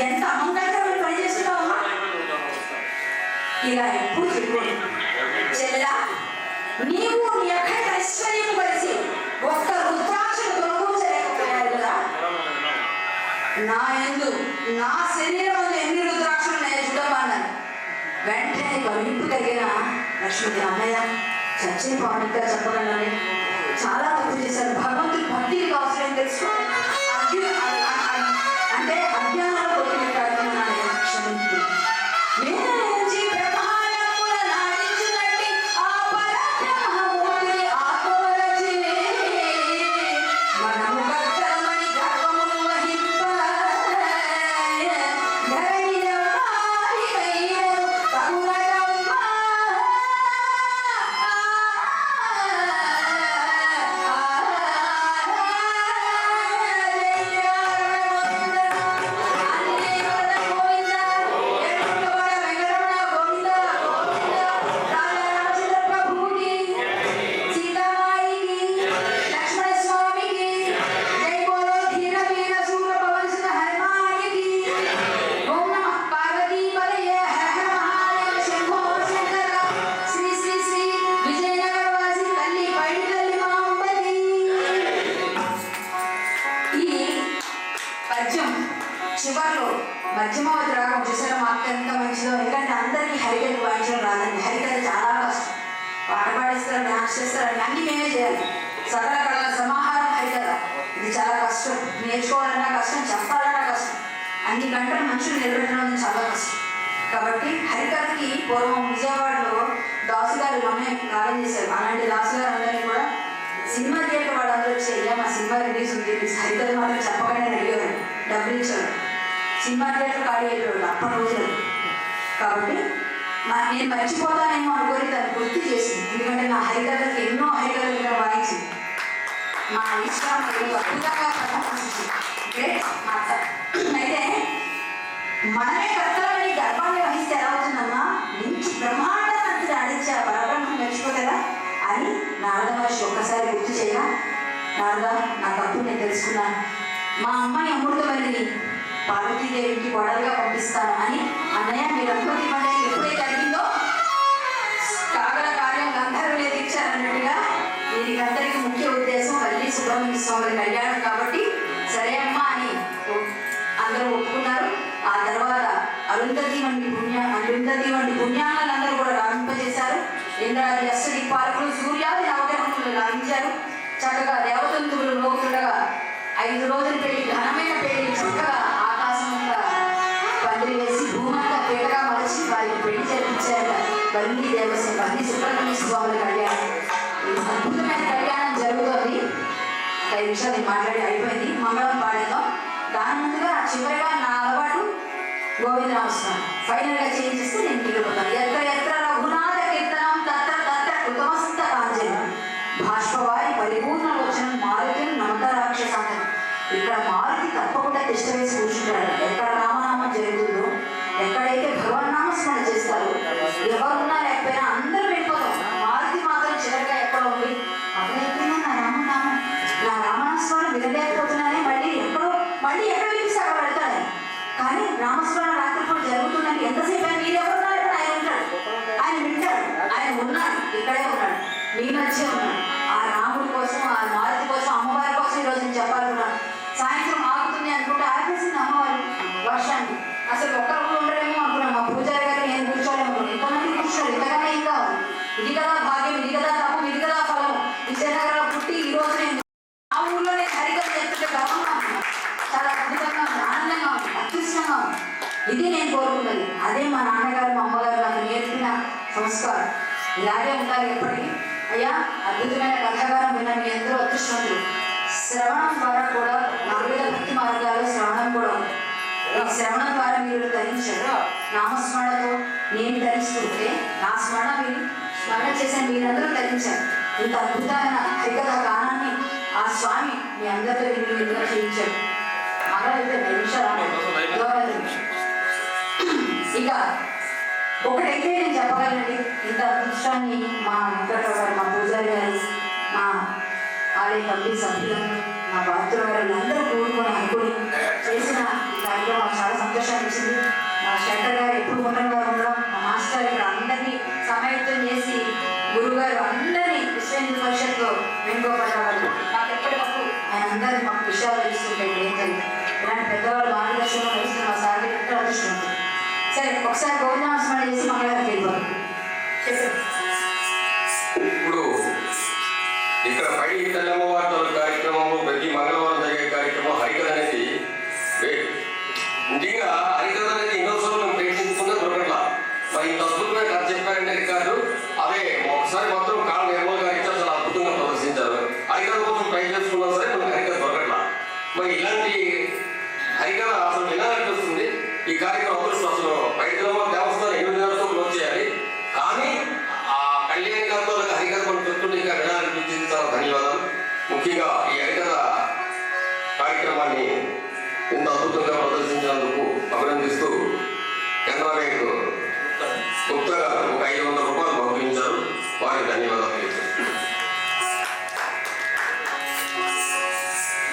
ఎంత అమంగళకరమైన పని చేస్తున్నావమ్మా. ఇలా ఎప్పుడు చెప్పాను చెల్లెలా, నీవు నీ అఖండ ఐశ్వర్యం కలిసి ఒక్క రుద్రాక్షను తొలగించలేకపోయారు కదా. నా యందు నా శరీరం ఎన్ని రుద్రాక్షలు నేను చూడమన్నాను. వెంటనే కవింపు కలిగిన లక్ష్మీ అన్నయ్య చచ్చే పావునిగా చెప్పగలని చాలా తప్పు చేశారు. భగవంతుడి భక్తికి కావాల్సిన తెలుసుకోవాలి అంటే అజ్ఞానాలు కొట్టినట్టు క్షమించి వేచి బ్రహ్మాండముల నాటించినట్టి ఆ పరబ్రహ్మమూర్తిని ఆత్మవరచి మనము కర్తమని గర్వమును వహింప ధరణిలో వారికైనను తగునటమ్మా. చివరిలో మధ్యమావతి రాగం చూసారా మాకు ఎంత మంచిదో. ఎందుకంటే అందరికీ హరికథ వాయించడం రాదండి. హరికథ చాలా కష్టం. పాట పాడేస్తారు, డాన్స్ చేస్తారు, అన్నీ మేమే చేయాలి. సకల కళల సమాహారం హరికథ. ఇది చాలా కష్టం. నేర్చుకోవాలన్నా కష్టం, చెప్పాలన్నా కష్టం. అన్ని గంటలు మనుషులు నిలబెట్టడం చాలా కష్టం. కాబట్టి హరికథకి పూర్వం విజయవాడలో దాసు గారు మమ్మల్ని కాలం చేశారు. అలాంటి దాసు గారు అందరినీ కూడా సినిమా థియేటర్ వాళ్ళందరూ వచ్చి మా సినిమా రిలీజ్ ఉంది, హరికథ మాత్రం చెప్పగానే అడిగేవారు, డబ్బులు ఇచ్చారు. సినిమా థియేటర్ ఖాళీ అయిపోయాడు అప్పటి రోజులు. కాబట్టి నేను మర్చిపోతానేమో అనుకొని తను గుర్తు చేసింది. ఎందుకంటే నా హరికథకి ఎన్నో హరికథలు వాయించింది. మా ఇష్టం అద్భుతంగా మా అత్త. అయితే మనమే కర్తవ్యాన్ని గర్భాన్ని వహిస్తే ఎలా అవుతుందమ్మా, మంచి బ్రహ్మాండాన్ని ఆడించే ఆ పరబ్రహ్మం మర్చిపోలేదా అని నారద మహర్షి ఒక్కసారి గుర్తు చేయగా, నారద నా తప్పు నేను తెలుసుకున్నాను, మా అమ్మాయి అమృతవల్లిని పార్వతీదేవికి కోడలుగా పంపిస్తాను అని అన్నయ్య మీరు అనుమతి ఇవ్వండి. ఎప్పుడైతే అడిగిందో కాగల కార్యం గంధర్వులే తీర్చారన్నట్టుగా దీనికి అందరికీ ముఖ్య ఉద్దేశం వల్లి సుబ్రహ్మణ్య స్వామి కళ్యాణం. కాబట్టి సరే అమ్మా అని అందరూ ఒప్పుకున్నారు. ఆ తర్వాత అరుంధతి వంటి పుణ్యాలందరూ కూడా రాణింపజేశారు. ఇంద్రాది అష్టదిక్పాలకులు సూర్యాది నవగ్రహములు లాభించారు. చక్కగా దేవతంతువులు లోకులుగా 5 రోజులు పెళ్లి, ఘనమైన పెళ్లి, చక్కగా ఆకాశమంతా పందిరి వేసి భూమంతా పేటగా మలచి వారికి పెళ్లి జరిపించారు. వల్లి దేవసేన వల్లి సుబ్రహ్మణ్య స్వామి కళ్యాణం. ఈ అద్భుతమైన కళ్యాణం జరుగుతుంది. 5 నిమిషాలు నేను మాట్లాడి అయిపోయింది. మంగళం పాడేద్దాం. దాని ముందుగా చివరిగా నా అలవాటు గోవిందనామస్మరణ ఫైనల్గా చేంజ్ చేస్తే నేను మిగిలిపోతాను. ఎత్ర ఎత్ర రఘునాథ కీర్తనం తత్ర తత్ర కృతమస్త కాంజలి భాష్పవారి పరిపూర్ణ లోచనం మారుతి నమక రాక్షసాంతం. ఇక్కడ మారుతి తప్పకుండా తిష్ట వేసి కూర్చుంటాడు. ఎక్కడ రామనామం జరుగుతుందో, ఎక్కడైతే భగవన్నామస్మరణ చేస్తారో, ఎవరున్నా లేకపోయినా అందరూ వెళ్ళిపోతాం. మారుతి మాత్రం చివరిగా ఎక్కడ ఉంది, అప్పుడైపోయినా నా రామనామం నా రామనామస్మరణ వినలేకపోతున్నానే, మళ్ళీ ఎక్కడ వినిపిస్తాడో వెళ్తాడు. కానీ నామస్మరణ రాత్రిపూట జరుగుతుందని ఎంతసేపు ఆయన మీరు ఎవరున్నారు, ఆయన ఉంటాడు, ఆయన వింటాడు, ఆయన ఉన్నాడు, ఇక్కడే ఉన్నాడు, మీ మధ్య ఉన్నాడు. ఆ రాముడి కోసం, ఆ మారుతి కోసం, అమ్మవారి కోసం ఈరోజు నేను చెప్పాలనుకున్నాను. సాయంత్రం ఆగుతుంది అనుకుంటే ఆపేసింది అమ్మవారు వర్షాన్ని. అసలు ఒక్కరు ఉండరేమో అనుకున్నాను. మా పూజారి గారు నేను కూర్చోలేము, ఎంతమంది కూర్చోలేదు, ఇంతకన్నా ఏం కావాలి. ఇది కదా భాగ్యం, ఇది కదా తప్పు, ఇది కదా ఫలం. విజయనగరంలో పుట్టి ఈరోజు నేను ఆ ఊళ్ళో నేను హరికథ చేస్తుంటే గర్వంగా ఉన్నాను. చాలా అద్భుతంగా ఉంది, ఆనందంగా ఉంది, అదృష్టంగా ఉంది. ఇది నేను కోరుకున్నది. అదే మా నాన్నగారు మా అమ్మగారు నాకు నేర్పిన సంస్కారం. ఇలాగే ఉండాలి ఎప్పటికీ. అయ్యా, అద్భుతమైన కథాగారం విన్న మీ అందరూ అదృష్టవంతులు. శ్రవణం ద్వారా కూడా 4 భక్తి మార్గాలు శ్రవణం కూడా ఉంది. ఈ శ్రవణం ద్వారా మీరు ధరించారు. నామస్మరణతో నేను ధరిస్తుంటే నా స్మరణ చేసిన మీరందరూ ధరించారు. ఇంత అద్భుతమైన హరికథ గానాన్ని ఆ స్వామి మీ అందరితో విలువగా చేయించాడు. మరొక నిమిషాలు ఇక ఒకటైతే నేను చెప్పగలండి, ఇంత అదృష్టాన్ని మా వెంకటరావు గారు, మా పూజారి గారు, మా ఆలయ కమిటీ సభ్యులందరూ, మా భక్తుల గారు అందరూ కూడుకొని అనుకుని చేసిన ఈ కార్యక్రమం చాలా సంతోషాన్ని ఇచ్చింది. మా శంకర్ గారు ఎప్పుడు ఉండగా ఉండడం, మా మాస్టర్ ఇక్కడ అందరినీ సమాయత్తం చేసి గురుగారు అందరినీ విశ్వ హిందూ పరిషత్లో వేణుగోపాలరావు మాకు ఎప్పటికప్పుడు ఆయన అందరినీ మాకు విషయాలు తెలుస్తుంటాయి. ఏం జరిగింది ఇలాంటి పెద్దవాళ్ళు మార్గదర్శనంలో నడుస్తున్న మా సార్ ఎంతో అదృష్టం ఉంటుంది. సరే, ఒకసారి గోవిందనామస్మరణ చేసి మంగళవారం వెళ్ళిపోతాం. చెప్పండి. ఇప్పుడు ఇక్కడ పైడి తెల్లమ్మవారితో కార్యక్రమము, ప్రతి మంగళవారం జరిగే కార్యక్రమం హరికథ అనేది నిజంగా హరికథ అనేది ఎన్నోసార్లు మేము ప్రయత్నించుకున్నా దొరకట్లా. మరి ఇంత అద్భుతమైన కథ చెప్పారంటే రికార్డు అదే ఒకసారి మాత్రం కాళ్ళ నిర్మల్ గారు ఇచ్చి అసలు అద్భుతంగా ప్రదర్శించారు. హరికథ కోసం ట్రై చేసుకున్నా సరే మనకు హరికథ దొరకట్లా. మరి ఇలాంటి హరికథ అసలు వినాలనిపిస్తుంది. ఈ కార్యక్రమం అదృష్టం. అసలు పైడిలో దేవస్థానం 8 నెలలతో క్లోజ్ చేయాలి, కానీ ఆ కళ్యాణ్ గారితో హరికథ మనం చెప్తుంటే ఇంకా వినాలనిపించింది. చాలా ధన్యవాదాలు. ముఖ్యంగా ఈ హరికథ కార్యక్రమాన్ని ఇంత అద్భుతంగా ప్రదర్శించినందుకు అభినందిస్తూ కెనరా బ్యాంకు గుప్తా గారు ఒక 500 రూపాయలు పంపించారు. వారికి ధన్యవాదాలు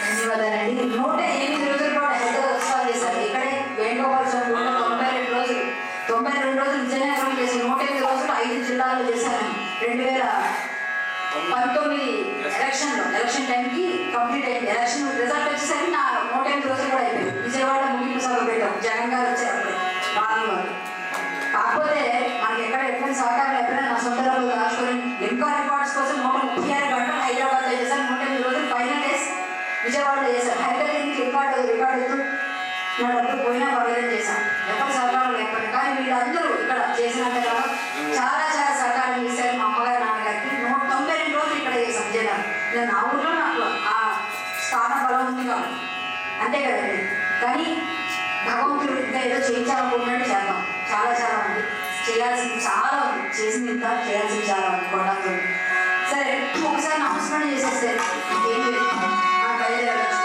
ధన్యవాదాలండి. 108 రోజుల పాటు హరికథ ఉత్సవాలు చేశారు. ఇక్కడే వేణుగోపాల స్వామి 92 రోజులు 92 రోజులు విజయనగరం చేసి 108 రోజులు 5 జిల్లాల్లో చేశాను. 2019 ఎలక్షన్ టైంకి కంప్లీట్ అయింది. ఎలక్షన్ రిజల్ట్ వచ్చేసరికి నా 108 రోజులు కూడా అయిపోయింది. విజయవాడ ముగింపు సభ పెట్టాం. జగన్ గారు వచ్చారు అప్పుడు రాళ్ళు. కాకపోతే మనకి ఎటువంటి సహకారం ఎప్పుడైనా నా సొంత డబ్బులు దాచుకొని ఇంకా రికార్డ్స్ కోసం 136 గంటలు హైదరాబాద్లో చేశాను. 108 రోజులు ఫైనల్ డేస్ విజయవాడలో చేశాను. హైదరాబాద్ రికార్డు నా డబ్బులు పోయినా పర్లేదని చేశాను. ఎప్పటి సహకారం లేకపోతే. కానీ వీళ్ళందరూ ఇక్కడ చేసినంతగా చాలా చాలా సహకారం చేశారు. మా అమ్మగారు నాన్నగారికి 192 రోజులు ఇక్కడ చేశాం విజయనగరం. నేను నా ఊళ్ళో నాకు ఆ స్థాన బలం ఉంది కాబట్టి అంతే కదండి. కానీ భగవంతుడు ఇంకా ఏదో చేయించాలనుకున్నట్టు చేద్దాం. చాలా చాలా ఉంది, చేయాల్సింది చాలా ఉంది, చేసింది ఇంత, చేయాల్సింది చాలా ఉంది కొండంతో. సరే, ఒకసారి నమస్కారం చేసేస్తే ఏం లేదు, మనం బయలుదేరవచ్చు.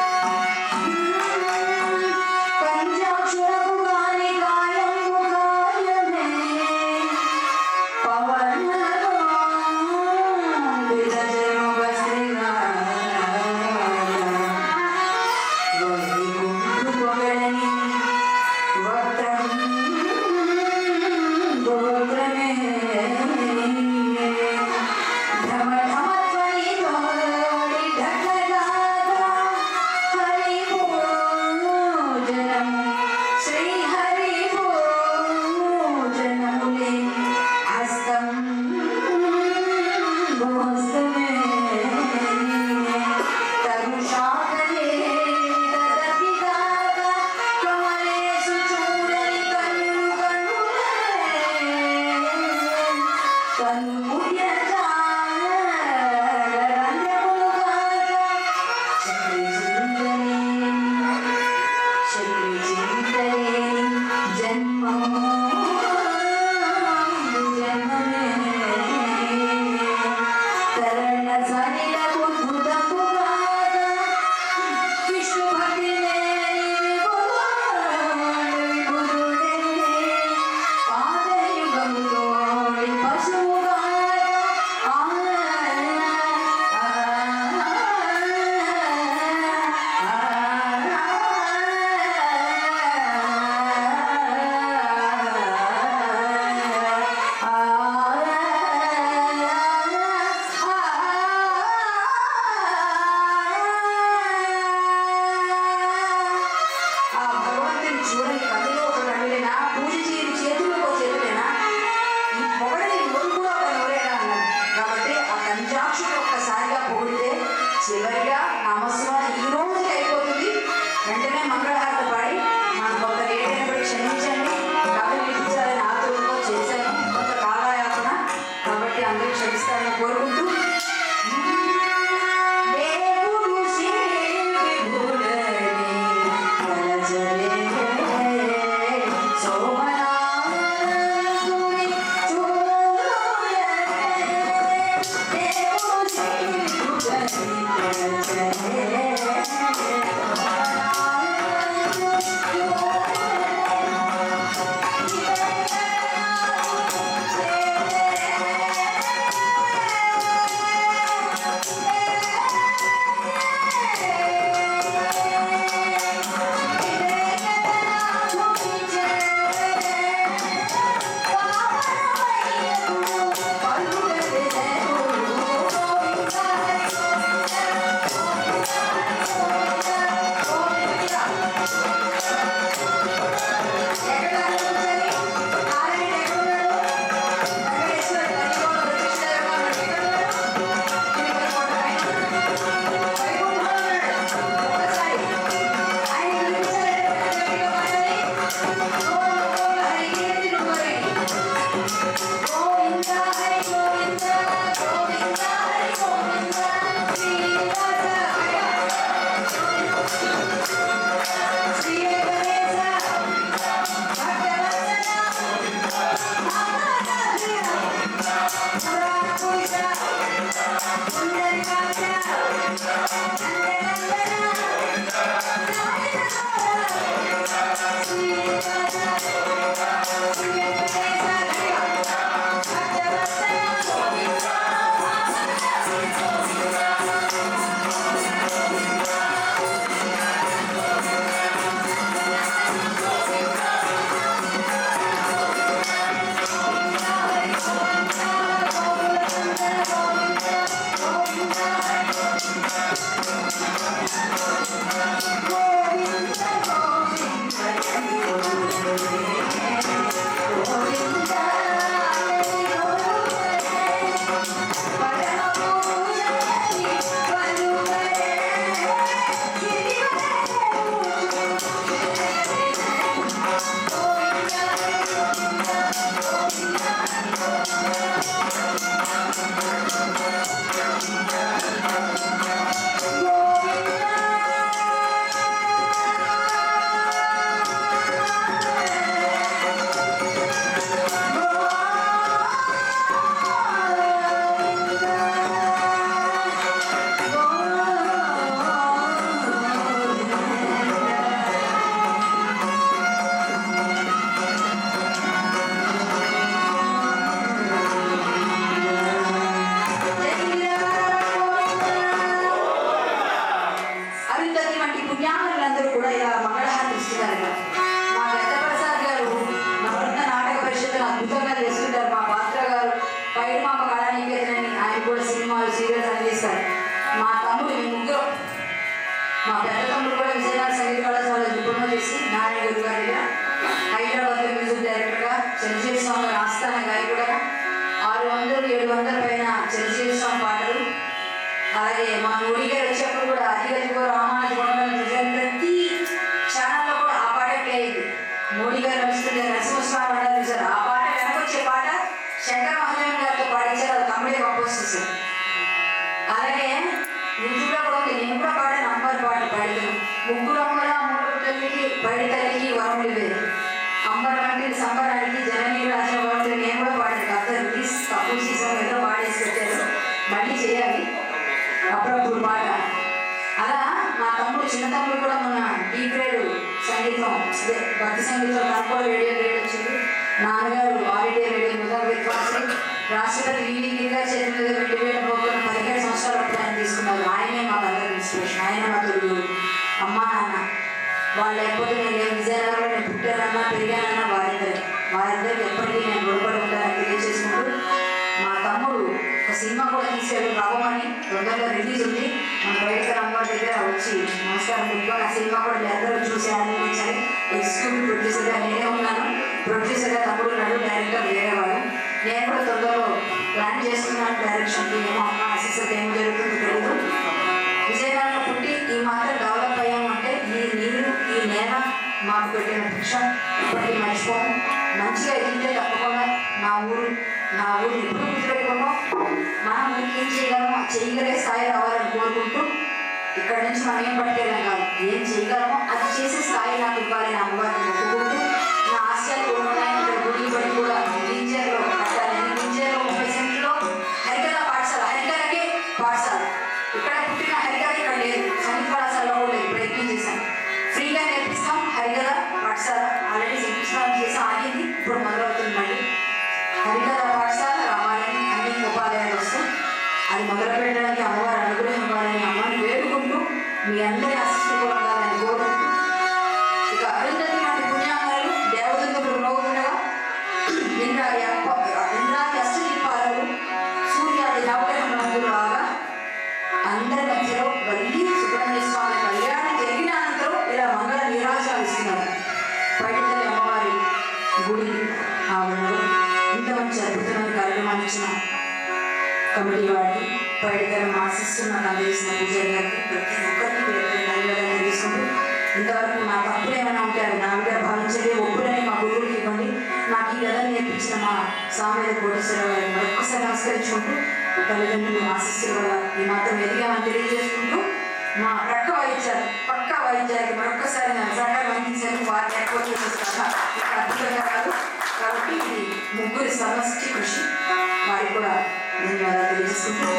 ढम ढम ध्वनि तोड़ी ढकला పుణ్యాములందరూ కూడా ఇలా మంగళహారతి ఇస్తున్నారు. మా పెద్దప్రసాద్ గారు నవరత్న నాటక పరిషత్తులు అద్భుతంగా చేస్తుంటారు. మా పాత్ర గారు పైడిమాంబ కళానికేతనని ఆయన కూడా సినిమాలు సీరియల్స్ అని చేస్తారు. మా తమ్ముడు మేము ముగ్గురు, మా పెద్ద తమ్ముడు కూడా విజయనగర సంగీత కళాశాలలో డిప్లొమా చేసి నారాయణ గురు గారి దగ్గర హైదరాబాద్లో మ్యూజిక్ డైరెక్టర్గా, చంద్రశేఖర స్వామి ఆస్థాన గాయకుడుగా 600-700 పైన చంద్రశేఖర స్వామి పాటలు. అలాగే మా మోడీ గారు వచ్చేప్పుడు కూడా అధిగతిగో రామానుజ గుణం ప్రతి ఛానల్లో కూడా ఆ పాట ప్లే అయింది. మోడీ గారు నడుస్తుంటే నరసింహస్వామి అంటారు చూసారు, ఆ పాట వెనకొచ్చే పాట శంకర్ మహాదేవన్ గారితో పాడించారు. అది తమ్ముడే కంపోజ్ చేశారు. అలాగే యూట్యూబ్లో కూడా ఉంది, నేను కూడా పాడాను అమ్మవారి పాట పాడుతాను. ముగ్గురు అమ్మల మూడు తల్లికి బయట తల్లికి వరములు వేరు అంబర్ వంటి సంబరానికి జననీ రాజభవన్ నేను కూడా పాడాను. అందరూ రిలీజ్ తక్కువ సీజన్ ఏదో పాడేసి పెట్టారు, మళ్ళీ చేయాలి అప్పుడప్పుడు పాట. అలా మా తమ్ముడు చిన్న తమ్ముడు కూడా మొన్న డీ గ్రేడ్ సంగీతం అదే భక్తి సంగీతం నాకు కూడా రేడియో గ్రేడ్ వచ్చింది. నాన్నగారు ఆల్ ఇండియా రేడియో మొదలు విద్వాంసులు, రాష్ట్రపతి వివి గిరిగా చేతుల మీద 2000 ప్రోగ్రాం 17 సంవత్సరాలు అప్పుడు ఆయన తీసుకున్నారు. ఆయనే మాకు అందరూ ఇన్స్పిరేషన్. ఆయన మా తొడుగు అమ్మ నాన్న. వాళ్ళు లేకపోతే నేను విజయనగరంలో నేను పుట్టానన్నా పెరిగానన్నా వారిద్దరికి ఎప్పటికీ నేను రుణపడి ఉంటానని తెలియజేసుకుంటూ, మా తమ్ముడు ఒక సినిమా కూడా తీశాడు రావమని, తొందరలో రిలీజ్ ఉంది. మన బయట అమ్మవారి దగ్గర వచ్చి నమస్కారం పెట్టుకొని ఆ సినిమా కూడా మీ అందరూ చూసి ఆనందించాలి. ఎగ్జిక్యూటివ్ ప్రొడ్యూసర్గా నేనే ఉన్నాను, ప్రొడ్యూసర్గా తమ్ముడు ఉన్నాడు, డైరెక్టర్ వేరే వాడు. నేను కూడా తొందరలో ప్లాన్ చేస్తున్నాను డైరెక్షన్కి. ఏమో అమ్మ ఆశిస్తే ఏం జరుగుతుందో తెలియదు. విజయనగరంలో పుట్టి ఈ మాత్రం డెవలప్ అయ్యాము అంటే ఈ నీరు ఈ నేల మాకు పెట్టిన భిక్ష ఇప్పటికీ మర్చిపోము. మంచిగా ఎదిగితే తప్పకుండా నా ఊరు ఎప్పుడు గుర్తుపెట్టుకున్నాం. మనం ఏం చేయగలమో చేయగలిగే స్థాయి రావాలని కోరుకుంటూ, ఇక్కడ నుంచి మనం ఏం పట్టుకెళ్ళాం కాదు, ఏం చేయగలమో అది చేసే స్థాయి నాకు ఇవ్వాలని అమ్మవారిని ఒప్పుకుంటూ, నా ఆశయాలు ఉన్నాయని ఇక్కడ గుడి బడి కూడా గింజర్లో కట్టాలని, గింజర్లో 30 సెంట్లో హరికథ పాఠశాల, హరికథకే పాఠశాల. ఇక్కడ పుట్టిన హరికథ ఇక్కడ లేదు, సంగీత కళాశాలలో కూడా లేదు. ప్రయత్నం చేశాను, ఫ్రీగా నేర్పిస్తాం హరికథ పాఠశాల. ఆల్రెడీ శంకుస్థాపన చేసి ఆగింది, ఇప్పుడు మొదలవుతుంది. మళ్ళీ హరికథ పాఠశాల రావాలని అన్ని ఉపాధ్యాయులు వస్తాం. అది మొదలు పెట్టడానికి అమ్మవారి అనుగ్రహం ఇవ్వాలని అమ్మని వేడుకుంటూ, మీ అందరి ఆశీస్సులు కూడా ఉండాలని కోరుకుంటూ, ఇక అరుంధతి వంటి పుణ్యాలు దేవదత్తులు నవ్వుతుండగా ఇంద్రాది అష్టదీపాలు సూర్యాది నవగ్రహములు లాగా అందరి మధ్యలో వల్లి సుబ్రహ్మణ్య స్వామి కళ్యాణం జరిగిన అనంతరం ఇలా మంగళ నీరాజనాలు ఇస్తున్నారు. పైడితల్లి అమ్మవారి గుడి ఆవరణలో ఇంత మంచి అద్భుతమైన కార్యక్రమాన్ని ఇచ్చిన కమిటీ వారికి, పైడితల్లి ఆశిస్తున్న అందజేసిన పూజారి గారికి, ప్రతి ఒక్కరికి ధన్యవాదాలు తీసుకుంటూ, ఇంతవరకు నా తప్పులు ఏమైనా ఉంటే అవి నా మీద భావించలే ఒప్పులని మా గురువులకి ఇవ్వండి. నాకు ఈ కథ నేర్పించిన మా సామేద కోటేశ్వరరావు గారికి మరొక్కసారి నమస్కరించుకుంటూ, తల్లిదండ్రులు ఆశిస్తుల వల్ల ఈ మాత్రం ఎదిగామని తెలియజేసుకుంటూ, మా పక్కా వాయిద్యాలకి మరొక్కసారి నా సహకారం అందించేందుకు వారి లేకపోతే అద్భుతంగా కాదు. కాబట్టి ఇది ముగ్గురి సమష్టి కృషి. వారికి కూడా ధన్యవాదాలు తెలియజేసుకుంటూ,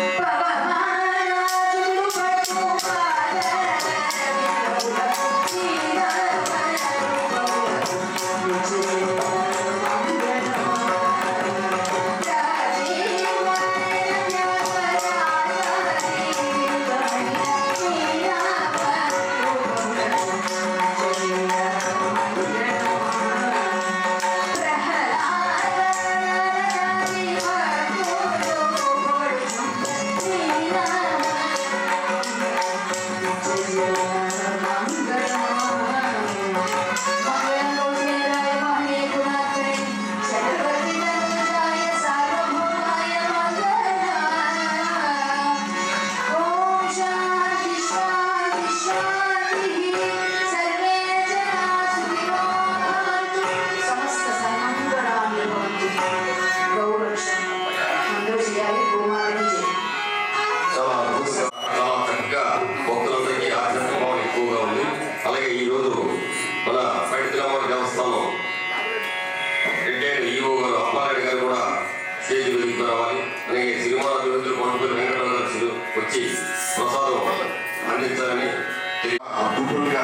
అద్భుతంగా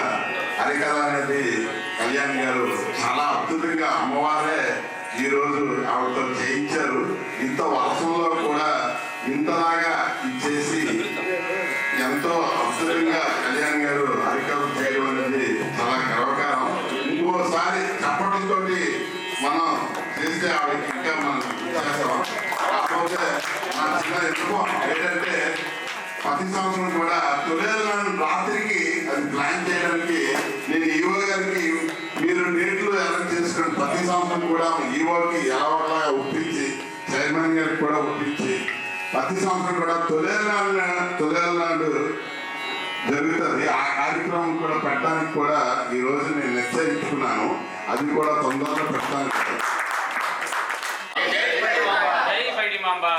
హరికథ అనేది కళ్యాణ్ గారు చాలా అద్భుతంగా అమ్మవారే ఈరోజు ఆవిడతో చేయించారు. ఇంత వర్షంలో కూడా ఇంతలాగా ఇచ్చేసి ఎంతో అద్భుతంగా కళ్యాణ్ గారు హరికథ చేయడం చేస్తే ఆవిడకి ఇంకా మనం చేస్తాం. కాకపోతే నా చిన్న ఎందుకో ఏంటంటే ప్రతి సంవత్సరం కూడా తొలేళ్ళ రాత్రికి అది ప్లాన్ చేయడానికి నేను ఈవో గారికి మీరు డేట్లు అరేంజ్ చేసుకుని ప్రతి సంవత్సరం కూడా ఈవోకి ఎలా ఒప్పించి చైర్మన్ గారికి కూడా ఒప్పించి ప్రతి సంవత్సరం కూడా తొలేళ్ళ నాడు జరుగుతుంది. ఆ కార్యక్రమం కూడా పెట్టడానికి కూడా ఈ రోజు నేను నిశ్చయించుకున్నాను. అది కూడా తొందరలో పెట్టడానికి. జై పైడి మాంబా.